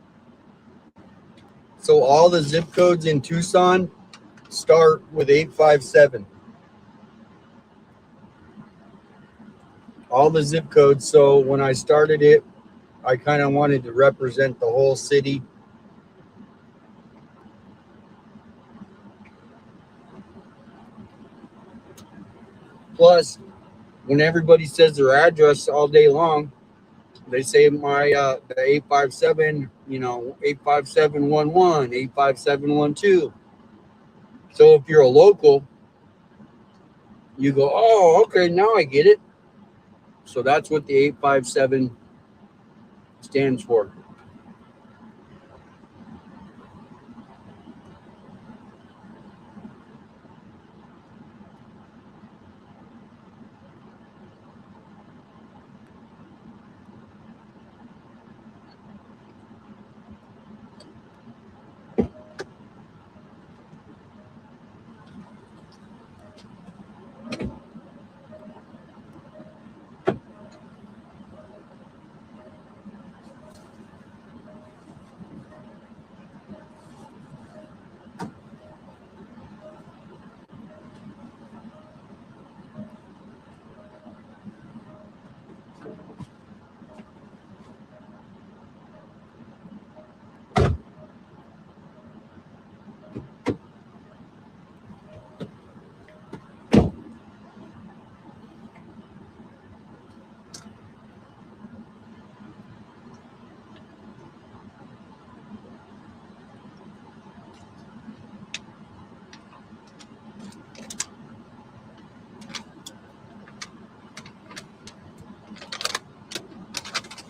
So all the zip codes in Tucson start with 857. All the zip codes. So when I started it, I kind of wanted to represent the whole city. Plus, when everybody says their address all day long, they say the 857, 85711, 85712. So if you're a local, you go, oh, okay, now I get it. So that's what the 857 stands for.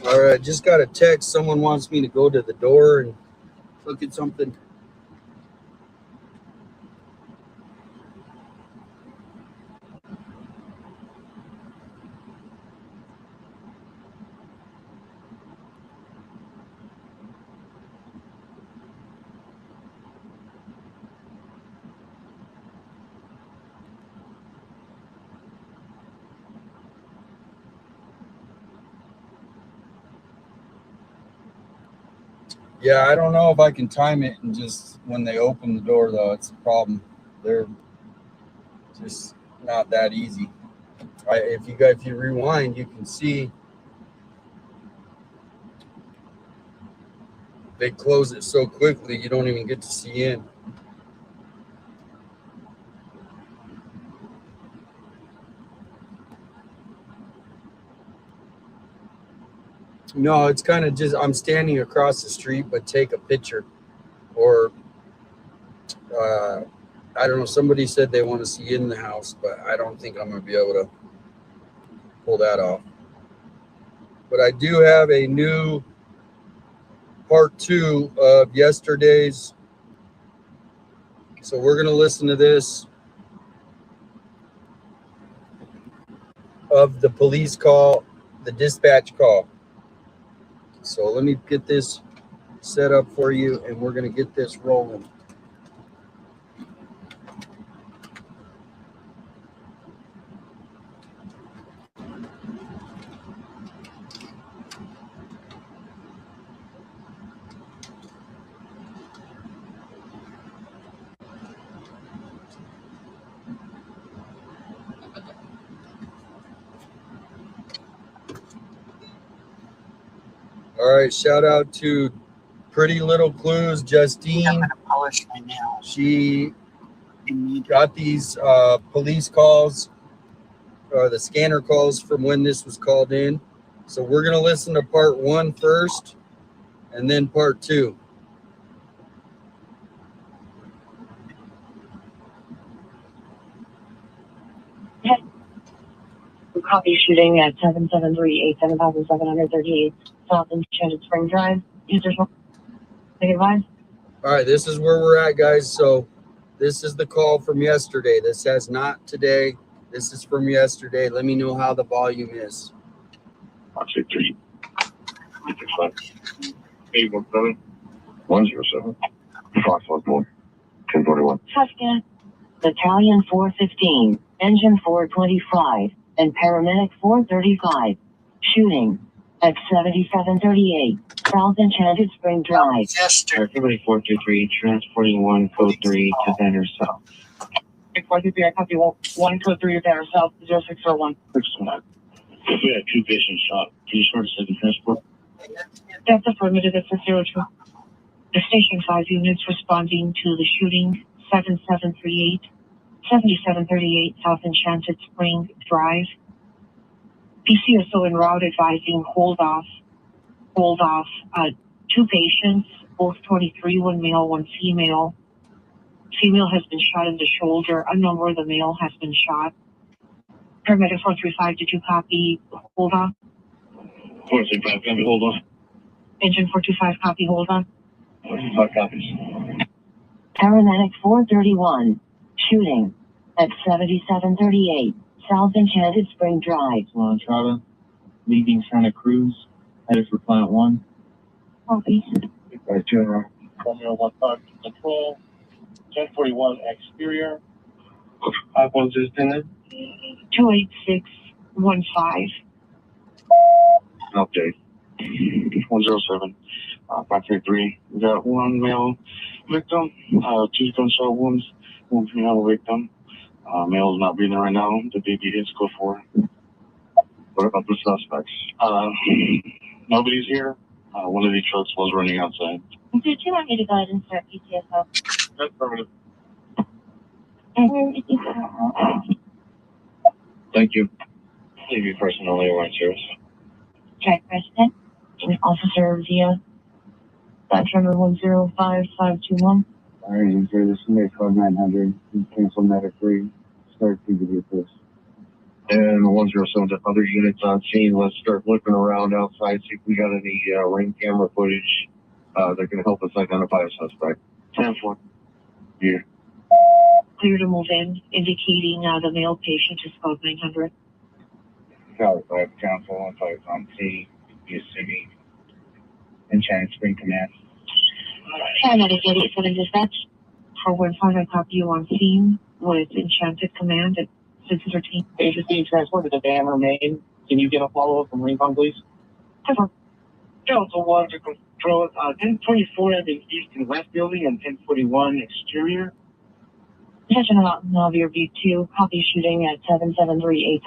All right, just got a text. Someone wants me to go to the door and look at something. Yeah, I don't know if I can time it and just when they open the door, though. It's a problem. They're just not that easy. If you rewind, you can see They close it so quickly, you don't even get to see in. No, it's kind of just, I'm standing across the street, but take a picture. Or, I don't know, somebody said they want to see in the house, but I don't think I'm going to be able to pull that off. But I do have a new part 2 of yesterday's. So we're going to listen to this of the police call, the dispatch call. So let me get this set up for you, and we're going to get this rolling. All right, shout out to Pretty Little Clues, I'm Justine. gonna polish my nails. She Immediately. got these police calls, or the scanner calls from when this was called in. So we're going to listen to part 1 first, and then part 2. Copy shooting at 773-87,738 South Enchanted Spring Drive. Users take advice. All right, this is where we're at, guys. So this is the call from yesterday. This has not today. This is from yesterday. Let me know how the volume is. Oxy 3. 817 107. Fox 14. 1041. Suspect. Battalion 415, Engine 425, and Paramedic 435. Shooting at 7738 South Enchanted Spring Drive. Sister. Everybody 423, transporting 1 code 3 to Banner South. 423, I copy 1 code 3 to Banner South, 0601. We had 2 patients shot. Can you start a second transport? That's affirmative, it's a 02. The Station 5 units responding to the shooting, 7738 South Enchanted Spring Drive. PCSO en route advising hold off. 2 patients, both 23, 1 male, 1 female. Female has been shot in the shoulder. Unknown where the male has been shot. Paramedic 435, did you copy? Hold on. 435, copy, hold on. Engine 425, copy, hold on. 425 copies. Paramedic 431, shooting at 7738 South Enchanted Spring Drive. Trava, leaving Santa Cruz, headed for Plant 1. Copy. By General. Romeo 15 control, 1041 exterior. 516 28615. Update. 107. 533. We got 1 male victim, 2 gunshot wounds, 1 female victim. Male is not breathing right now. The baby is go for. What about the suspects? Nobody's here. One of the trucks was running outside. Did you want me to go ahead and start PTSO? That's permanent. Mm-hmm. Thank you. Navy personnel airline service. Jack President, Officer via batch number 105521. Alright, you hear this from me, code 900. You cancel medic 3. Start PBD, please. And 107 to other units on scene. Let's start looking around outside, see if we got any ring camera footage that can help us identify a suspect. 10-4. Here. Clear to move in, indicating the male patient is code 900. Tower 5 Council, on flights on C, East City, Enchanted Spring Command. Paramedic 87 dispatch. 415, I copy you on scene with Enchanted Command at 613. Patient being transported to Banner, Maine. Can you get a follow-up from Rincon, please? Delta 1 to control 1024 at the east and west building and 1041 exterior. Attention Navier V2, copy shooting at 7738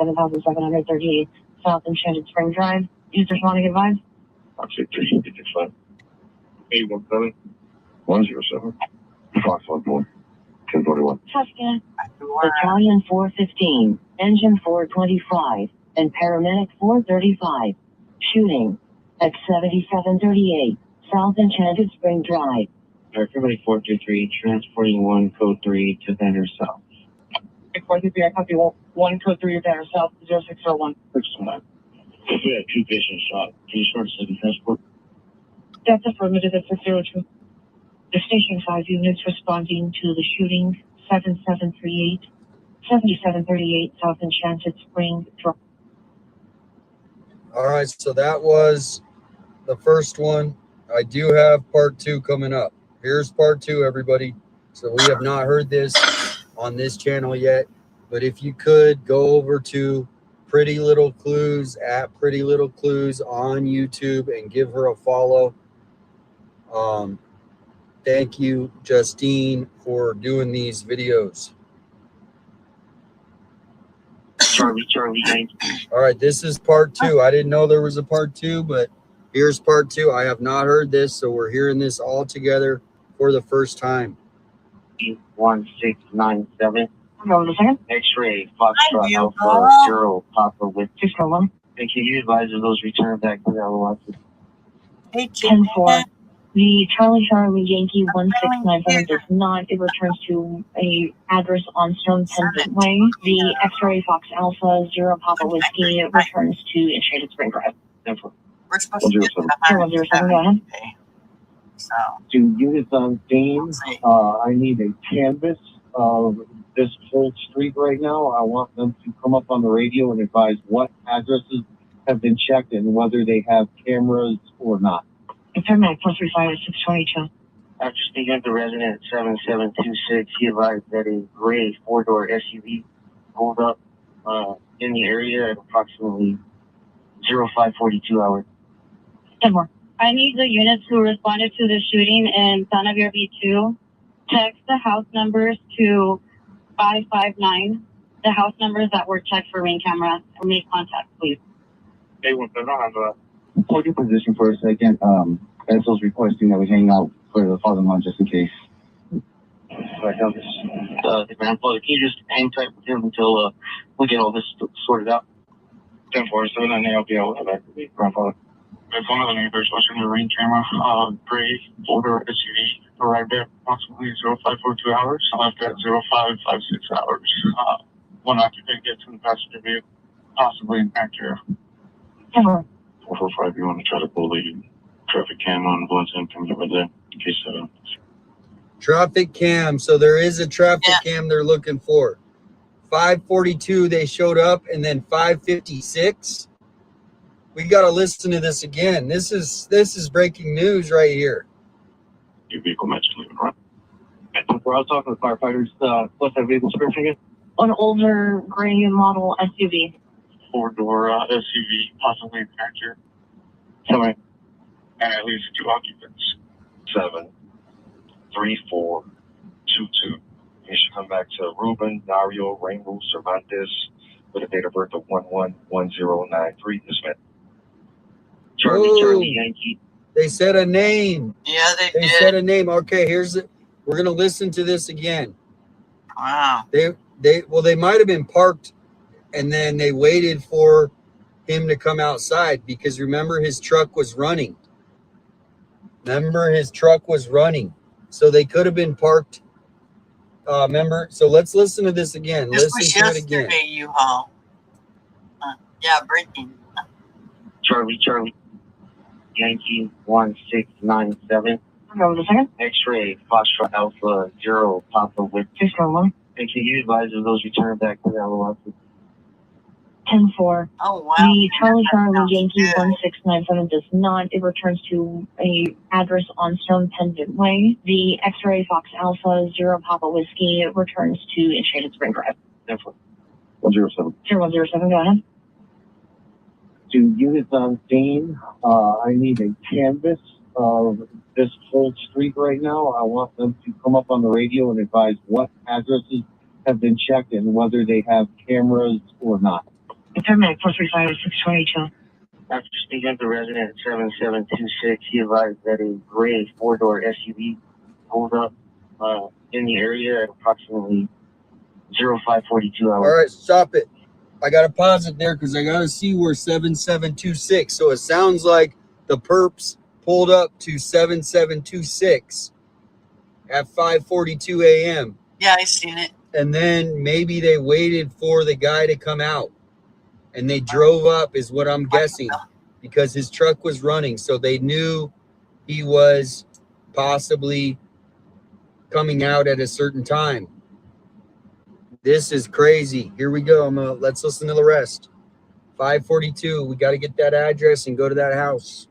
817 107. Fox 14 1041. Tucson, Battalion 415, Engine 425, and Paramedic 435. Shooting at 7738 South Enchanted Spring Drive. Everybody 423, transporting 1 code 3 to Vander South. 423, I copy 1 code 3 to Vander South, 0601. If we had 2 patients shot, can you start city transport? That's affirmative at 602. The Station 5 units responding to the shooting 7738 South Enchanted Spring Drive. All right, so that was the first one. I do have part 2 coming up. Here's part 2, everybody. So we have not heard this on this channel yet, but if you could go over to Pretty Little Clues at Pretty Little Clues on YouTube and give her a follow. Thank you, Justine, for doing these videos. Charlie, All right, this is part 2. I didn't know there was a part 2, but here's part 2. I have not heard this, so we're hearing this all together for the first time. 1697. Hold on a second. X-ray, Foxtrot Hi, Alpha, Hugo. 0, Papa with 601. and can you advise of those return back to the LOS? Hey, 10-4. The Charlie Yankee 1697 does not. It returns to a address on Stone Pendant Way. The X-Ray Fox Alpha 0 Papa Whiskey it returns to Enchanted Spring Drive. we're supposed to get to the 0107, go ahead. today. So, To units on scene, let's see. I need a canvas of this whole street right now. I want them to come up on the radio and advise what addresses have been checked and whether they have cameras or not. Paramedic 435 at 622. After speaking with the resident at 7726, he advised that a gray 4-door SUV pulled up in the area at approximately 0542 hours. 10 more. I need the units who responded to the shooting in Santa Vera B2. Text the house numbers to 559, the house numbers that were checked for ring camera, and make contact, please. Hey, what's going on? Hold your position for a second. Enzo's requesting that we hang out for the father-in-law just in case. Right now, the grandfather, can you just hang tight with him until we get all this sorted out? 1047, and I'll be able to back to the grandfather. If one of the neighbors watching the ring camera, gray 4-door SUV arrived at approximately 0542 hours. Left at 0556 hours. One occupant gets in the passenger vehicle, possibly in Acura. 445, you want to try to pull the traffic cam on blends in from over there in case Traffic cam. So there is a traffic cam they're looking for. 542 they showed up, and then 556. We got to listen to this again. This is breaking news right here. your vehicle matches leaving right. We're all talking to firefighters. What's that vehicle description again? An older gray model SUV. 4-door SUV, possibly in Acura, Somewhere. and at least 2 occupants. 73422. You should come back to Ruben Dario Rainbow Cervantes with a date of birth of 111093. Dismissed. Charlie Yankee. They said a name. Yeah, they They did. said a name. Okay, we're gonna listen to this again. Wow. They might have been parked, and then they waited for him to come outside because remember his truck was running. So they could have been parked. Remember? So let's listen to this again. This was Listen to it again. yesterday, U-Haul. Yeah, breaking. Charlie Yankee 1697. Hold on a second. X-ray Foxtrot Alpha 0 Papa with 601. and can you advise of those return back to the LOS? 10-4. Oh, wow. The Charlie Sounds Yankee good. 1697 does not. It returns to a address on Stone Pendant Way. The X-Ray Fox Alpha 0 Papa Whiskey it returns to Enchanted Spring Drive. 107. 0107, go ahead. To units on scene, I need a canvas of this whole street right now. I want them to come up on the radio and advise what addresses have been checked and whether they have cameras or not. Paramedic 435 at 622. After speaking with the resident at 7726, he advised that a gray four-door SUV pulled up in the area at approximately 0542 All hours. right, stop it. I got to pause it there because I got to see where 7726. So it sounds like the perps pulled up to 7726 at 5:42 a.m. Yeah, I seen it. And then maybe they waited for the guy to come out and they drove up, is what I'm guessing, because his truck was running. So they knew he was possibly coming out at a certain time. This is crazy. Here we go. Let's listen to the rest. 5:42. We got to get that address and go to that house.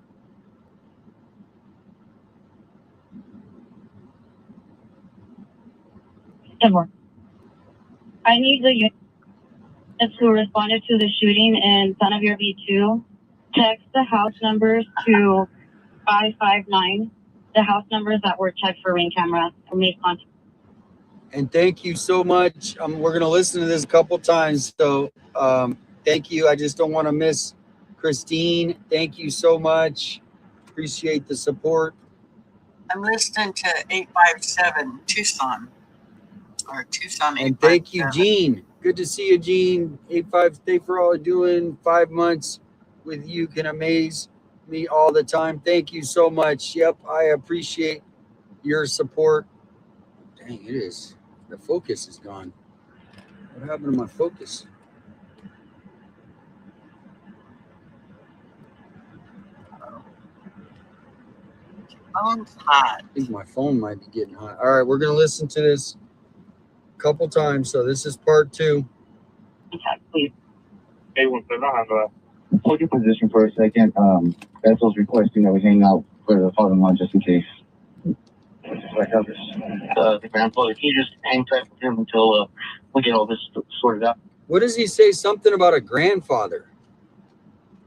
I need the units who responded to the shooting in Son of Your V2. Text the house numbers to 559. The house numbers that were checked for ring camera and made contact. And thank you so much. We're going to listen to this a couple times. So thank you. I just don't want to miss Christine. Thank you so much. Appreciate the support. I'm listening to 857 Tucson. Or Tucson 857. And thank you, Gene. Good to see you, Gene. 85, thank for all you're doing. 5 months with you can amaze me all the time. Thank you so much. Yep, I appreciate your support. Dang, it is. The focus is gone. What happened to my focus? Phone's hot. I think my phone might be getting hot. All right, we're going to listen to this a couple times. So this is part 2. Please. Hey, hold your position for a second. Bethel's requesting that we hang out for the father-in-law just in case. Like how this, the grandfather, can you just hang tight with him until we get all this sorted out? What does he say? Something about a grandfather.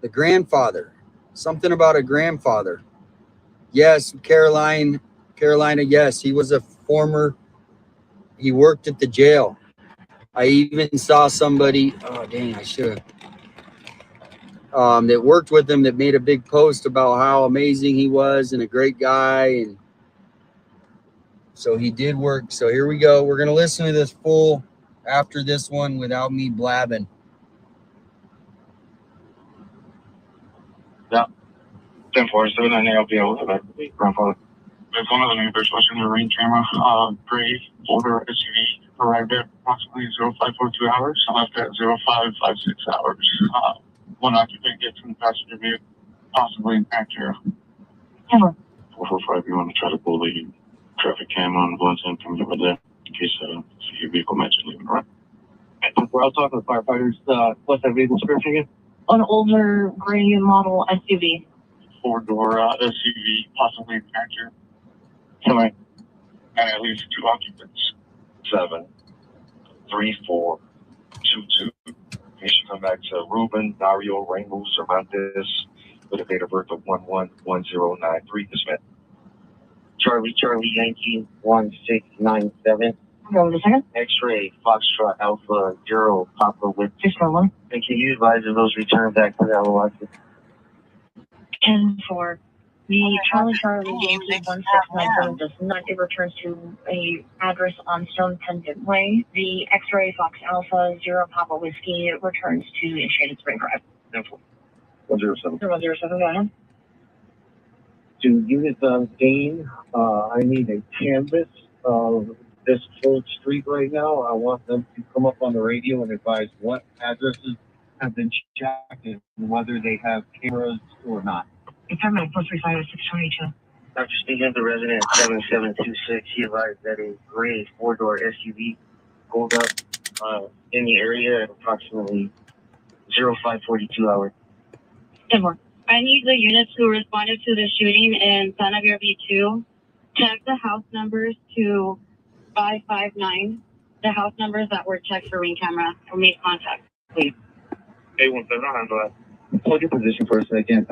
The grandfather. Something about a grandfather. Yes, Carolina, yes. He was a former, he worked at the jail. I even saw somebody, oh dang, I should have, that worked with him that made a big post about how amazing he was and a great guy. And so he did work. So here we go. We're going to listen to this full after this one without me blabbing. Yeah. 1047, I think I'll be able to grandfather. There's one of the neighbors watching the rain camera. Gray older SUV arrived at approximately 0542 hours. I left at 0556 hours. One occupant gets in the passenger vehicle, possibly in Acura. 445, you want to try to pull the traffic cam on one side from over there in case see your vehicle matches leaving, right? We're all talking to firefighters. What's that vehicle description again? An older gray model SUV. Four-door SUV, possibly in Acura. All right. And at least 2 occupants. 73422. You should come back to Ruben, Dario, Rainbow, Cervantes, with a date of birth of 111093. Dismiss. Charlie, Yankee, 1697. Hold on a second. X-ray, Foxtrot, Alpha, 0, Papa with 611. And can you advise if those return back to the LOI? 10-4. The Charlie Yankee 1697 does not. It returns to a address on Stone Pendant Way. The X-ray Fox Alpha 0 Papa Whiskey returns to Shaded Spring Drive. 107. 107, go ahead. To units on scene, I need a canvas of this whole street right now. I want them to come up on the radio and advise what addresses have been checked and whether they have cameras or not. It's permanent 435 622. After speaking to the resident at 7726, he advised that a gray four-door SUV pulled up in the area at approximately 0542 hours. 10-4. I need the units who responded to the shooting in Son of Your V2. Check the house numbers to 559. The house numbers that were checked for ring camera or made contact, please. Hey, 17, I'll handle that. Hold your position for a second.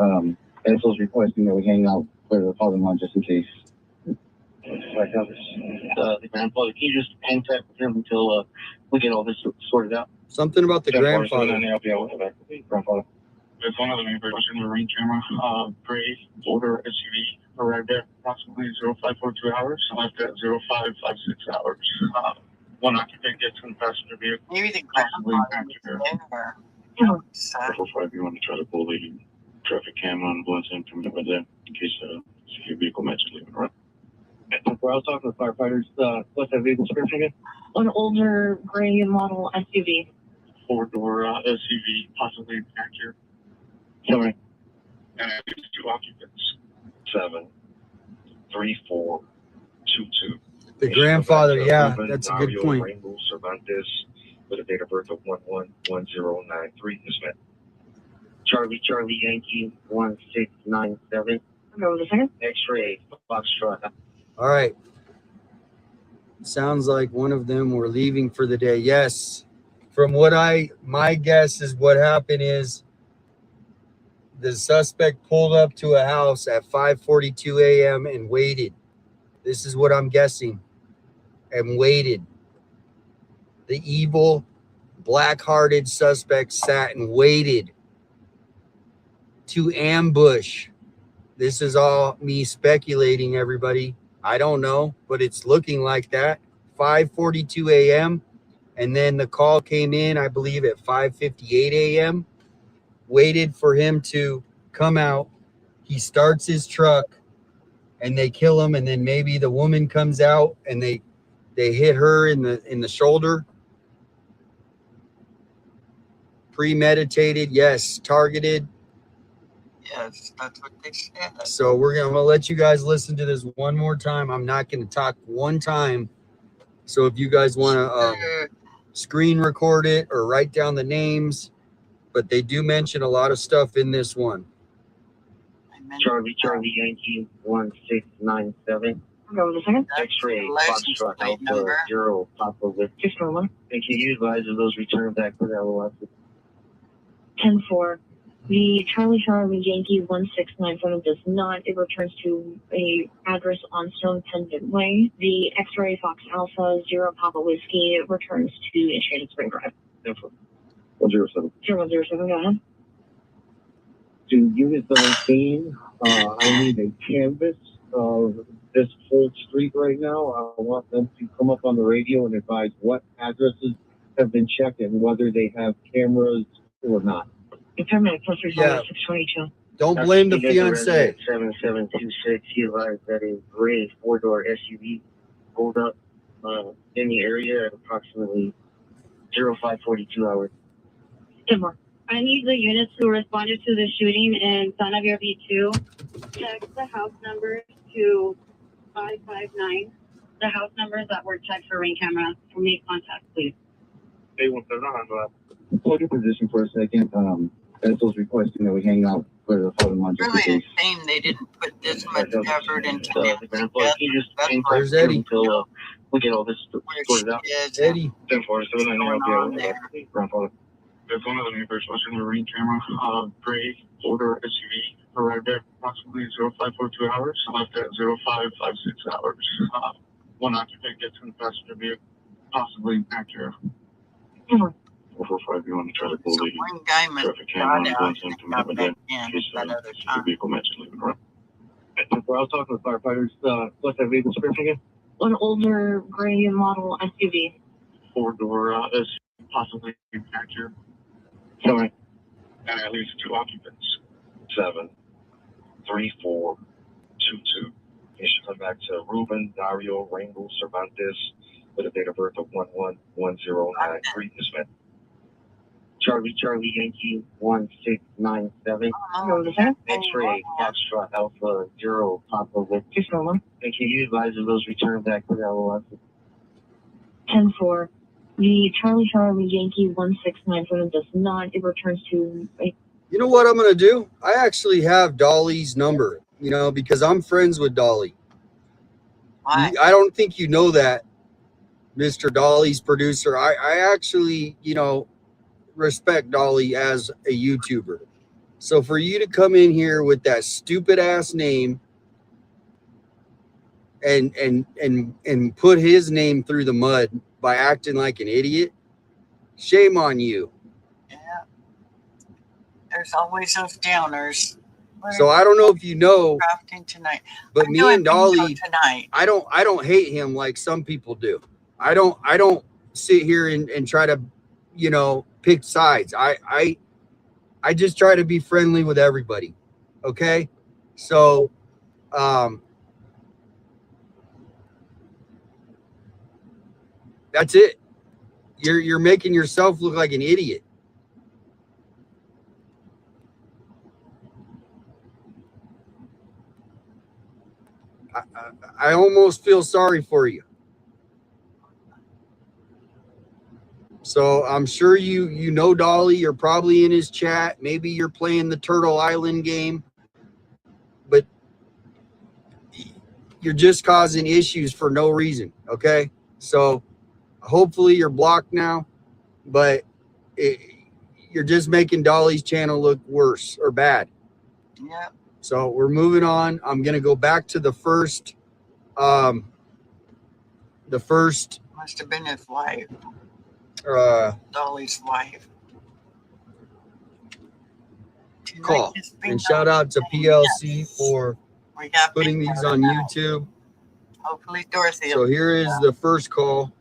Bethel's requesting that we hang out for the father-in-law just in case. Like how this, the grandfather, can you just hang tight with him until we get all this sorted out? Something about the grandfather. I'll be able to grandfather. There's one other neighbor watching the ring camera. Gray older SUV arrived at approximately 0542 hours. Left at 0556 hours. One occupant gets in the passenger vehicle. Maybe the Possibly grandfather after. was there. So, Careful for if you want to try to pull the traffic cam on Blunt's in from over there in case your vehicle matches leaving around. Where I was talking to firefighters, what's that vehicle description again? An older gray model SUV. Four-door SUV, possibly Acura. Sorry. And at least two occupants. 73422. The grandfather, yeah, that's a good point. Rainbow Cervantes with a date of birth of 111093 is met. Charlie Yankee 1697. Go with a second. X-ray Foxtrot. All right. Sounds like one of them were leaving for the day. Yes. From what my guess is what happened is the suspect pulled up to a house at 5:42 a.m. and waited. This is what I'm guessing. And waited. The evil, black-hearted suspect sat and waited to ambush. This is all me speculating, everybody. I don't know, but it's looking like that. 5:42 a.m. And then the call came in, I believe, at 5:58 a.m. Waited for him to come out. He starts his truck and they kill him. And then maybe the woman comes out and they hit her in the shoulder. Premeditated, yes. Targeted. yes, that's what they said. So I'm gonna let you guys listen to this one more time. I'm not gonna talk one time. So if you guys want to screen record it or write down the names, but they do mention a lot of stuff in this one. Charlie Yankee 1697. Go with a second. X-ray License Foxtrot plate Alpha number. 0 Papa with. Just for one. And can you advise of those returned back to the LOS? 10-4. The Charlie Yankee 1697 does not. It returns to a address on Stone Pendant Way. The X-ray Fox Alpha 0 Papa Whiskey returns to Enchanted Spring Drive. 107. 007, go ahead. To Unit 19, I need a canvas of this whole street right now. I want them to come up on the radio and advise what addresses have been checked and whether they have cameras or not. Paramedic plus Yeah. 622. Don't blame the fiance. 7726, he advised that a gray four-door SUV pulled up in the area at approximately 0542 hours. 10 more. I need the units who responded to the shooting in San Javier B2. Check the house numbers to 559. The house numbers that were checked for ring cameras. Make contact, please. Hold your position for a second. Enzo's requesting that we hang out for the photo launch. Really a shame they didn't put this much effort into it. There's Eddie. Until we get all this sorted out. Eddie. 1047, I know Going on there. grandfather. There's one of the neighbors watching the ring camera. Gray older SUV arrived at approximately 0542 hours. Left at 0556 hours. One occupant gets in the passenger vehicle, possibly Acura. 445, you want to try to pull So the one guy must traffic have cam got on out Blunt's in and from got over back there in in case that other your time. vehicle matches leaving around. Where I was talking to firefighters, what's that vehicle description again? An older gray model SUV. Four-door SUV, possibly Acura. Sorry. And at least two occupants. 73422. You should come back to Ruben Dario Rainbow Cervantes with a date of birth of 111093 is met. Charlie Yankee 1697. Go with a second. X-ray Foxtrot Alpha 0 Papa with. Just for one. And can you advise of those returned back to the LOS? 10-4. The Charlie Yankee 1697 does not. It returns to a. You know what I'm going to do? I actually have Dolly's number, because I'm friends with Dolly. Why? I don't think you know that, Mr. Dolly's producer. I actually, respect Dolly as a YouTuber. So for you to come in here with that stupid ass name and put his name through the mud by acting like an idiot, shame on you. Yeah. There's always those downers. So I don't know if you know, Crafting tonight. but I'm me doing and bingo Dolly, tonight. I don't hate him like some people do. I don't sit here and try to, you know, pick sides. I just try to be friendly with everybody. Okay. So, that's it. You're making yourself look like an idiot. I almost feel sorry for you. So I'm sure you know Dolly. You're probably in his chat. Maybe you're playing the Turtle Island game, but you're just causing issues for no reason. Okay, so hopefully you're blocked now, but you're just making Dolly's channel look worse or bad. Yep. So we're moving on. I'm gonna go back to the first. Must have been his wife. Dolly's wife. Call and shout out to PLC for putting these on YouTube. Hopefully Dorothy. So here is the first call.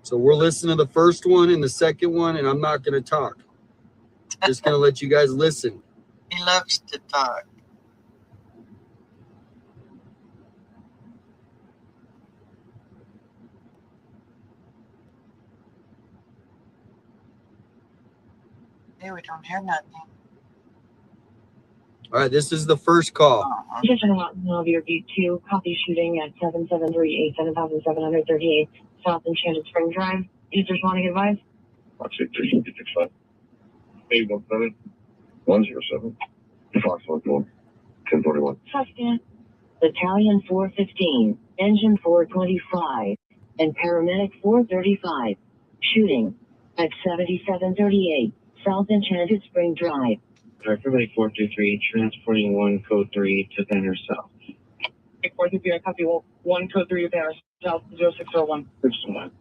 So we're listening to the first one and the second one, and I'm not going to talk. Just going to let you guys listen. He loves to talk. Hey, we don't hear nothing. All right, this is the first call. Position of your V2, copy shooting at 7738, 7738 South Enchanted Spring Drive. Users wanting advice? I'll say 365. 817 107. Fox 1041. Suspect. Battalion 415, Engine 425, and Paramedic 435. Shooting at 7738 South Enchanted Spring Drive. Paramedic 423, transporting 1 code 3 to Banner South. 423, I copy 1 code 3 to Banner South 0601. 601.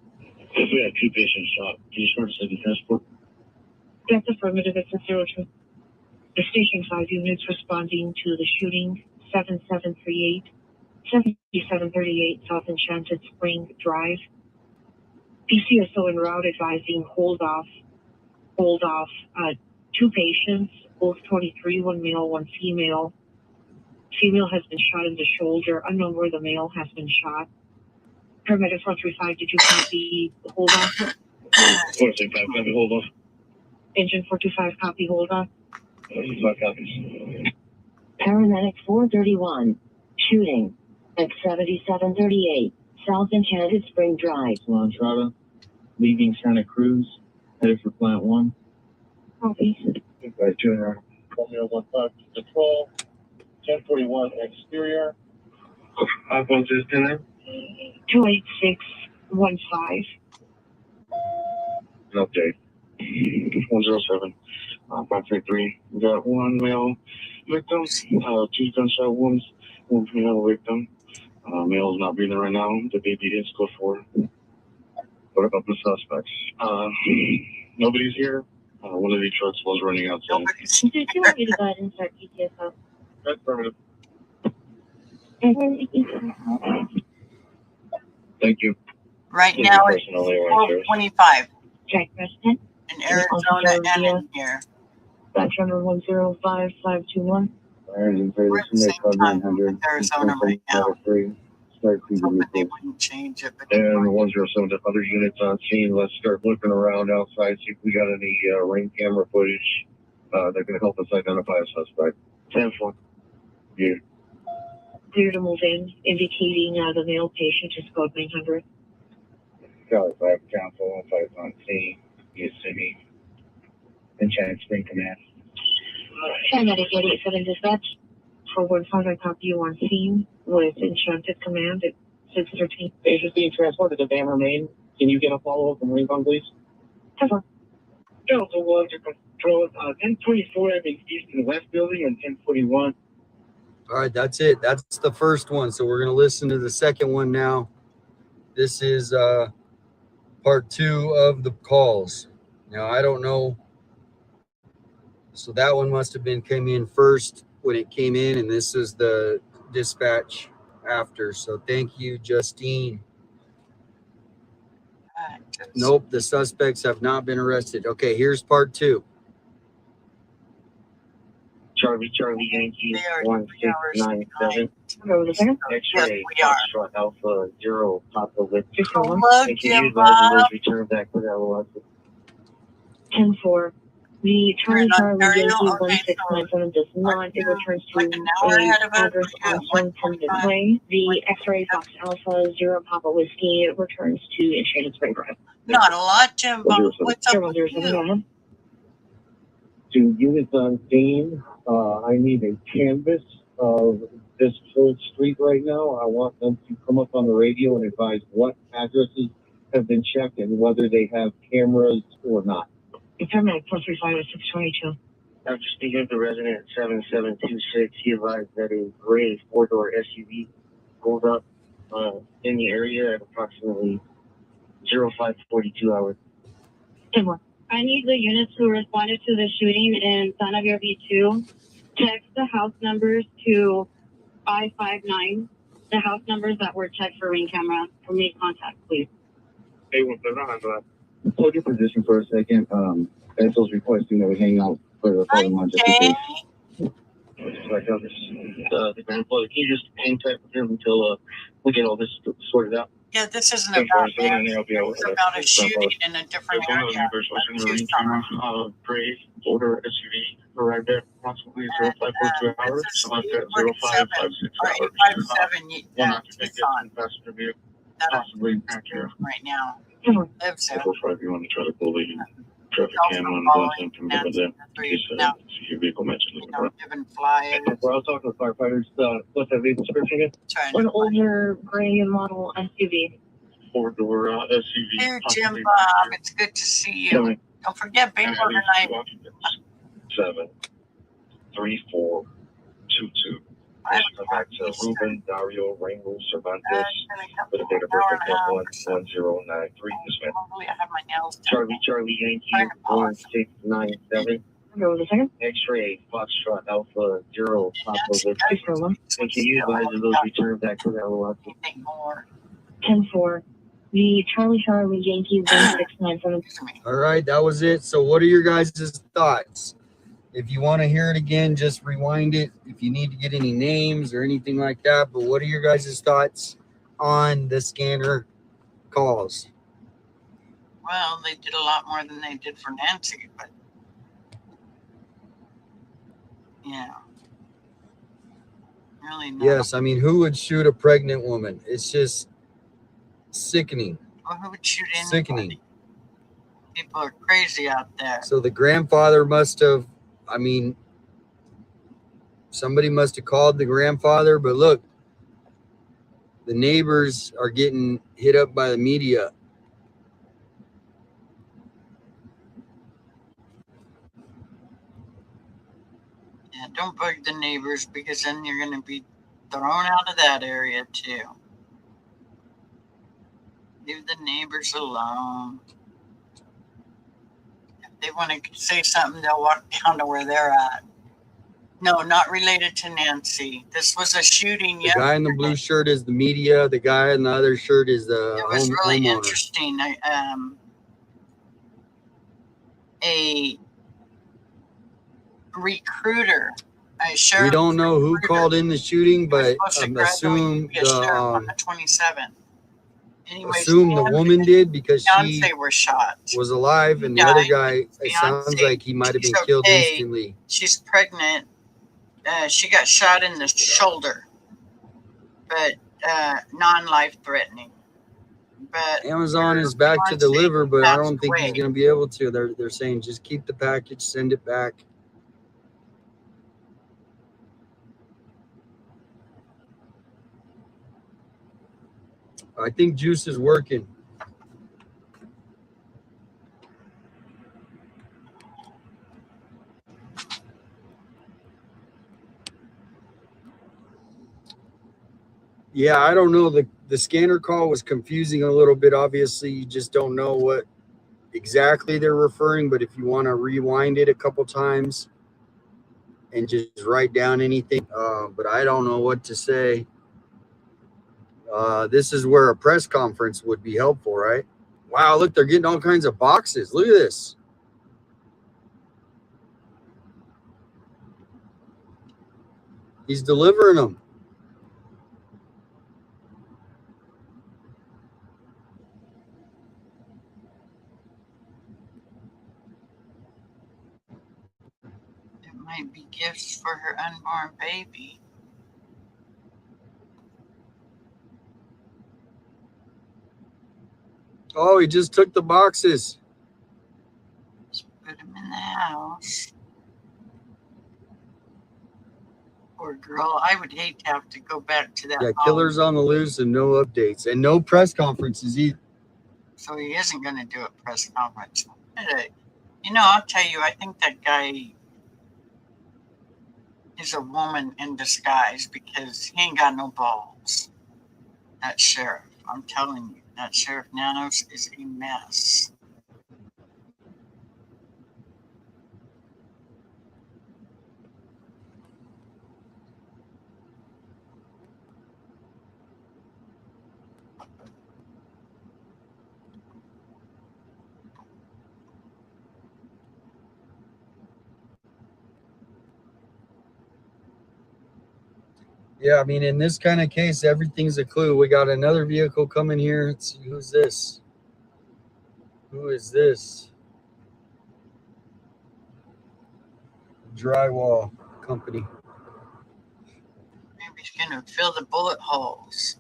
If we have 2 patients shot, can you start second transport? That's affirmative, it's a 02. The Station 5 units responding to the shooting, 7738, 7738 South Enchanted Spring Drive. PCSO en route advising hold off, 2 patients, both 23, 1 male, 1 female. Female has been shot in the shoulder, unknown where the male has been shot. Paramedic 435, did you copy hold off? 435, copy hold off. Engine 425, copy hold off. 5 copies. Paramedic 431, shooting at 7738 South Enchanted Spring Drive. Entrada, leaving Santa Cruz, headed for plant 1. Copy. By 2 Romeo 15 control, 1041 exterior. iPhone says 10 28615. An update. 107. 533. We got 1 male victim, 2 gunshot wounds, 1 female victim. Male's not breathing right now. The baby is code 4. What about the suspects? Nobody's here. One of the trucks was running outside. Did you want me to go ahead and start PTSO? That's affirmative. Thank you. Right Thank now you, it's personnel there, right, 1225 Jack Preston. in Arizona and in here. Batch number 105521. We're at the same time with Arizona right now. Hoping they wouldn't change it, but And 107 to other units on scene. Let's start looking around outside, see if we got any ring camera footage that can help us identify a suspect. 10-4. Yeah. Clear to move in, indicating the male patient is code 900. Charlie 5 Council, 5 on scene, Yosemite, Enchanted Spring Command. Paramedic 887 dispatch. 415, I copy you on scene with Enchanted Command at 613. Patients being transported to Banner, Maine. Can you get a follow-up from Rincon, please? 10-4. Delta 1 to control 1024 having east and west building and 1041. All right, that's it. That's the first one. So we're going to listen to the second one now. This is part 2 of the calls. Now, I don't know. So that one must have been came in first when it came in, and this is the dispatch after. So thank you, Justine. Nope, the suspects have not been arrested. Okay, here's part 2. Charlie Yankee 1697. Go the second. X-ray Foxtrot Alpha 0 Papa Whiskey. Just one. And can you advise of those return back to that lot? 10-4. The Charlie Ontario? Yankee Okay, 1697 does not. It returns to like an hour ahead of us. address on Sun Tendon Way. The X-ray Fox Alpha 0 Papa Whiskey returns to Enchanted Spring Drive. Not a lot, Jim. What's up with 007, you? go ahead. To units on scene, I need a canvas of this whole street right now. I want them to come up on the radio and advise what addresses have been checked and whether they have cameras or not. Paramedic 435 at 622. After speaking with the resident at 7726, he advised that a gray 4-door SUV pulled up in the area at approximately 0542 hours. 10-1. I need the units who responded to the shooting in Santa Fe B2. Text the house numbers to 559. The house numbers that were checked for ring camera. For make contact, please. Hold your position for a second. Enzo's requesting that we hang out for the following one just in case. The grandfather, can you just hang tight with him until we get all this sorted out? Yeah, this isn't about him. It's about a shooting in a different area. Gray older SUV arrived there approximately 0542 hours. About that 0556 Or hours. 857 One occupant gets Tucson. in passenger vehicle, That possibly accurate. right now. Lives there. 445, you want to try to pull the traffic cam on Johnson from there, in case your vehicle matches. You know, even fly. We're all talking with firefighters. What's that vehicle description again? Trying An to older gray model SUV. 4-door SUV. Hey, Jim possibly Bob, it's good to see you. Don't forget and bingo at least tonight. 2 occupants. 7, 3, 4, 2, 2. I Come back to Ruben, Dario, Rangel, Cervantes, with a date of hour birth and a half. of 111093. This man. Hopefully I have my nails done. Charlie Yankee 1697. Go the second. X-ray Foxtrot Alpha 0 Papa Whiskey. Just one. And can you advise of those return back to that lot? Anything more? 10-4. The Charlie Yankee 1697. All right, that was it. So what are your guys' thoughts? If you want to hear it again, just rewind it. If you need to get any names or anything like that. But what are your guys' thoughts on the scanner calls? Well, they did a lot more than they did for Nancy, but yeah. Really not. Yes, I mean, who would shoot a pregnant woman? It's just sickening. Well, who would shoot anybody? Sickening. People are crazy out there. So the grandfather must have, I mean, somebody must have called the grandfather, but look, the neighbors are getting hit up by the media. Yeah, don't bug the neighbors because then you're going to be thrown out of that area too. Leave the neighbors alone. If they want to say something, they'll walk down to where they're at. No, not related to Nancy. This was a shooting The guy in the blue yesterday. shirt is the media. The guy in the other shirt is the It was really homeowner. interesting. A recruiter, a sheriff. We don't know who called in the shooting, but supposed to graduate assume to be a sheriff on the the 27th. Anyways, assume the Nancy woman did because she fiance were shot. was alive, and the He other died. guy, His it sounds fiancée, like he might have been she's killed okay. instantly. She's pregnant. She got shot in the shoulder, but non-life threatening. But Amazon is back to fiancé deliver, but I passed don't think he's away. going to be able to. They're saying just keep the package, send it back. I think Juice is working. Yeah, I don't know. The scanner call was confusing a little bit. Obviously, you just don't know what exactly they're referring, but if you want to rewind it a couple times and just write down anything, but I don't know what to say. This is where a press conference would be helpful, right? Wow, look, they're getting all kinds of boxes. Look at this. He's delivering them. It might be gifts for her unborn baby. Oh, he just took the boxes. Let's put them in the house. Poor girl. I would hate to have to go back to that. Yeah, home. killers on the loose and no updates and no press conferences either. So he isn't going to do a press conference. You know, I'll tell you, I think that guy is a woman in disguise because he ain't got no balls. That sheriff. I'm telling you, that Sheriff Nanos is a mess. Yeah, I mean, in this kind of case, everything's a clue. We got another vehicle coming here. Let's see, who's this? Who is this? Drywall company. Maybe he's going to fill the bullet holes.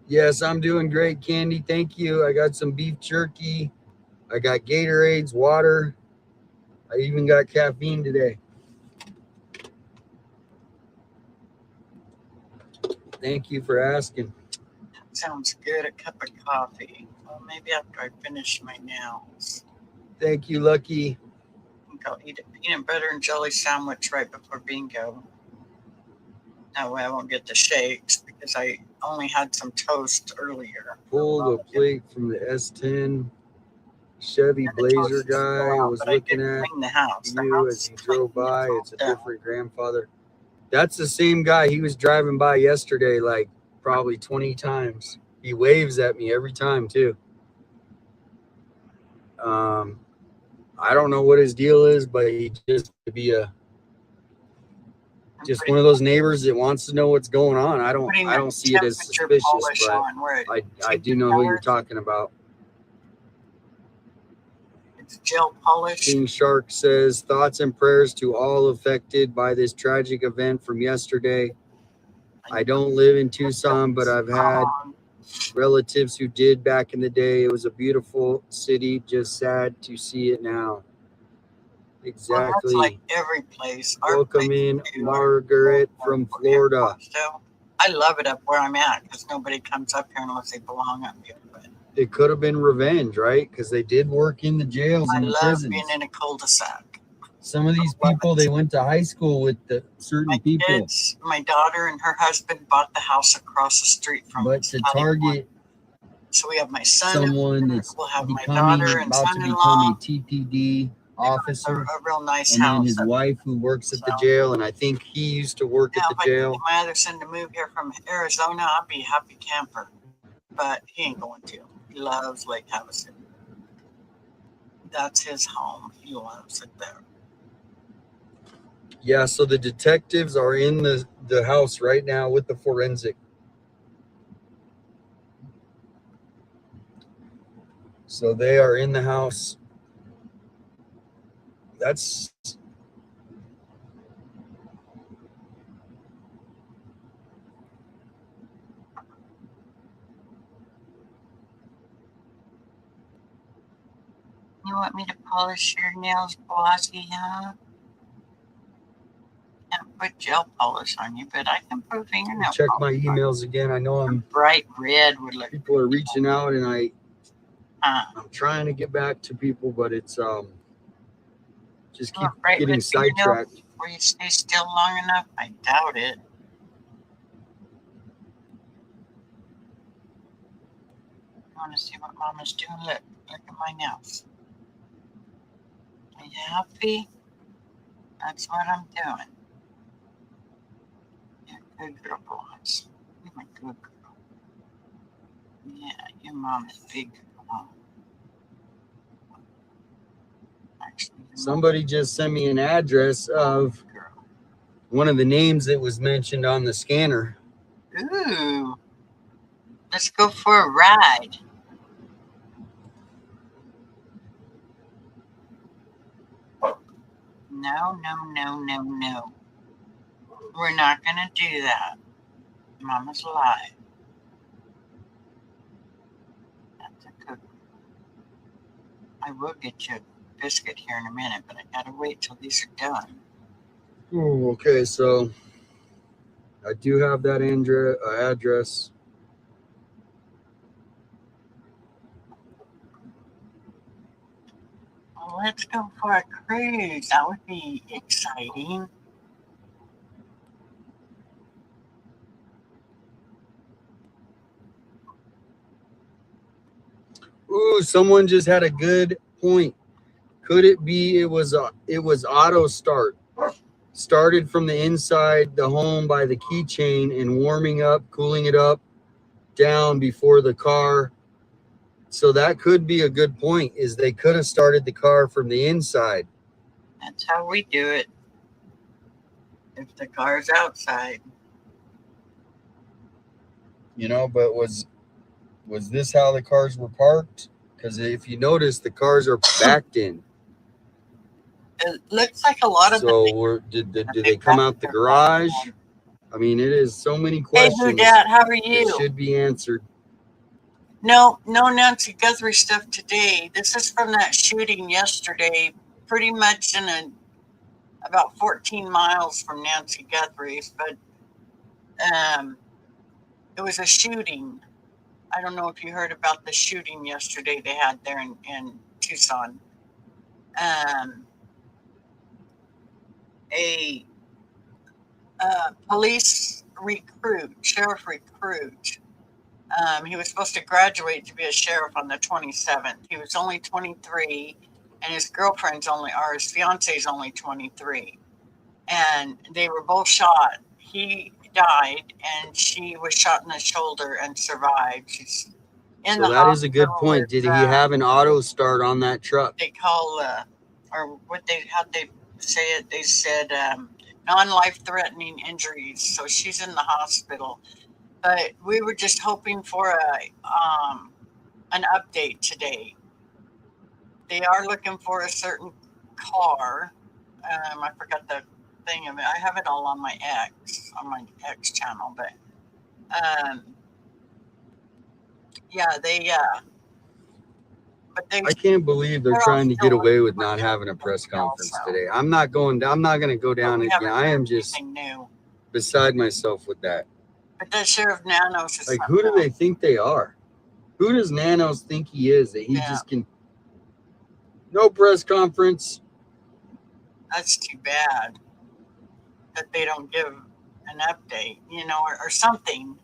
Yes, I'm doing great, Candy. Thank you. I got some beef jerky. I got Gatorades, water. I even got caffeine today. Thank you for asking. Sounds good. A cup of coffee. Well, maybe after I finish my nails. Thank you, Lucky. I think I'll eat a peanut butter and jelly sandwich right before bingo. That way I won't get the shakes because I only had some toast earlier. Pull the plate from the S10. Chevy Blazer guy was looking at you as he drove by. It's a different grandfather. That's the same guy. He was driving by yesterday, like probably 20 times. He waves at me every time too. I don't know what his deal is, but he just to be just one of those neighbors that wants to know what's going on. I don't see it as suspicious, but I do know who you're talking about. It's gel polish. King Shark says, thoughts and prayers to all affected by this tragic event from yesterday. I don't live in Tucson, but I've had relatives who did back in the day. It was a beautiful city, just sad to see it now. Exactly. Well, that's like every place. Welcome in, Margaret from Florida. I love it up where I'm at because nobody comes up here unless they belong up here. But it could have been revenge, right? Because they did work in the jails and the prisons. I love being in a cul-de-sac. Some of these people, they went to high school with certain people. Kids, my daughter and her husband bought the house across the street from us. But to target so we have my son, someone that's we'll have becoming, my daughter and about to become a TPD officer, a real nice and house. then his wife who works at the jail, and I think he used to work at the jail. If my other son to move here from Arizona, I'd be a happy camper, but he ain't going to. He loves Lake Havasu. That's his home. He loves it there. Yeah, so the detectives are in the house right now with the forensic. So they are in the house. That's You want me to polish your nails, bossy, huh? Can't put gel polish on you, but I can put fingernail check my polish emails again. I know I'm bright red would look. People are reaching out, and I'm trying to get back to people, but it's just keep getting sidetracked. Will you stay still long enough? I doubt it. I want to see what Mama's doing. Look. Look at my nails. Are you happy? That's what I'm doing. You're a good girl, boys. You're a good girl. Yeah, your mom is big girl. Actually, Somebody just sent me an address of one of the names that was mentioned on the scanner. ooh, let's go for a ride. No, no, no, no, no. We're not going to do that. Mama's alive. That's a good one. I will get you a biscuit here in a minute, but I got to wait till these are done. Ooh, okay, so I do have that address. Well, let's go for a cruise. That would be exciting. Ooh, someone just had a good point. Could it be it was auto start? Started from the inside the home by the keychain and warming up, cooling it up down before the car. So that could be a good point, is they could have started the car from the inside. That's how we do it. If the car's outside. You know, but was this how the cars were parked? Because if you notice, the cars are backed in. It looks like a lot of So did they come out the garage? I mean, it is so many questions. Hey, Dad, how are you? That should be answered. No Nancy Guthrie stuff today. This is from that shooting yesterday, pretty much about 14 miles from Nancy Guthrie's, but it was a shooting. I don't know if you heard about the shooting yesterday they had there in Tucson. A police recruit, sheriff recruit. He was supposed to graduate to be a sheriff on the 27th. He was only 23, and his his fiance is only 23. And they were both shot. He died, and she was shot in the shoulder and survived. She's in the hospital. So that is a good point. Did he have an auto start on that truck? They call, or how'd they say it? They said non-life-threatening injuries. So she's in the hospital. But we were just hoping for an update today. They are looking for a certain car. I forgot the thing of it. I have it all on my X channel, but I can't believe they're trying to get away with not having a press conference today. I'm not going to go down again. I am just beside myself with that. But the Sheriff Nanos is like, who do they think they are? Who does Nanos think he is that he just can? No press conference. That's too bad that they don't give an update, or something.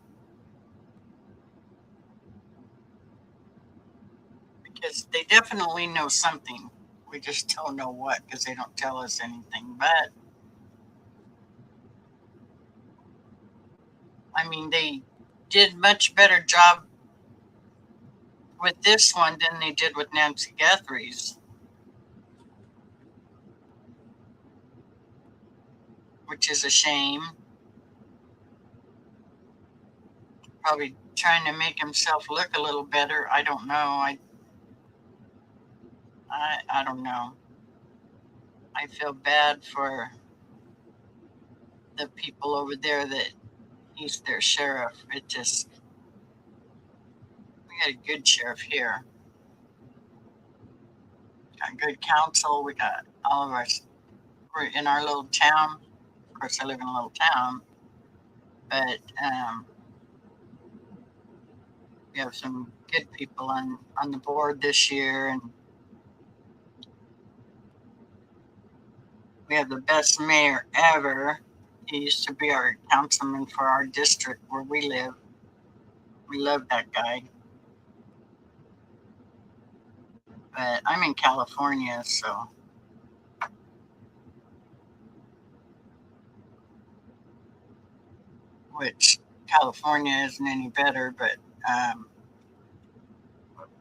Because they definitely know something. We just don't know what, because they don't tell us anything. But I mean, they did much better job with this one than they did with Nancy Guthrie's, which is a shame. Probably trying to make himself look a little better. I don't know. I don't know. I feel bad for the people over there that he's their sheriff. We got a good sheriff here. We got good counsel. We got all of us. We're in our little town. Of course, I live in a little town, but we have some good people on the board this year, and we have the best mayor ever. He used to be our councilman for our district where we live. We love that guy. But I'm in California, so. Which California isn't any better, but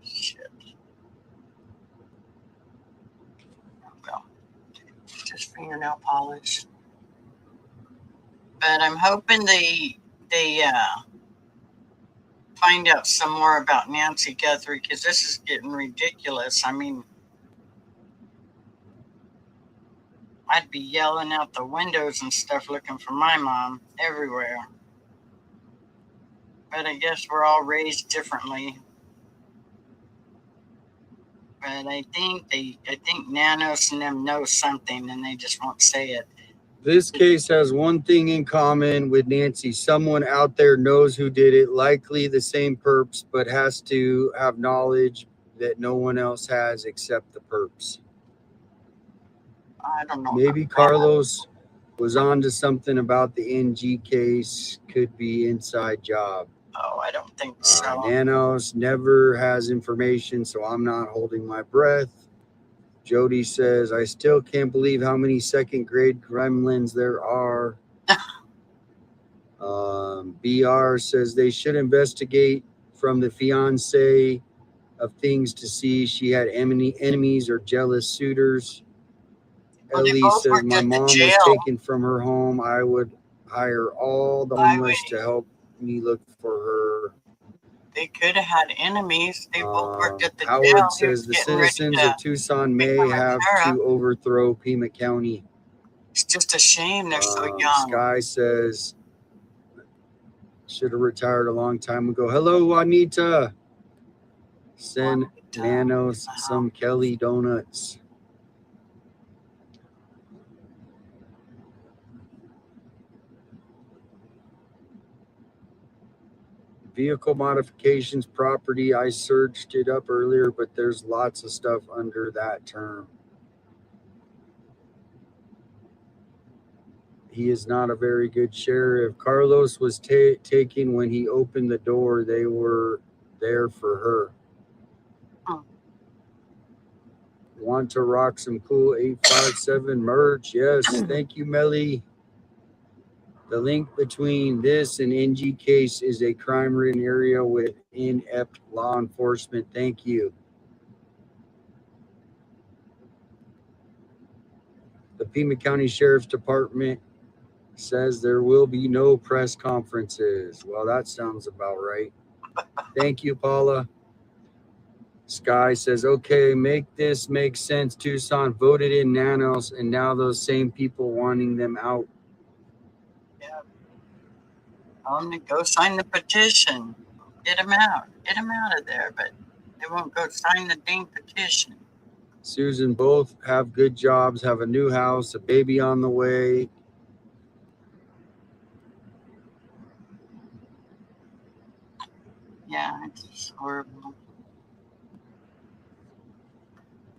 shit. Well, just fingernail polish. But I'm hoping they find out some more about Nancy Guthrie, because this is getting ridiculous. I mean, I'd be yelling out the windows and stuff looking for my mom everywhere. But I guess we're all raised differently. But I think Nanos and them know something and they just won't say it. This case has one thing in common with Nancy. Someone out there knows who did it, likely the same perps, but has to have knowledge that no one else has except the perps. I don't know. Maybe Carlos was on to something about the NG case. Could be inside job. Oh, I don't think so. Nanos never has information, so I'm not holding my breath. Jody says, I still can't believe how many second grade gremlins there are. BR says they should investigate from the fiance of things to see she had enemies or jealous suitors. Well, they Ellie both says, worked my at the mom was jail. taken from her home. I would hire all the homeless to help me look for her. They could have had enemies. They both worked at the jail. Howard says the citizens of Tucson may have to overthrow Pima County. It's just a shame they're so young. Sky says, should have retired a long time ago. Hello, Juanita. Send Nanos some Kelly donuts. Vehicle modifications property. I searched it up earlier, but there's lots of stuff under that term. He is not a very good sheriff. Carlos was taken when he opened the door. They were there for her. Want to rock some cool 857 merch? Yes, thank you, Melly. The link between this and NG case is a crime-ridden area with inept law enforcement. Thank you. The Pima County Sheriff's Department says there will be no press conferences. Well, that sounds about right. Thank you, Paula. Sky says, okay, make this make sense. Tucson voted in Nanos, and now those same people wanting them out. Yeah. Tell them to go sign the petition. Get them out. Get them out of there, but they won't go sign the dang petition. Susan, both have good jobs, have a new house, a baby on the way. Yeah, it's horrible.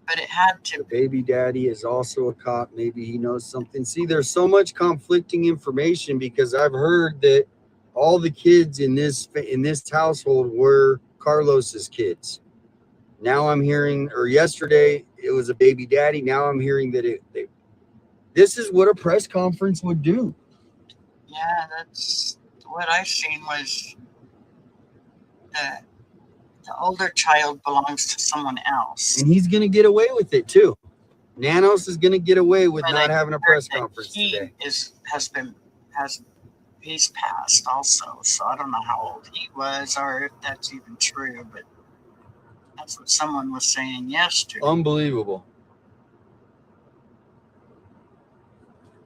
But it had to. The baby daddy is also a cop. Maybe he knows something. See, there's so much conflicting information because I've heard that all the kids in this household were Carlos's kids. Now I'm hearing, or yesterday it was a baby daddy. Now I'm hearing that this is what a press conference would do. Yeah, that's what I seen was the older child belongs to someone else. And he's going to get away with it too. Nanos is going to get away with not having a press conference today. He's passed also, so I don't know how old he was or if that's even true, but that's what someone was saying yesterday. Unbelievable.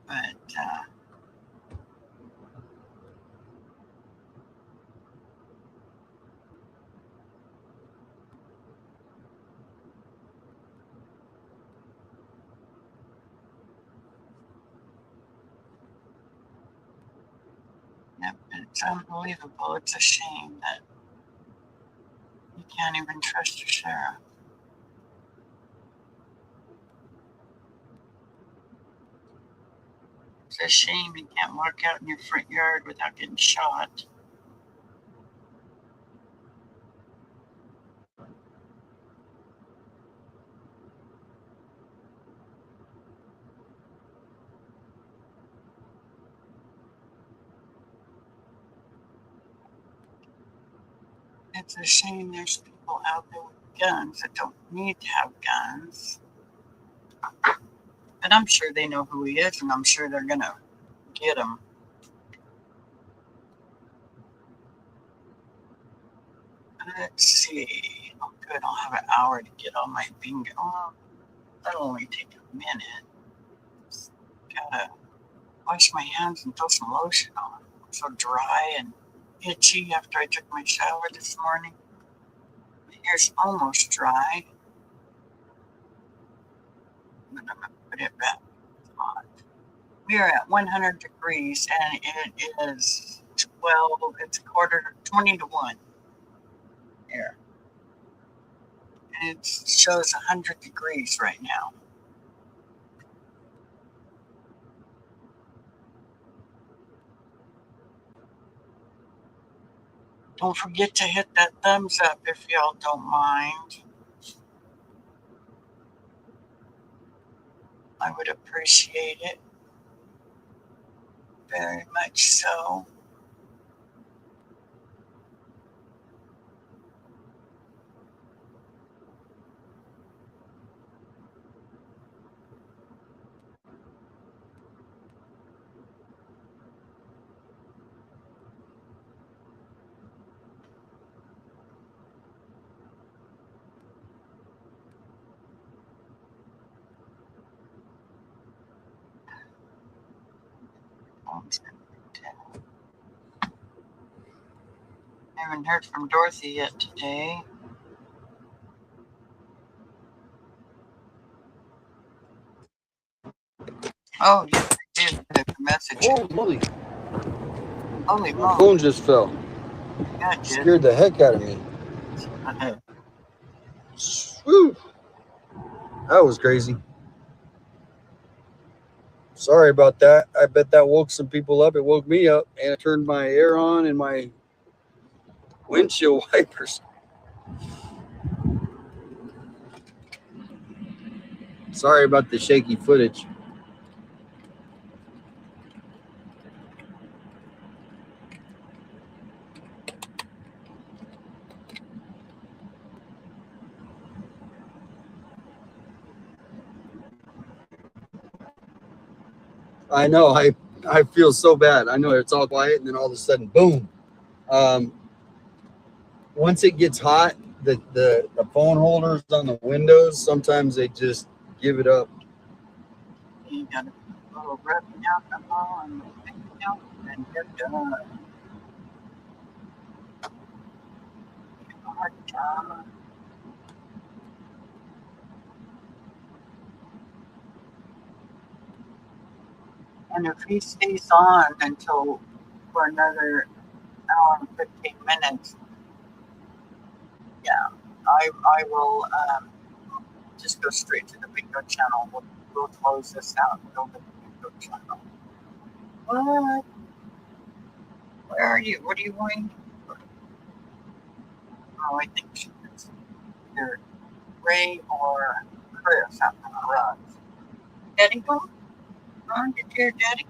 But yeah, it's unbelievable. It's a shame that you can't even trust your sheriff. It's a shame you can't walk out in your front yard without getting shot. It's a shame there's people out there with guns that don't need to have guns. But I'm sure they know who he is, and I'm sure they're going to get him. Let's see. Oh, good. I'll have an hour to get all my bingo. Oh, that'll only take a minute. Just gotta wash my hands and throw some lotion on. I'm so dry and itchy after I took my shower this morning. My hair's almost dry. But I'm gonna put it back on. We are at 100 degrees and it is 12, it's 20 to 1 here. And it shows 100 degrees right now. Don't forget to hit that thumbs up if y'all don't mind. I would appreciate it very much so. I haven't heard from Dorothy yet today. Oh, yes, I did get a message. Oh, moly. Holy My moly. phone just fell. Yeah, it did. Scared the heck out of me. Woo. That was crazy. Sorry about that. I bet that woke some people up. It woke me up, and it turned my air on and my windshield wipers. Sorry about the shaky footage. I know. I feel so bad. I know it's all quiet, and then all of a sudden, boom. Once it gets hot, the phone holders on the windows, sometimes they just give it up. You got a little rubbing alcohol and and you're done. Hard time. And if he stays on until for another hour and 15 minutes, yeah, I will just go straight to the bingo channel. We'll close this out and go to the bingo channel. What? Where are you? What are you going? Oh, I think she is either Ray or Chris out in the garage. Daddy home? Huh? Did you hear Daddy?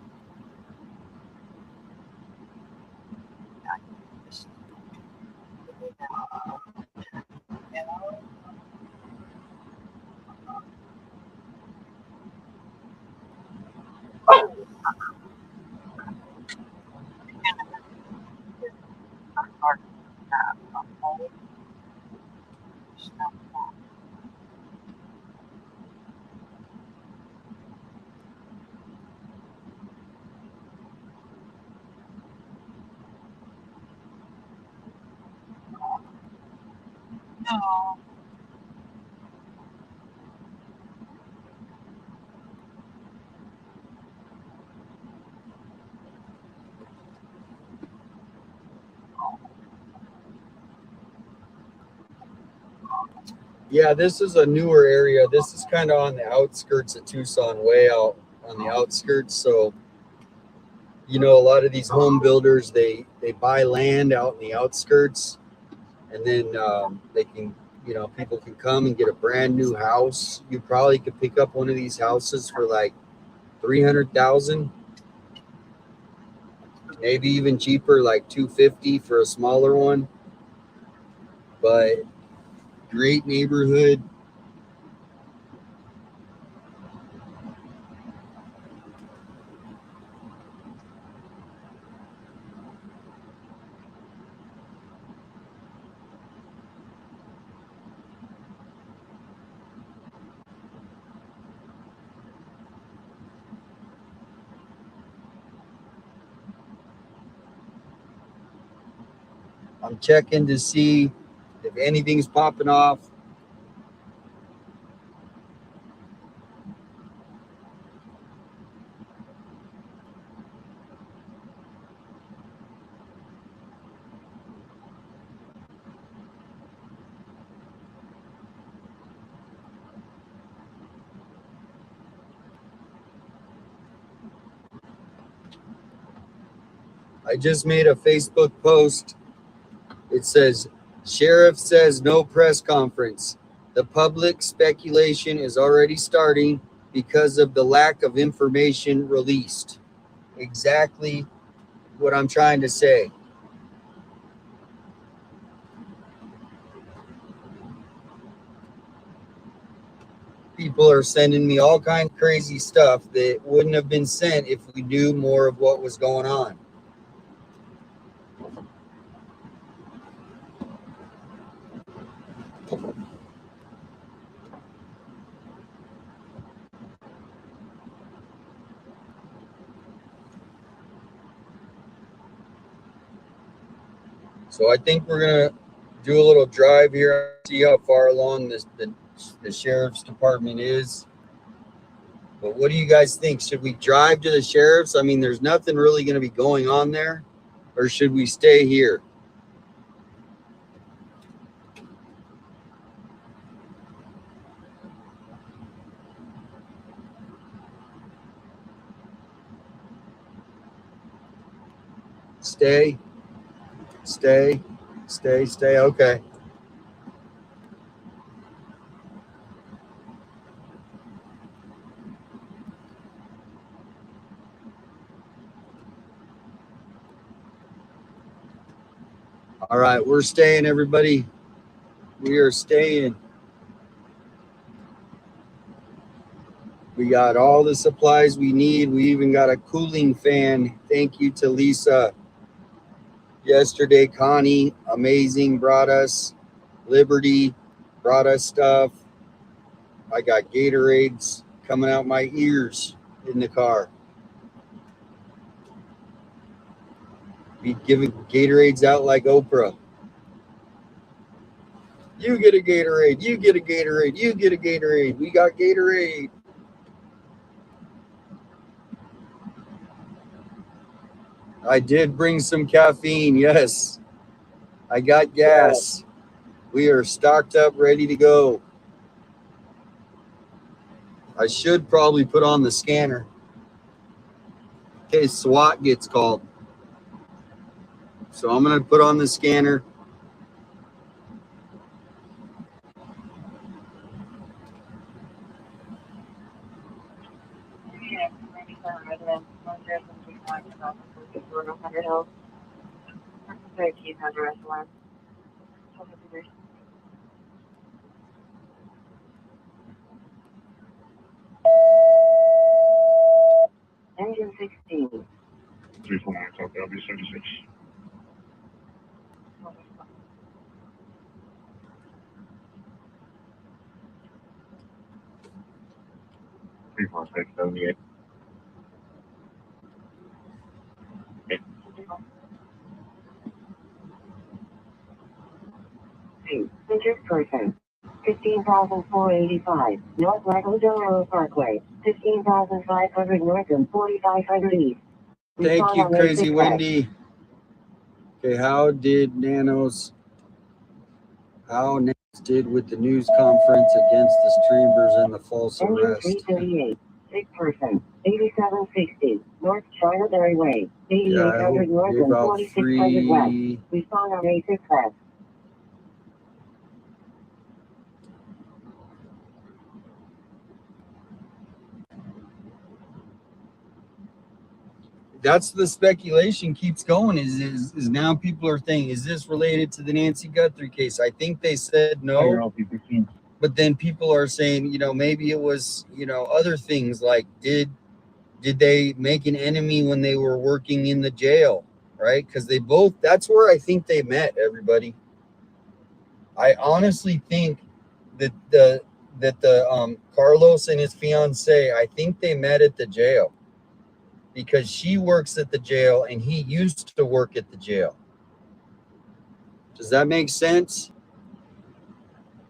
No. Yeah, this is a newer area. This is kind of on the outskirts of Tucson, way out on the outskirts. So, you know, a lot of these home builders, they buy land out in the outskirts, and then they can, you know, people can come and get a brand new house. You probably could pick up one of these houses for like $300,000, maybe even cheaper, like $250 for a smaller one. but great neighborhood. I'm checking to see if anything's popping off. I just made a Facebook post. It says, Sheriff says no press conference. The public speculation is already starting because of the lack of information released. Exactly what I'm trying to say. People are sending me all kinds of crazy stuff that wouldn't have been sent if we knew more of what was going on. So I think we're going to do a little drive here, see how far along the sheriff's department is. But what do you guys think? Should we drive to the sheriff's? I mean, there's nothing really going to be going on there. Or should we stay here? Stay. Okay. All right, we're staying, everybody. We are staying. We got all the supplies we need. We even got a cooling fan. Thank you to Lisa. Yesterday, Connie, amazing, brought us. Liberty brought us stuff. I got Gatorades coming out my ears in the car. Be giving Gatorades out like Oprah. You get a Gatorade, you get a Gatorade, you get a Gatorade. We got Gatorade. I did bring some caffeine, yes. I got gas. We are stocked up, ready to go. I should probably put on the scanner in case SWAT gets called. So I'm going to put on the scanner. Engine 16. 349, copy, I'll be 76. Three four six 78. Center person. 15,485. North Rockefeller Parkway. 15,500 north and 4,500 east. Thank you, Crazy Wendy. Okay, how Nanos did with the news conference against the streamers and the false arrest? 338. 6 person. 8760. North Charlotte Way. 8800 north and 4600 west. Respond on A6 west. that's the speculation keeps going. Is now people are thinking, is this related to the Nancy Guthrie case? I think they said no, but then people are saying, you know, maybe it was, you know, other things like did they make an enemy when they were working in the jail, right? Because they both, that's where I think they met, everybody. I honestly think that the Carlos and his fiance, I think they met at the jail because she works at the jail and he used to work at the jail. Does that make sense?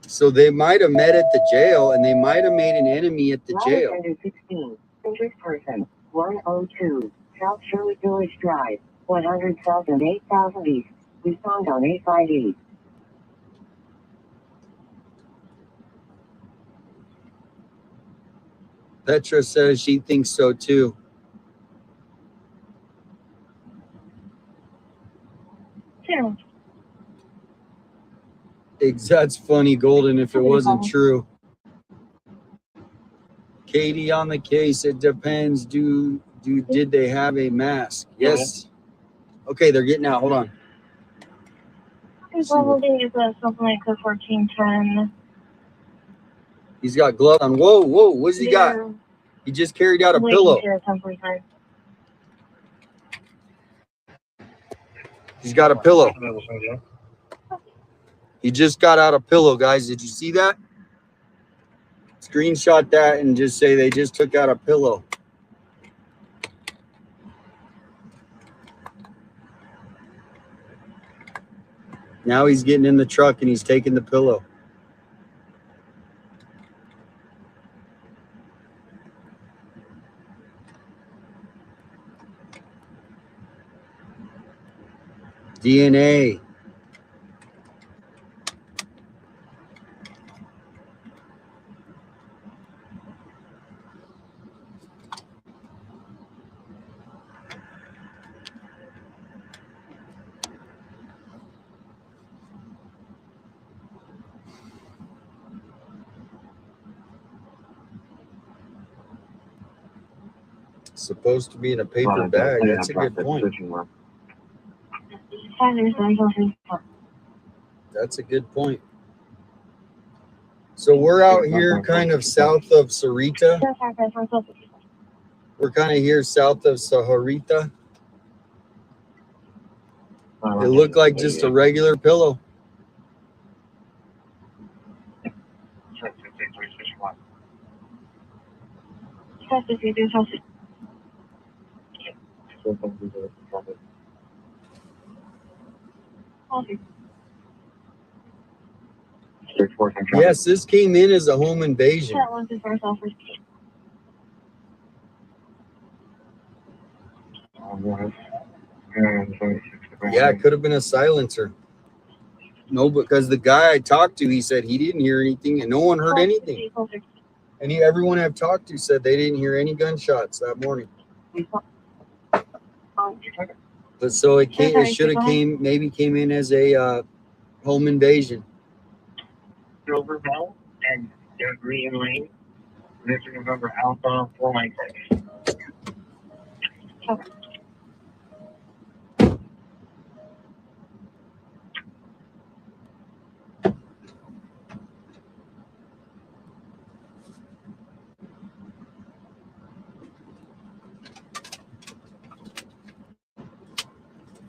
So they might have met at the jail and they might have made an enemy at the jail. 116, interest person, 102, South Sherwood Village Drive, 100 South and 8000 East, respond on 858. Petra says she thinks so too. Two. That's funny, Golden, if it wasn't true. Katie on the case, it depends. Did they have a mask? Yes. Okay, they're getting out. Hold on. His level date is something like the 1410. He's got gloves on. Whoa, what's he got? He just carried out a pillow. He's got a pillow. He just got out a pillow, guys. Did you see that? Screenshot that and just say they just took out a pillow. Now he's getting in the truck and he's taking the pillow. DNA. Supposed to be in a paper bag. That's a good point. That's a good point. So we're out here kind of south of Sarita. We're kind of here south of Saharita. It looked like just a regular pillow. Yes, this came in as a home invasion. Yeah, it could have been a silencer. No, because the guy I talked to, he said he didn't hear anything and no one heard anything. And everyone I've talked to said they didn't hear any gunshots that morning. But so it should have maybe came in as a home invasion. Silver Bell and their Green Lane. Mr. November Alpha 496. Okay.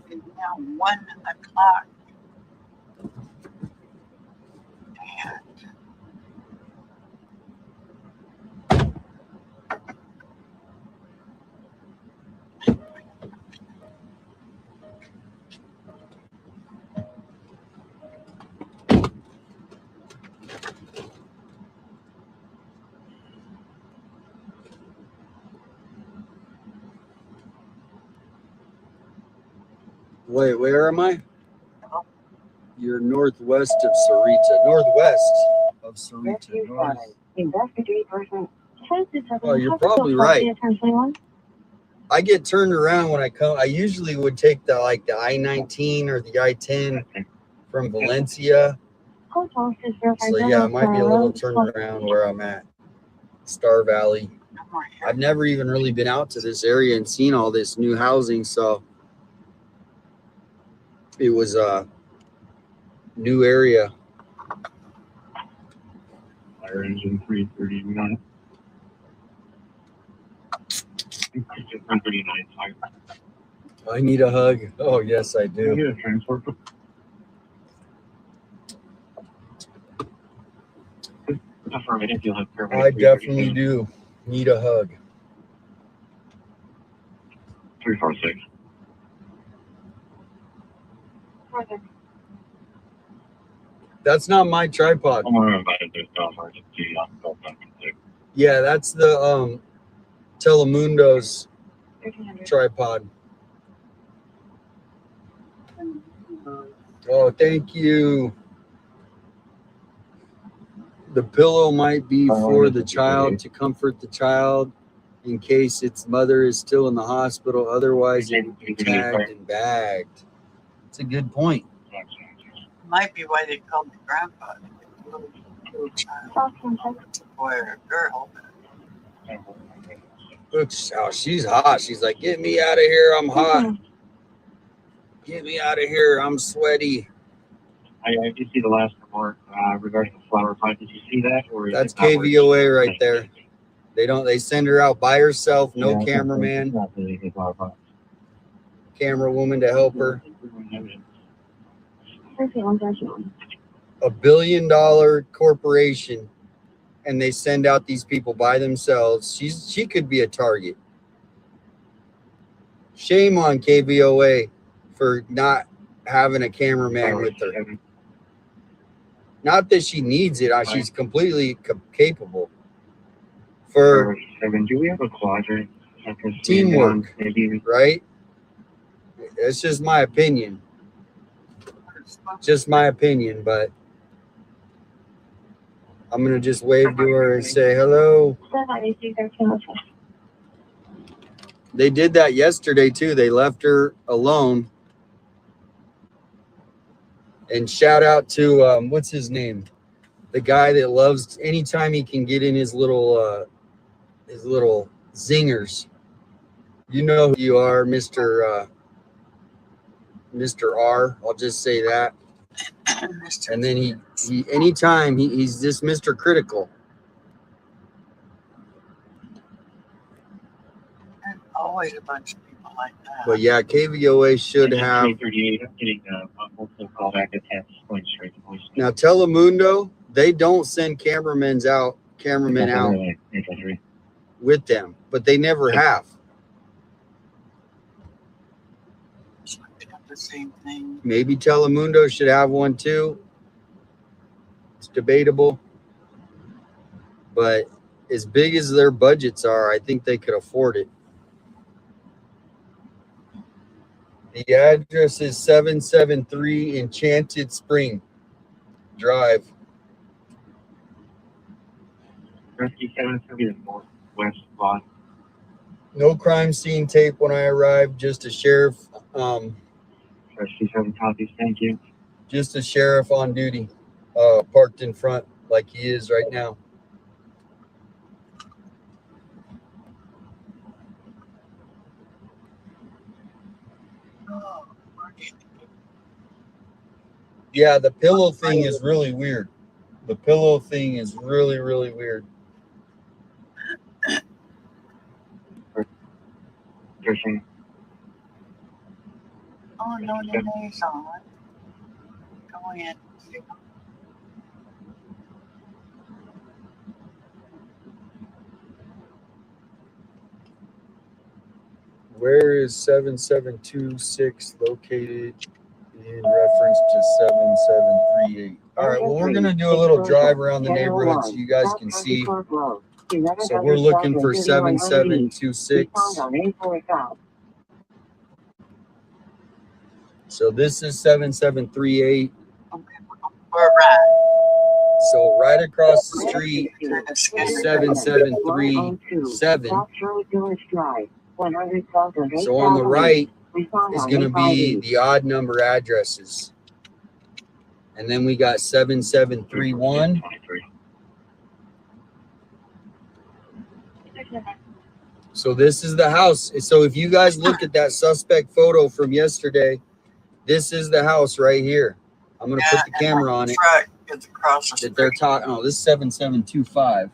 It's now 1 o'clock. Wait, where am I? You're northwest of Sarita. Northwest of Sarita. North. Investigate person. Oh, you're probably right. I get turned around when I come. I usually would take the I-19 or the I-10 from Valencia. So yeah, it might be a little turned around where I'm at. Star Valley. here. I've never even really been out to this area and seen all this new housing, so it was a new area. Fire engine 339. 139. I need a hug. Oh, yes, I You do. need a transport. Affirmative, you'll have paramedic I definitely do need a hug. 346. That's not my tripod. I'm gonna invite this emergency on Yeah, that's the Telemundo's tripod. Oh, thank you. The pillow might be for the child, to comfort the child in case its mother is still in the hospital. Otherwise, it would be tagged and bagged. It's a good point. Might be why they called me grandpa. Little child. It's a boy or a girl. Look how she's hot. She's like, get me out of here. I'm hot. Get me out of here. I'm sweaty. I did see the last report regarding the flower pot. Did you see that? Or That's KVOA right there. They send her out by herself, no cameraman, camera woman to help her. $1 billion corporation, and they send out these people by themselves. She could be a target. Shame on KVOA for not having a cameraman with her. Not that she needs it. She's completely capable. For do we have a quadrant? teamwork, right? It's just my opinion. Just my opinion, but I'm going to just wave to her and say hello. They did that yesterday, too. They left her alone. And shout out to, what's his name? The guy that loves, anytime he can get in his little zingers. You know who you are, Mr. R. I'll just say that. And then he anytime he's just Mr. Critical. There's always a bunch of people like that. But yeah, KVOA should have. 38. I'm getting a multiple call back to 10 going straight to voice. Now Telemundo, they don't send cameramen out with them, but they never have. The same thing. Maybe Telemundo should have one too. It's debatable, but as big as their budgets are, I think they could afford it. The address is 773 Enchanted Spring Drive. Rescue 7 is going to be the northwest lot. No crime scene tape when I arrived, just a sheriff. Rescue 7 copies, thank you. Just a sheriff on duty, parked in front like he is right now. Yeah, the pillow thing is really weird. The pillow thing is really, really weird. Fishing. Oh, no, it's on. Go in. Where is 7726 located in reference to 7738? All right, well, we're going to do a little drive around the neighborhood so you guys can see. So we're looking for 7726. So this is 7738. We're right. So right across the street is 7737. So on the right is going to be the odd number addresses. And then we got 7731. So this is the house. So if you guys look at that suspect photo from yesterday, this is the house right here. I'm gonna put the camera on it. Truck is across the That they're street. talking. Oh, this is 7725.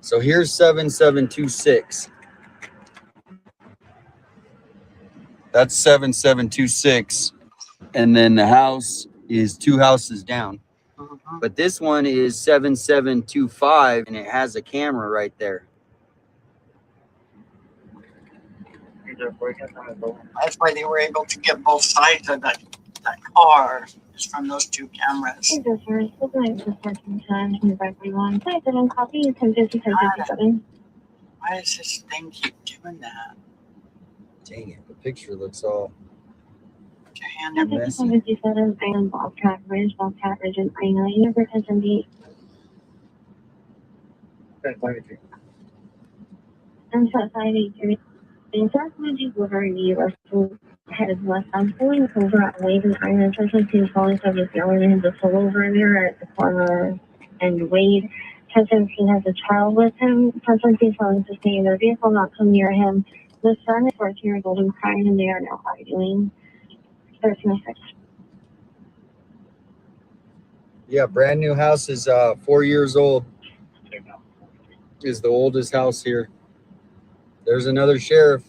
So here's 7726. That's 7726. And then the house is 2 houses down. But this one is 7725 and it has a camera right there. That's why they were able to get both sides of that car, is from those two cameras. Hey, this is Superman for 1410, 2541. Hi, didn't copy. You can 5557. Why does this thing keep doing that? Dang it, the picture looks all Hi, messy. 5557. I am Bobcat Ridge and I know you never can be. I'm so sorry. In fact, when you go over the Russell headed west, I'm pulling over at Wade and Iron. Sometimes he's calling some of the yelling and the pull over in there at the corner and Wade. Sometimes he has a child with him. Sometimes he's telling to stay in their vehicle, not come near him. The son is 14 years old and crying, and they are now arguing. 1306. Yeah, brand new house is 4 years old. Is the oldest house here. There's another sheriff.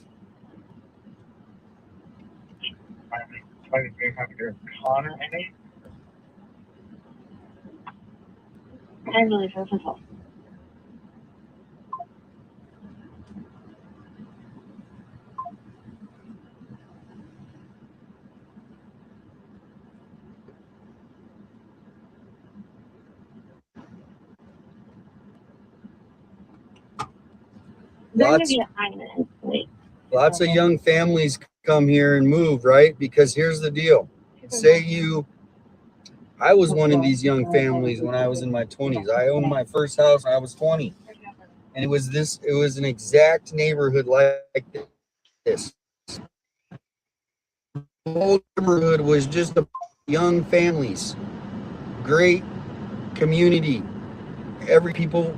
I believe so. Lots of young families come here and move, right? Because here's the deal. I was one of these young families when I was in my 20s. I owned my first house when I was 20. And it was an exact neighborhood like this. The whole neighborhood was just young families. Great community.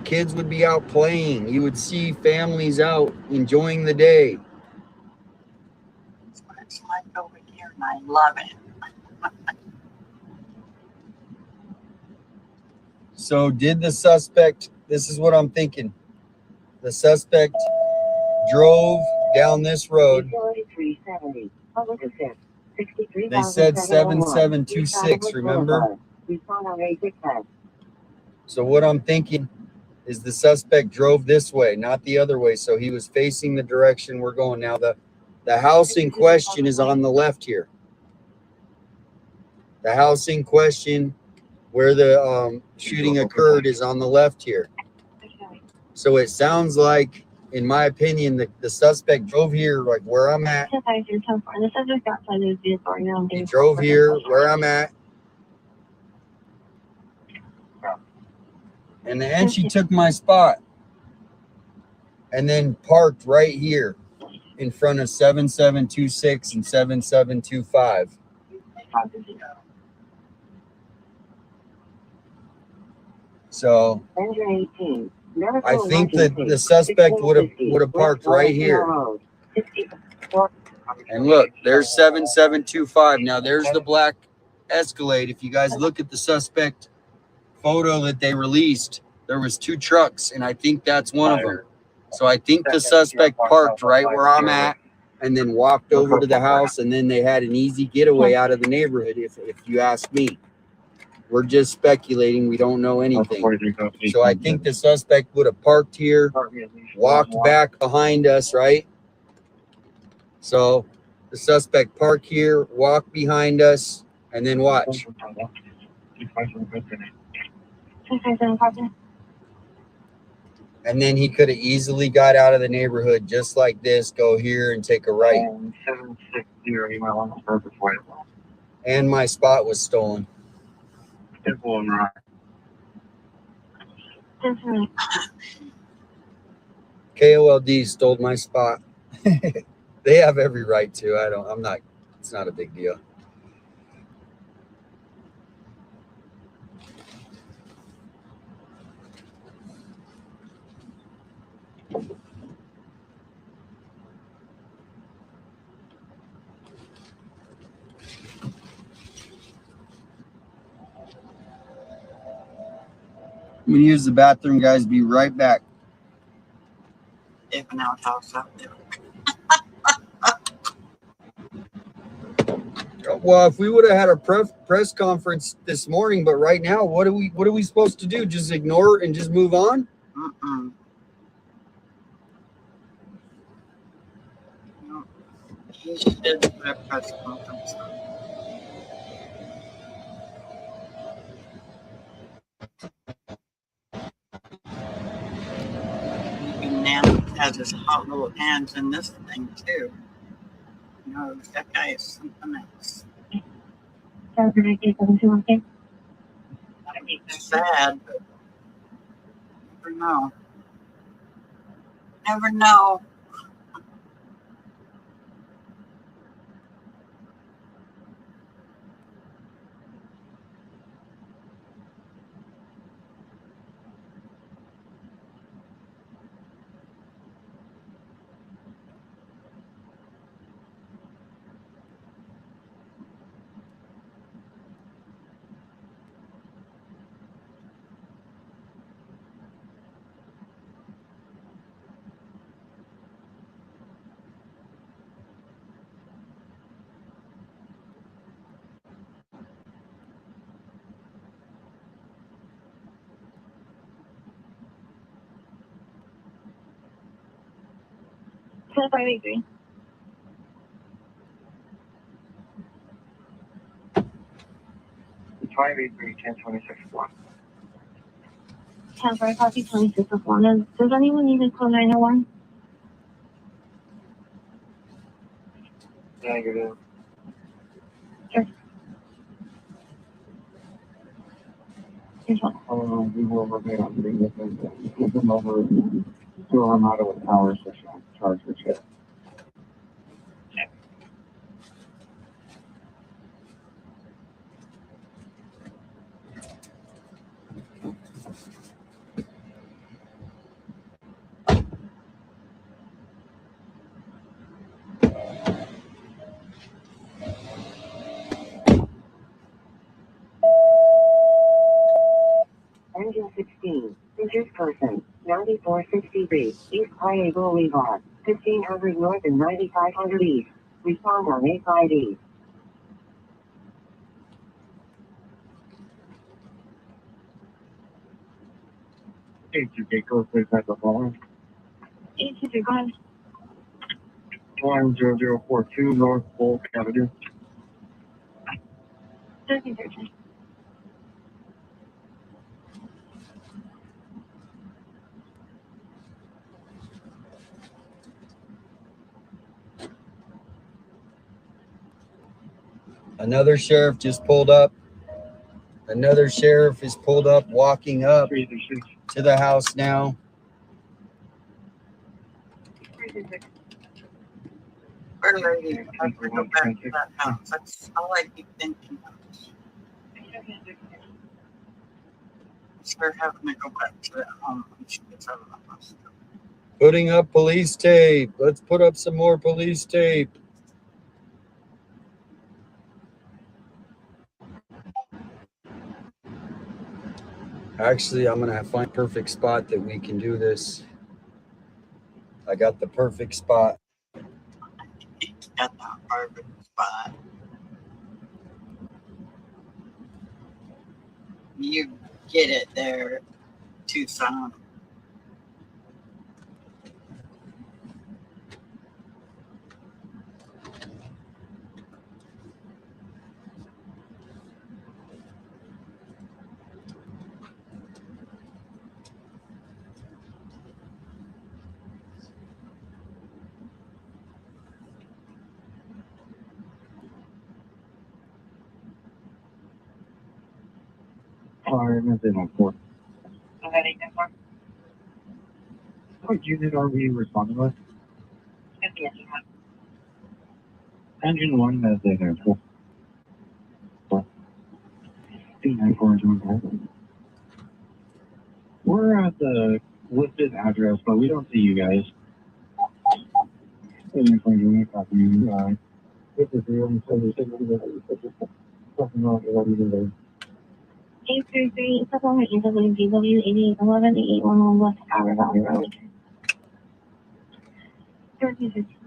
Kids would be out playing. You would see families out enjoying the day. That's what it's like over here, and I love it. So this is what I'm thinking. The suspect drove down this road. They said 7726, remember? So what I'm thinking is the suspect drove this way, not the other way. So he was facing the direction we're going. Now the house in question is on the left here. The house in question where the shooting occurred is on the left here. So it sounds like, in my opinion, the suspect drove here, like where I'm at. He drove here where I'm at. And then she took my spot. And then parked right here in front of 7726 and 7725. So I think that the suspect would have parked right here. And look, there's 7725. Now there's the black Escalade. If you guys look at the suspect photo that they released, there was 2 trucks, and I think that's one of them. So I think the suspect parked right where I'm at and then walked over to the house, and then they had an easy getaway out of the neighborhood, if you ask me. We're just speculating. We don't know anything. So I think the suspect would have parked here, walked back behind us, right? So the suspect parked here, walked behind us, and then watch. And then he could have easily got out of the neighborhood just like this, go here and take a right. 760, you might want to start this way. And my spot was stolen. KOLD stole my spot. They have every right to. It's not a big deal. I'm gonna use the bathroom, guys. Be right back. They have an outhouse out there. Well, if we would have had a press conference this morning, but right now, what are we supposed to do? Just ignore it and just move on? Mm-mm. No. He should put a press conference on. Even Nan has his hot little hands in this thing too. You know, that guy is something else. I'd be sad, but never know. Never know. So 583. 583 1026 1. 10 copy 26 of 1. Does anyone need to call 901? Negative. Sure. We will remain on the witness. Keep them over to Armada with power station. Charge for check. Engine 16, Citrus Person, 9463, East Highway Boulevard, 1500 North and 9500 East. Respond on 858. H2K code, please have the following. 823, go ahead. 10042 North Polk Avenue. 1313. Another sheriff just pulled up. Another sheriff is pulled up, walking up to the house now. 336. Our lady, I have to go back to that house. That's all I keep thinking of. It's her having to go back to that home when she gets out of the hospital. Putting up police tape. Let's put up some more police tape. Actually, I'm going to find a perfect spot that we can do this. I got the perfect spot. Got that perfect spot. You get it there, Tucson. Fire method on 4. Okay, 894. What unit are we responding with? 50 engine 1. Engine 1 method on 4. 294 engine 1. We're at the listed address, but we don't see you guys. This is the only service that talking about what we do there. 833 Supplement EWDW 8811 8811 West Tower Valley Road. 1315.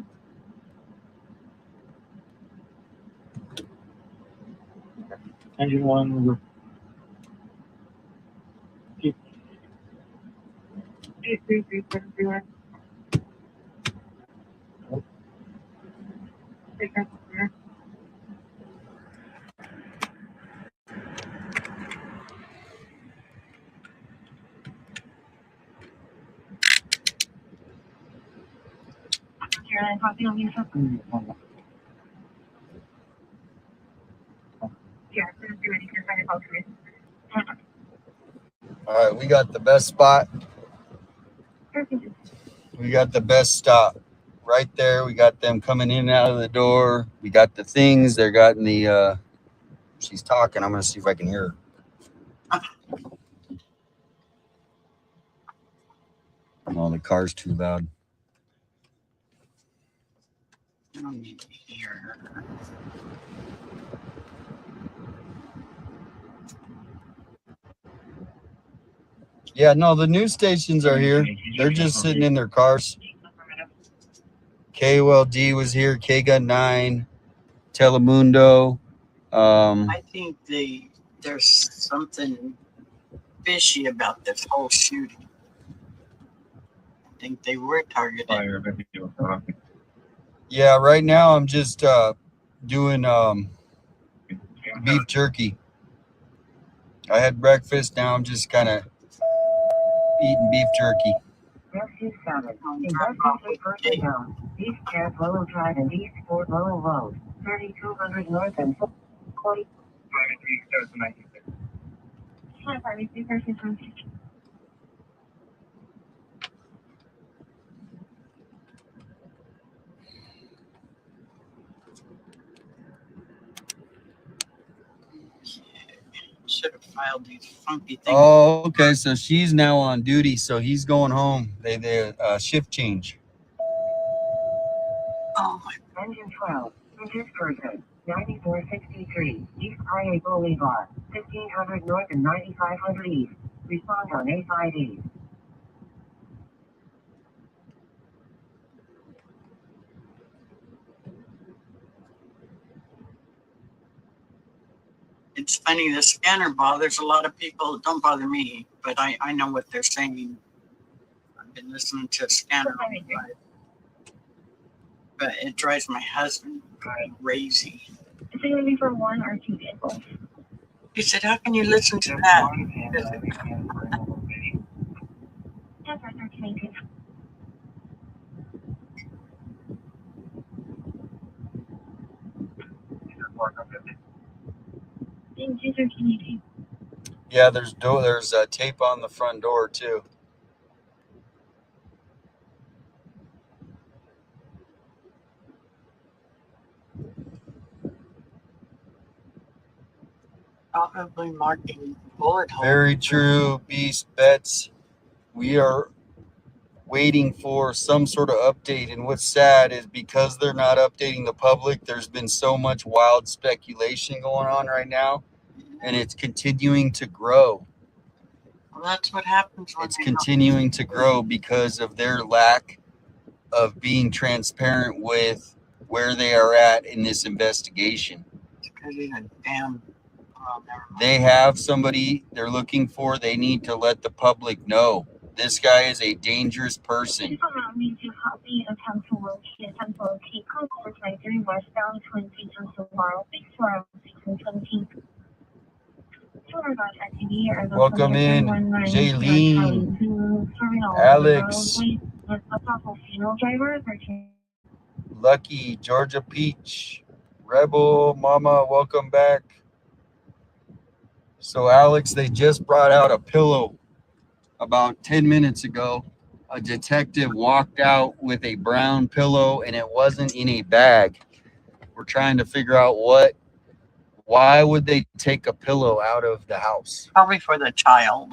Engine 1, 833 Zero. Caroline, copy on Lisa. Yeah, ready to find a call for All right, we got the best spot. We got the best stop right there. We got them coming in and out of the door. We got the things. They're got in the. She's talking. I'm gonna see if I can hear her. Oh, the car's too loud. I don't need to hear her. Yeah, no, the news stations are here. They're just sitting in their cars. KOLD was here. KGUN 9, Telemundo. I think there's something fishy about this whole shooting. I think they were targeted. Yeah, right now I'm just doing beef jerky. I had breakfast. Now I'm just kind of eating beef jerky. East Cat Lowell Drive and East Fort Lowell Road, 3200 North and 40. Should have filed these funky things. Oh, okay. So she's now on duty. So he's going home. They shift change. Oh my. Engine 12, Pittsburgh, 9463, East IA Boulevard, 1500 North and 9500 East. Respond on A5E. It's funny, the scanner bothers a lot of people. It don't bother me, but I know what they're saying. I've been listening to a scanner all my life. But it drives my husband crazy. Is it going to be for one or two vehicles? He said, how can you listen to that? Yes, sir, 1318. Thank you, 1318. Yeah, there's tape on the front door too. Probably marking bullet holes. Very true, Beast Bets. We are waiting for some sort of update, and what's sad is because they're not updating the public, there's been so much wild speculation going on right now, and it's continuing to grow. Well, that's what happens when it's continuing to grow because of their lack of being transparent with where they are at in this investigation. It's because he's a damn. Oh, never mind. They have somebody they're looking for. They need to let the public know this guy is a dangerous person. Please allow me to copy attempt to locate concourse 93 westbound Twin Peaks and Silvaro 617. Welcome in, Jaylene, Alex, Lucky, Georgia Peach, Rebel, Mama, welcome back. So Alex, they just brought out a pillow about 10 minutes ago. A detective walked out with a brown pillow and it wasn't in a bag. We're trying to figure out why would they take a pillow out of the house? Probably for the child.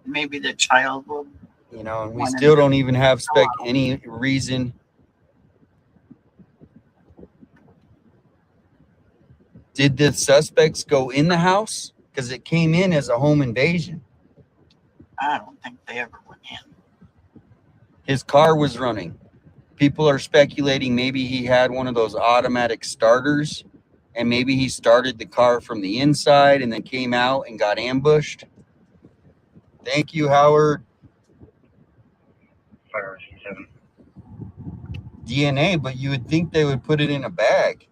Maybe the child will. You know, and we still don't even have any reason. Did the suspects go in the house? because it came in as a home invasion. I don't think they ever went in. His car was running. People are speculating maybe he had one of those automatic starters and maybe he started the car from the inside and then came out and got ambushed. Thank you, Howard. Fire 7. DNA, but you would think they would put it in a bag.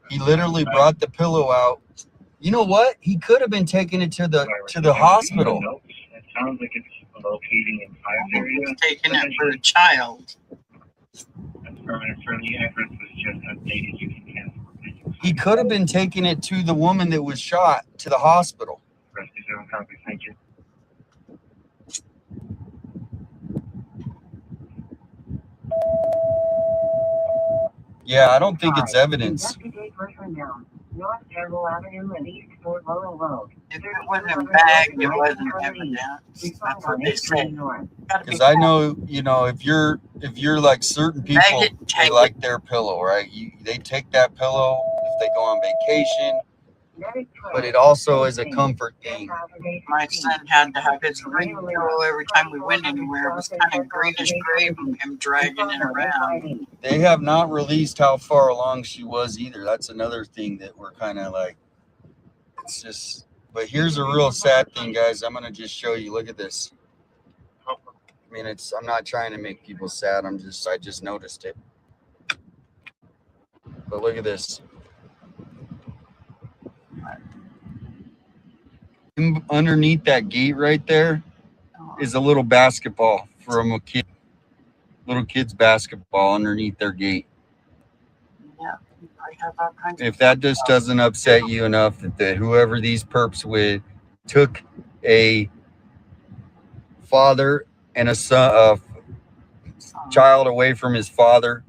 He literally brought the pillow out. You know what? He could have been taking it to the hospital. It sounds like it's locating in 5 areas. Taking it for a child. Affirmative for the address was just updated. You can cancel. He could have been taking it to the woman that was shot to the hospital. Rescue 7 copy. Thank you. Yeah, I don't think it's evidence. If it wasn't bagged, it wasn't evidence. That's what they said. Because I know, if you're like certain people, they like their pillow, right? They take that pillow if they go on vacation, but it also is a comfort thing. My son had to have his ring pillow every time we went anywhere. It was kind of greenish gray from him dragging it around. They have not released how far along she was either. That's another thing that we're kind of like, it's just, but here's a real sad thing, guys. I'm going to just show you. Look at this. I mean, I'm not trying to make people sad. I just noticed it. But look at this. Underneath that gate right there is a little basketball from a kid. Little kid's basketball underneath their gate. Yeah, I have all kinds of If that just doesn't upset you enough that whoever these perps with took a father and a son, child away from his father.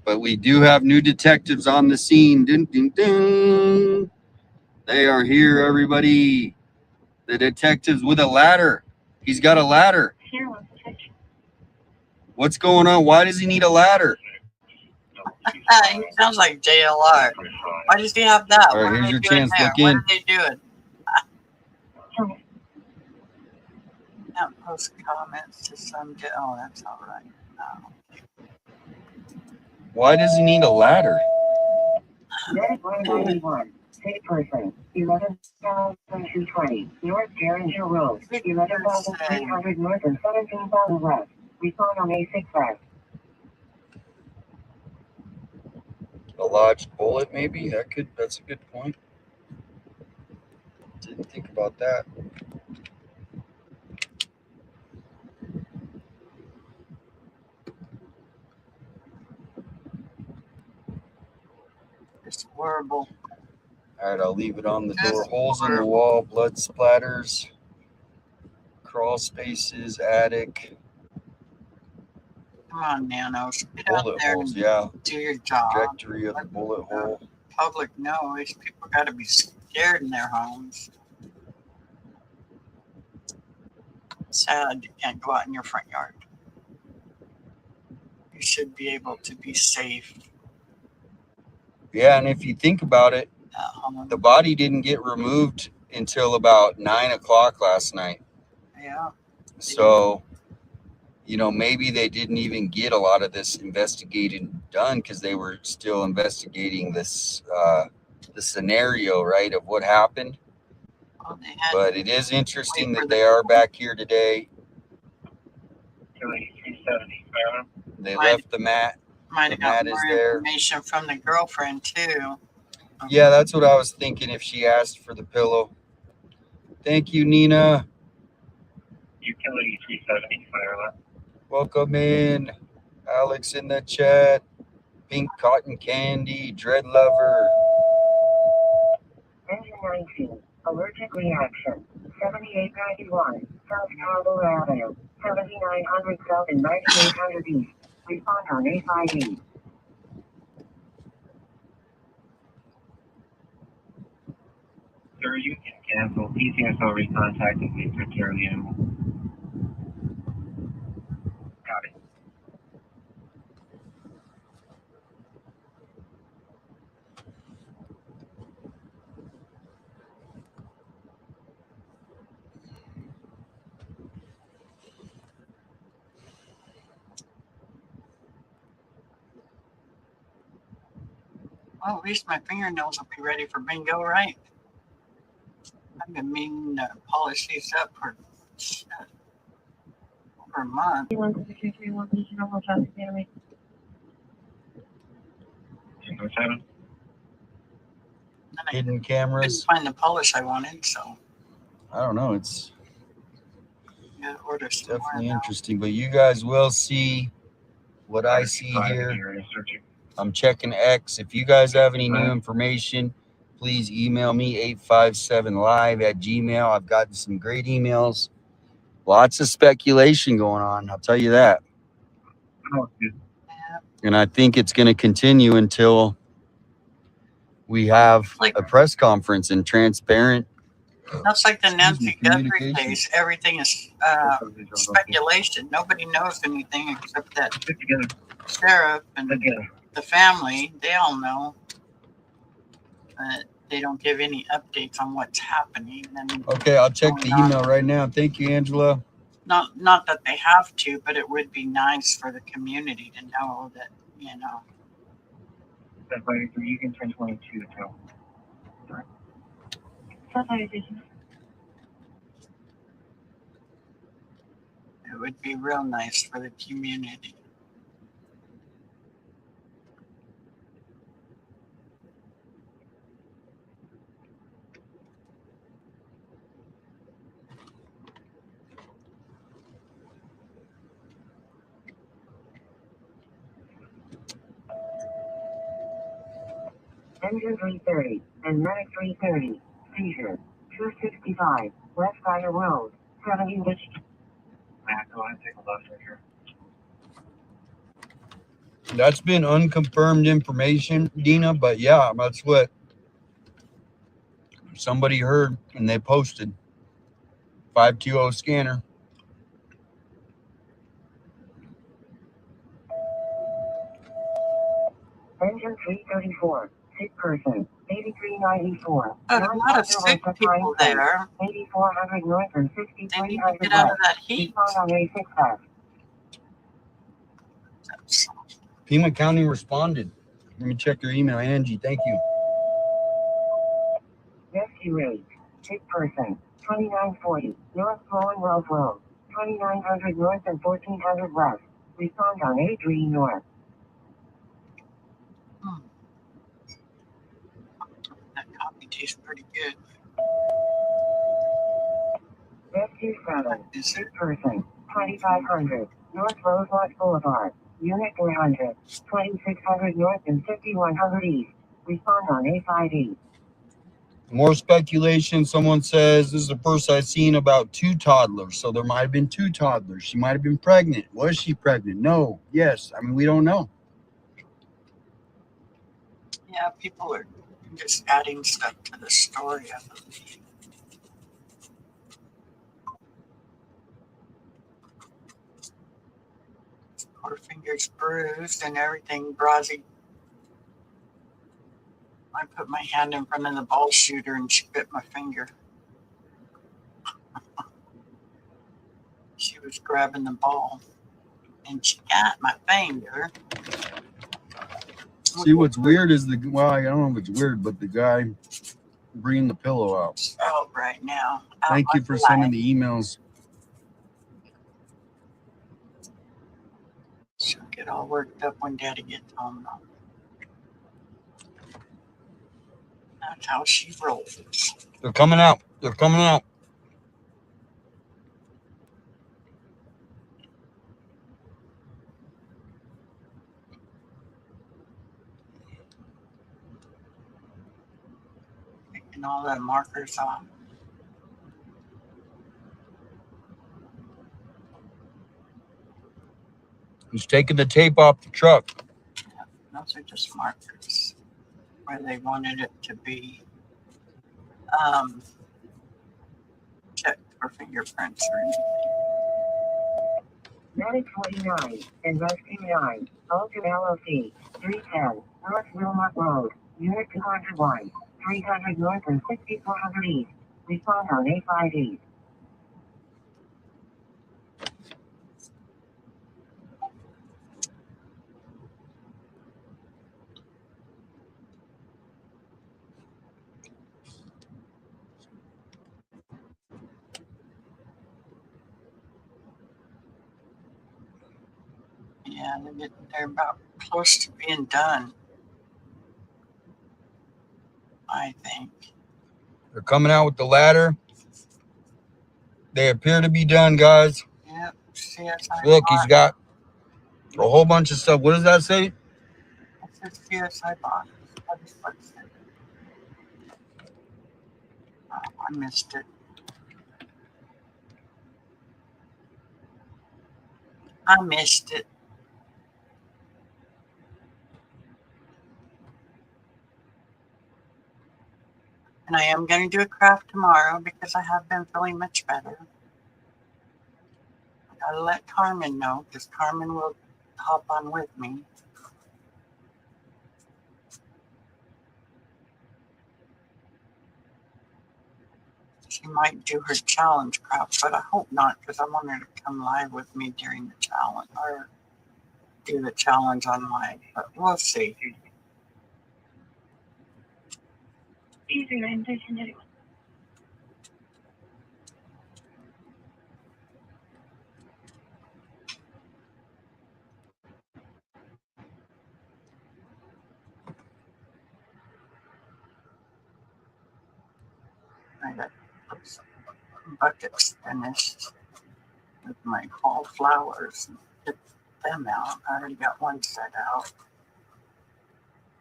But we do have new detectives on the scene. Dun, dun, dun. They are here, everybody. The detectives with a ladder. He's got a ladder. What's going on? Why does he need a ladder? He sounds like JLR. Why does he have that? All right, here's your chance. Look in. What are they doing? Not post comments to some. Oh, that's all right. Why does he need a ladder? Medic 191, sick person, 11,220, North Derringer Road, 11,300 North and 17,000 West. Respond on A6 West. A lodged bullet, maybe? That's a good point. Didn't think about that. It's horrible. All right, I'll leave it on the door. Holes in the wall, blood splatters, crawl spaces, attic. Come on, Nanos. Get out Bullet there holes, and yeah. do your job. Trajectory of the bullet hole. Public knows people got to be scared in their homes. Sad you can't go out in your front yard. You should be able to be safe Yeah, and if you think about it, at home. the body didn't get removed until about 9 o'clock last night. Yeah. So, maybe they didn't even get a lot of this investigating done because they were still investigating this, the scenario, right, of what happened. Well, they had But it is interesting that they are back here today. 370. They left the mat. might The have got mat is more there. information from the girlfriend too. Yeah, that's what I was thinking if she asked for the pillow. Thank you, Nina. Utility 370. Fire left. Welcome in. Alex in the chat. Pink Cotton Candy. Dread Lover. Engine 19, allergic reaction, 7891, South Cabo Avenue, 7900 South and 9800 East. Respond on A5E. Sir, you can cancel. PCS already contacted me for care of the animal. Got it. Well, at least my fingernails will be ready for bingo, right? I've been meaning to polish these up for a month. 607. Hidden Couldn't cameras. find the polish I wanted, so I don't know. It's I gotta order some more definitely now. interesting, but you guys will see what I see here. I'm checking X. If you guys have any new information, please email me 857live@gmail. I've gotten some great emails. Lots of speculation going on. I'll tell you that. And I think it's going to continue until we have a press conference and transparent. That's like the Nancy Guthrie communication. case. Everything is speculation. Nobody knows anything except that sheriff and the family. They all know, but they don't give any updates on what's happening. And Okay, I'll check the email right now. Thank you, Angela. not that they have to, but it would be nice for the community to know that, you know. You can turn 22 too. It would be real nice for the community. Engine 330 and Medic 330. Seizure 265 West Fire Road, 70 West. Go ahead and take a left right here. That's been unconfirmed information, Dina, but yeah, that's what somebody heard and they posted. 520 scanner. Engine 334, sick person, 8394. A lot of sick people there. 8400 north and They need to 6300 get out of west. that heat. Respond on A6F. Pima County responded. Let me check your email, Angie. Thank you. Rescue rate, sick person, 2940, North Flowing Wells Road, 2900 north and 1400 west. Respond on A3 north. That coffee tastes pretty good. Rescue 7, sick person, 2500, North Rosemont Boulevard, Unit 300, 2600 north and 5100 east. Respond on A5 east. More speculation. Someone says this is the first I've seen about 2 toddlers. So there might have been 2 toddlers. She might have been pregnant. Was she pregnant? No. Yes. I mean, we don't know. Yeah, people are just adding stuff to the story, I believe. Her fingers bruised and everything. Brazzy. I put my hand in front of the ball shooter and she bit my finger. She was grabbing the ball and she got my finger. See, what's weird is well, I don't know if it's weird, but the guy bringing the pillow out. Out right now. Thank you for sending the emails. She'll get all worked up when Daddy gets home, though. That's how she rolls. They're coming out. They're coming out. Taking all the markers off. He's taking the tape off the truck. Yeah, those are just markers where they wanted it to be checked for fingerprints or anything. Medic 49 and Rescue 9, Ultimate LLC, 310, North Wilmot Road, Unit 201, 300 north and 6400 east. Respond on A5 east. Yeah, they're about close to being done, I think. They're coming out with the ladder. They appear to be done, guys. Yep. CSI Look, he's box. got a whole bunch of stuff. What does that say? It says CSI box. What is it? Oh, I missed it. I missed it. And I am going to do a craft tomorrow because I have been feeling much better. I gotta let Carmen know because Carmen will hop on with me. She might do her challenge craft, but I hope not because I want her to come live with me during the challenge or do the challenge on live, but we'll see. I got some buckets finished with my fall flowers and get them out. I already got one set out.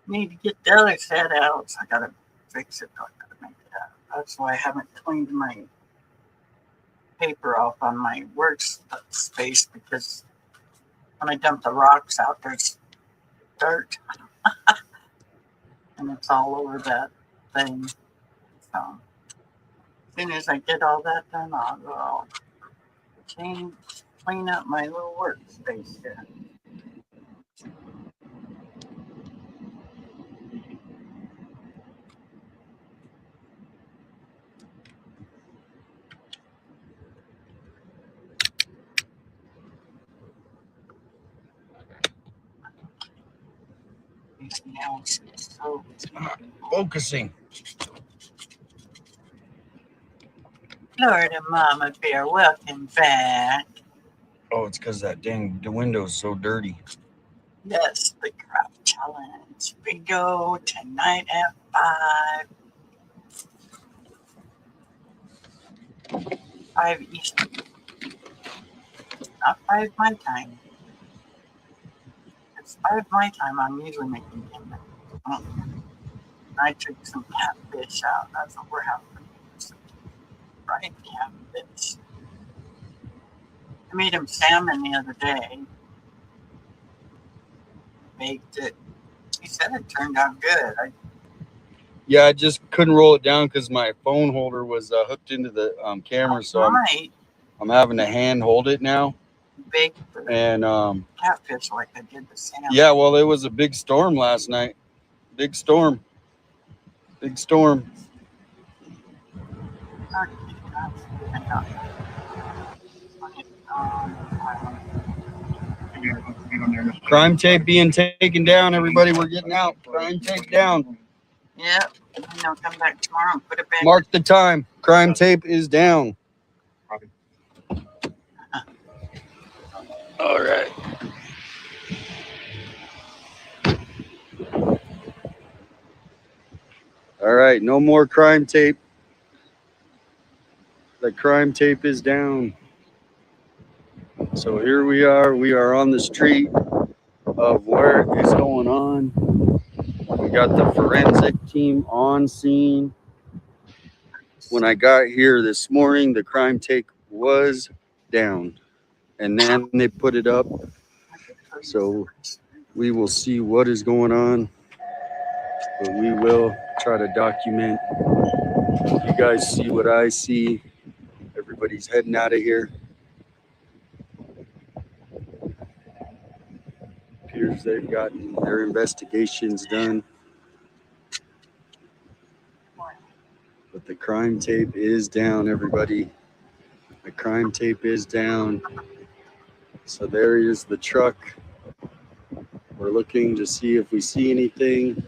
Need to get the other set out, so I gotta fix it. I gotta make it out. That's why I haven't cleaned my paper off on my workspace because when I dump the rocks out, there's dirt and it's all over that thing. So as soon as I get all that done, I'll go clean up my little workspace here. These nails are so Focusing. Florida Mama Bear, welcome back. Oh, it's because that dang the window's so dirty. Yes, the craft challenge. We go tonight at 5 Eastern. Not 5 my time. It's 5 my time. I'm usually making dinner. I took some catfish out. That's what we're having. Some fried catfish. I made him salmon the other day. Baked it. He said it turned out good. Yeah, I just couldn't roll it down because my phone holder was hooked into the camera, so I'm having to hand hold it now. Baked and catfish like I did the salmon. Yeah, well, it was a big storm last night. Big storm. Big storm. Crime tape being taken down, everybody. We're getting out. Crime tape down. Yep. And I'll come back tomorrow and put it back. Mark the time. Crime tape is down. All right. All right. No more crime tape. The crime tape is down. So here we are. We are on the street of where is going on. We got the forensic team on scene. When I got here this morning, the crime tape was down, and then they put it up. So we will see what is going on, but we will try to document. You guys see what I see. Everybody's heading out of here. Appears they've gotten their investigations done. But the crime tape is down, everybody. The crime tape is down. So there is the truck. We're looking to see if we see anything.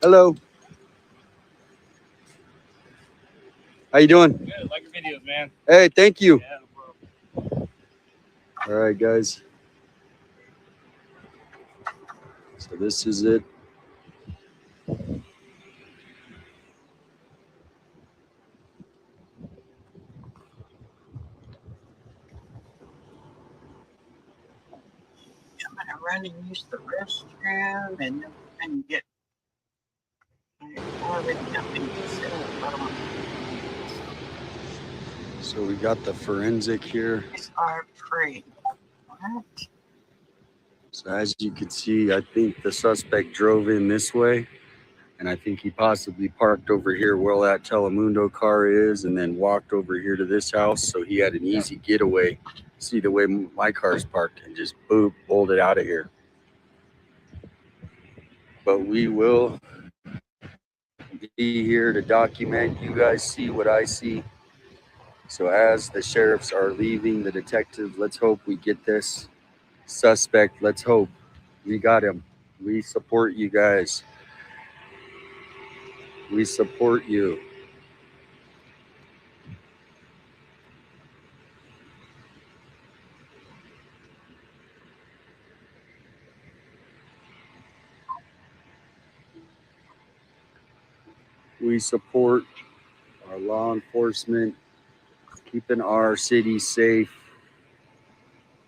Hello. How you doing? Good, like your videos, man. Hey, thank you. Yeah, no problem. All right, guys. So this is it. I'm gonna run and use the restroom and then we're gonna get. I already got things set up. So we got the forensic here. These are free. What? So as you can see, I think the suspect drove in this way, and I think he possibly parked over here where that Telemundo car is, and then walked over here to this house. So he had an easy getaway. See the way my car's parked, and just boop, bolted out of here. But we will be here to document. You guys see what I see. So as the sheriffs are leaving, the detective, let's hope we get this suspect. Let's hope we got him. We support you guys. We support you. We support our law enforcement, keeping our city safe.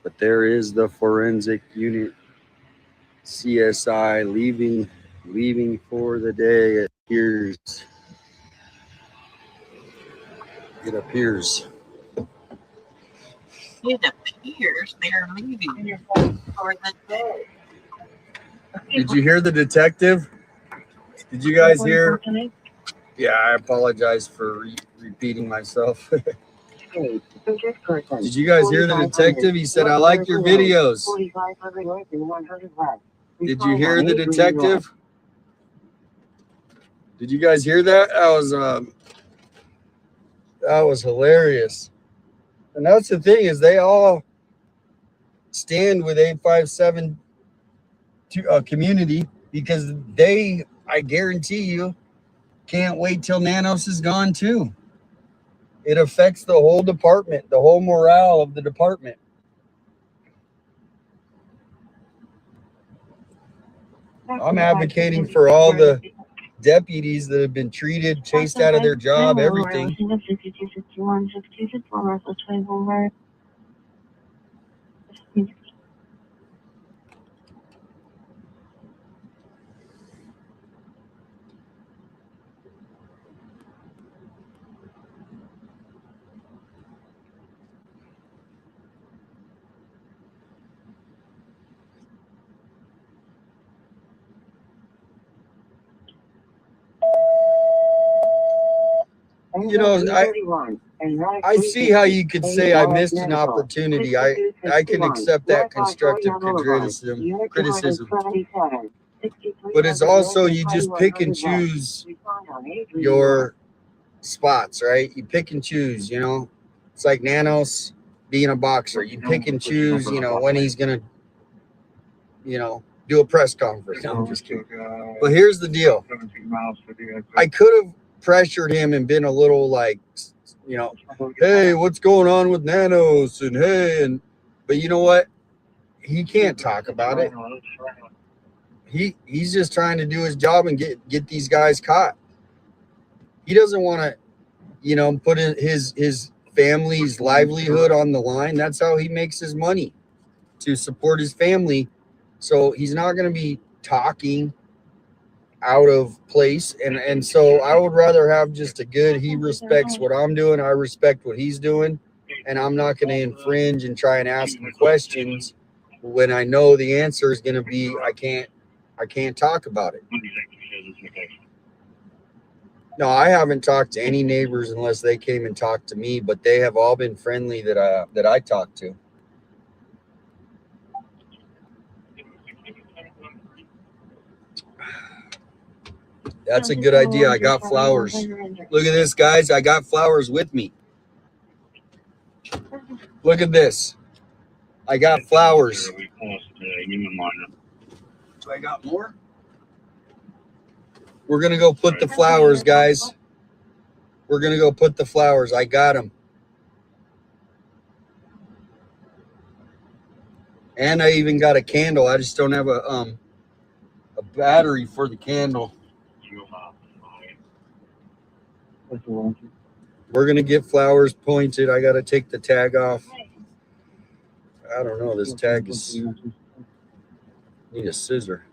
But there is the forensic unit, CSI, leaving for the day. It appears. It appears they're leaving for the day. Did you hear the detective? Did you guys hear? Yeah, I apologize for repeating myself. Did you guys hear the detective? He said, I like your videos. Did you hear the detective? Did you guys hear that? That was hilarious. And that's the thing, is they all stand with 857 community, because they, I guarantee you, can't wait till Nanos is gone too. It affects the whole department, the whole morale of the department. I'm advocating for all the deputies that have been treated, chased out of their job, everything. You know, I see how you could say I missed an opportunity. I can accept that constructive criticism. But it's also, you just pick and choose your spots, right? You pick and choose, you know. It's like Nanos being a boxer. You pick and choose, you know, when he's going to, you know, do a press conference. No, I'm just kidding. But here's the deal. I could have pressured him and been a little like, you know, hey, what's going on with Nanos? And hey, but you know what? He can't talk about it. He's just trying to do his job and get these guys caught. He doesn't want to, you know, put in his family's livelihood on the line. That's how he makes his money, to support his family. So he's not going to be talking out of place. And so I would rather have just a good, he respects what I'm doing, I respect what he's doing, and I'm not going to infringe and try and ask him questions when I know the answer is going to be, I can't talk about it. No, I haven't talked to any neighbors unless they came and talked to me, but they have all been friendly that I talked to. That's a good idea. I got flowers. Look at this, guys. I got flowers with me. Look at this. I got flowers. So I got more? We're going to go put the flowers, guys. We're going to go put the flowers. I got them. And I even got a candle. I just don't have a battery for the candle. We're gonna get flowers pointed. I gotta take the tag off. I don't know. This tag is need a scissor.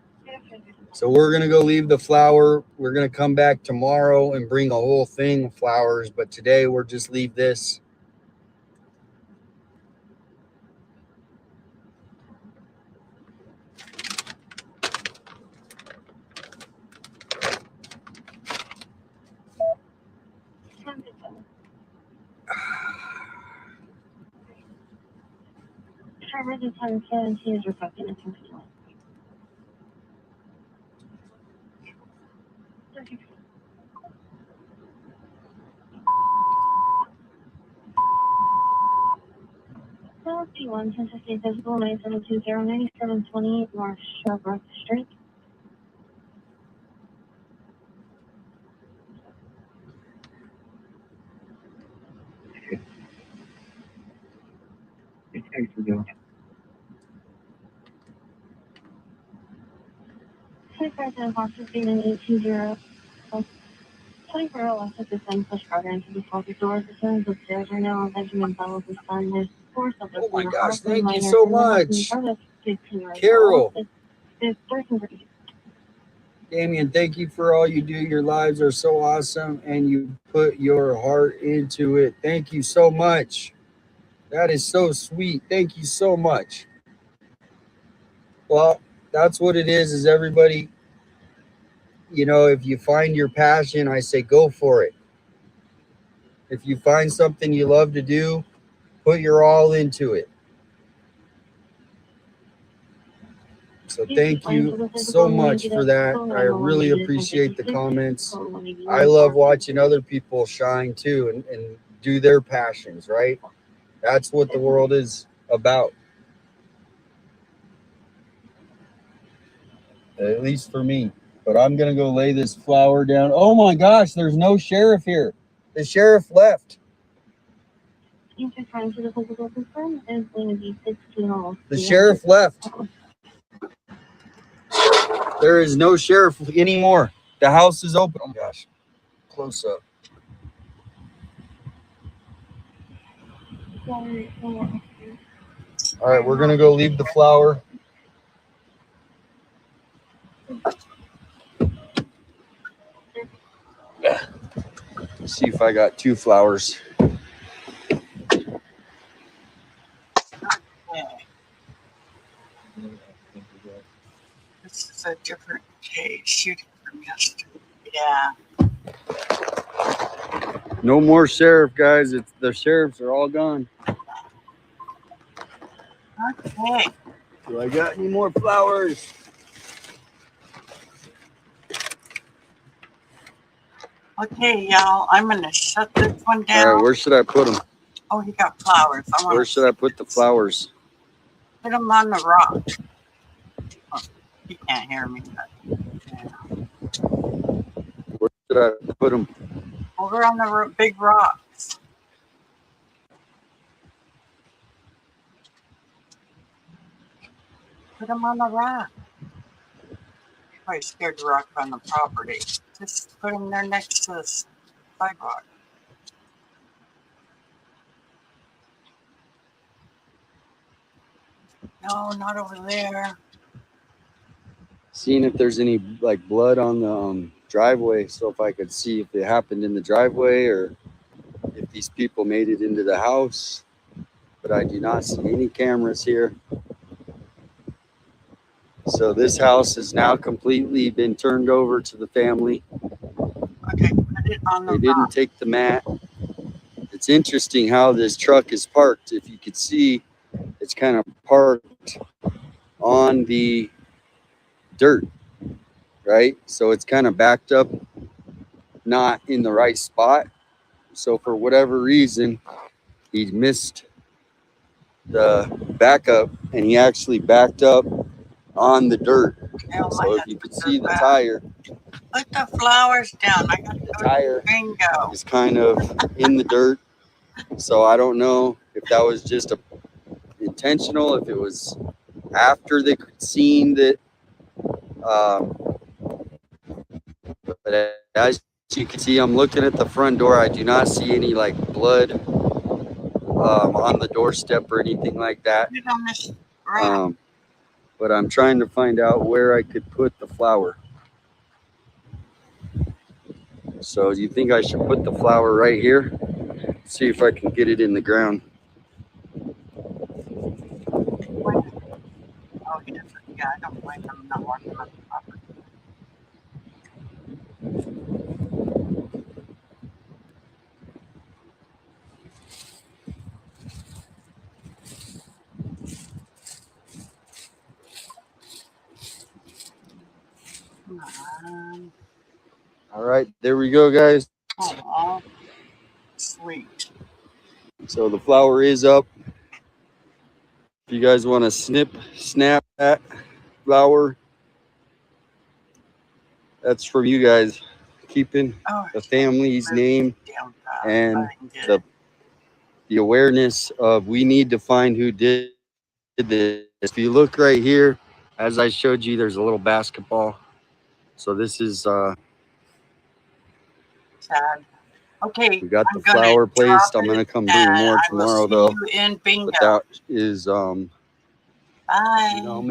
So we're gonna go leave the flower. We're gonna come back tomorrow and bring a whole thing of flowers. But today we're just leave this. Trevor, the 1017 is reflecting a 1051. T1 1015 physical 9720 9720 North Sherbrooke Street. Thanks for doing it. 25 Fox 15 and 820. 24 left at the same push guard into the focus doors. The sun's upstairs right now. Benjamin follows his son. There's 4 subjects. Oh my in the gosh, house, thank you minor so in the house, much. and that's 15 right Carol. now. It's 13 for Damien, thank you for all you do. Your lives are so awesome and you put your heart into it. Thank you so much. That is so sweet. Thank you so much. Well, that's what it is everybody, you know, if you find your passion, I say go for it. If you find something you love to do, put your all into it. So thank you so much for that. I really appreciate the comments. I love watching other people shine too and do their passions, right? That's what the world is about. At least for me. But I'm going to go lay this flower down. Oh my gosh, there's no sheriff here. The sheriff left. The sheriff left. There is no sheriff anymore. The house is open. Oh my gosh. Close up. All right, we're going to go leave the flower. Let's see if I got 2 flowers. This is a different case shooting from yesterday. Yeah. No more sheriff, guys. The sheriffs are all gone. Okay. Do I got any more flowers? Okay, y'all. I'm gonna shut this one down. All right, where should I put them? Oh, you got flowers. Where should I put the flowers? Put them on the rock. Oh, you can't hear me. Where should I put them? Over on the big rocks. Put them on the rock. Probably scared to rock on the property. Just put them there next to the sidewalk. No, not over there. Seeing if there's any like blood on the driveway, so if I could see if it happened in the driveway or if these people made it into the house. But I do not see any cameras here. So this house has now completely been turned over to the family. Okay, put it on the They didn't take the mat. It's interesting how this truck is parked. If you could see, it's kind of parked on the dirt, right? So it's kind of backed up, not in the right spot. So for whatever reason, he missed the backup and he actually backed up on the dirt. So if you could see the tire, put the flowers down. I got the tire bingo. is kind of in the dirt. So I don't know if that was just intentional, if it was after the scene that, but as you can see, I'm looking at the front door. I do not see any like blood on the doorstep or anything like that. Put it on this rack. But I'm trying to find out where I could put the flower. So do you think I should put the flower right here? See if I can get it in the ground. Oh, yeah, I don't blame them not wanting them on the property. Come on. All right, there we go, guys. Aw, sweet. So the flower is up. If you guys want to snap that flower, that's from you guys. Keeping the family's name and the awareness of we need to find who did this. If you look right here, as I showed you, there's a little basketball. So this is sad. Okay, we got the flower placed. I'm gonna come bring more tomorrow though. In bingo. But that is Bye. you know,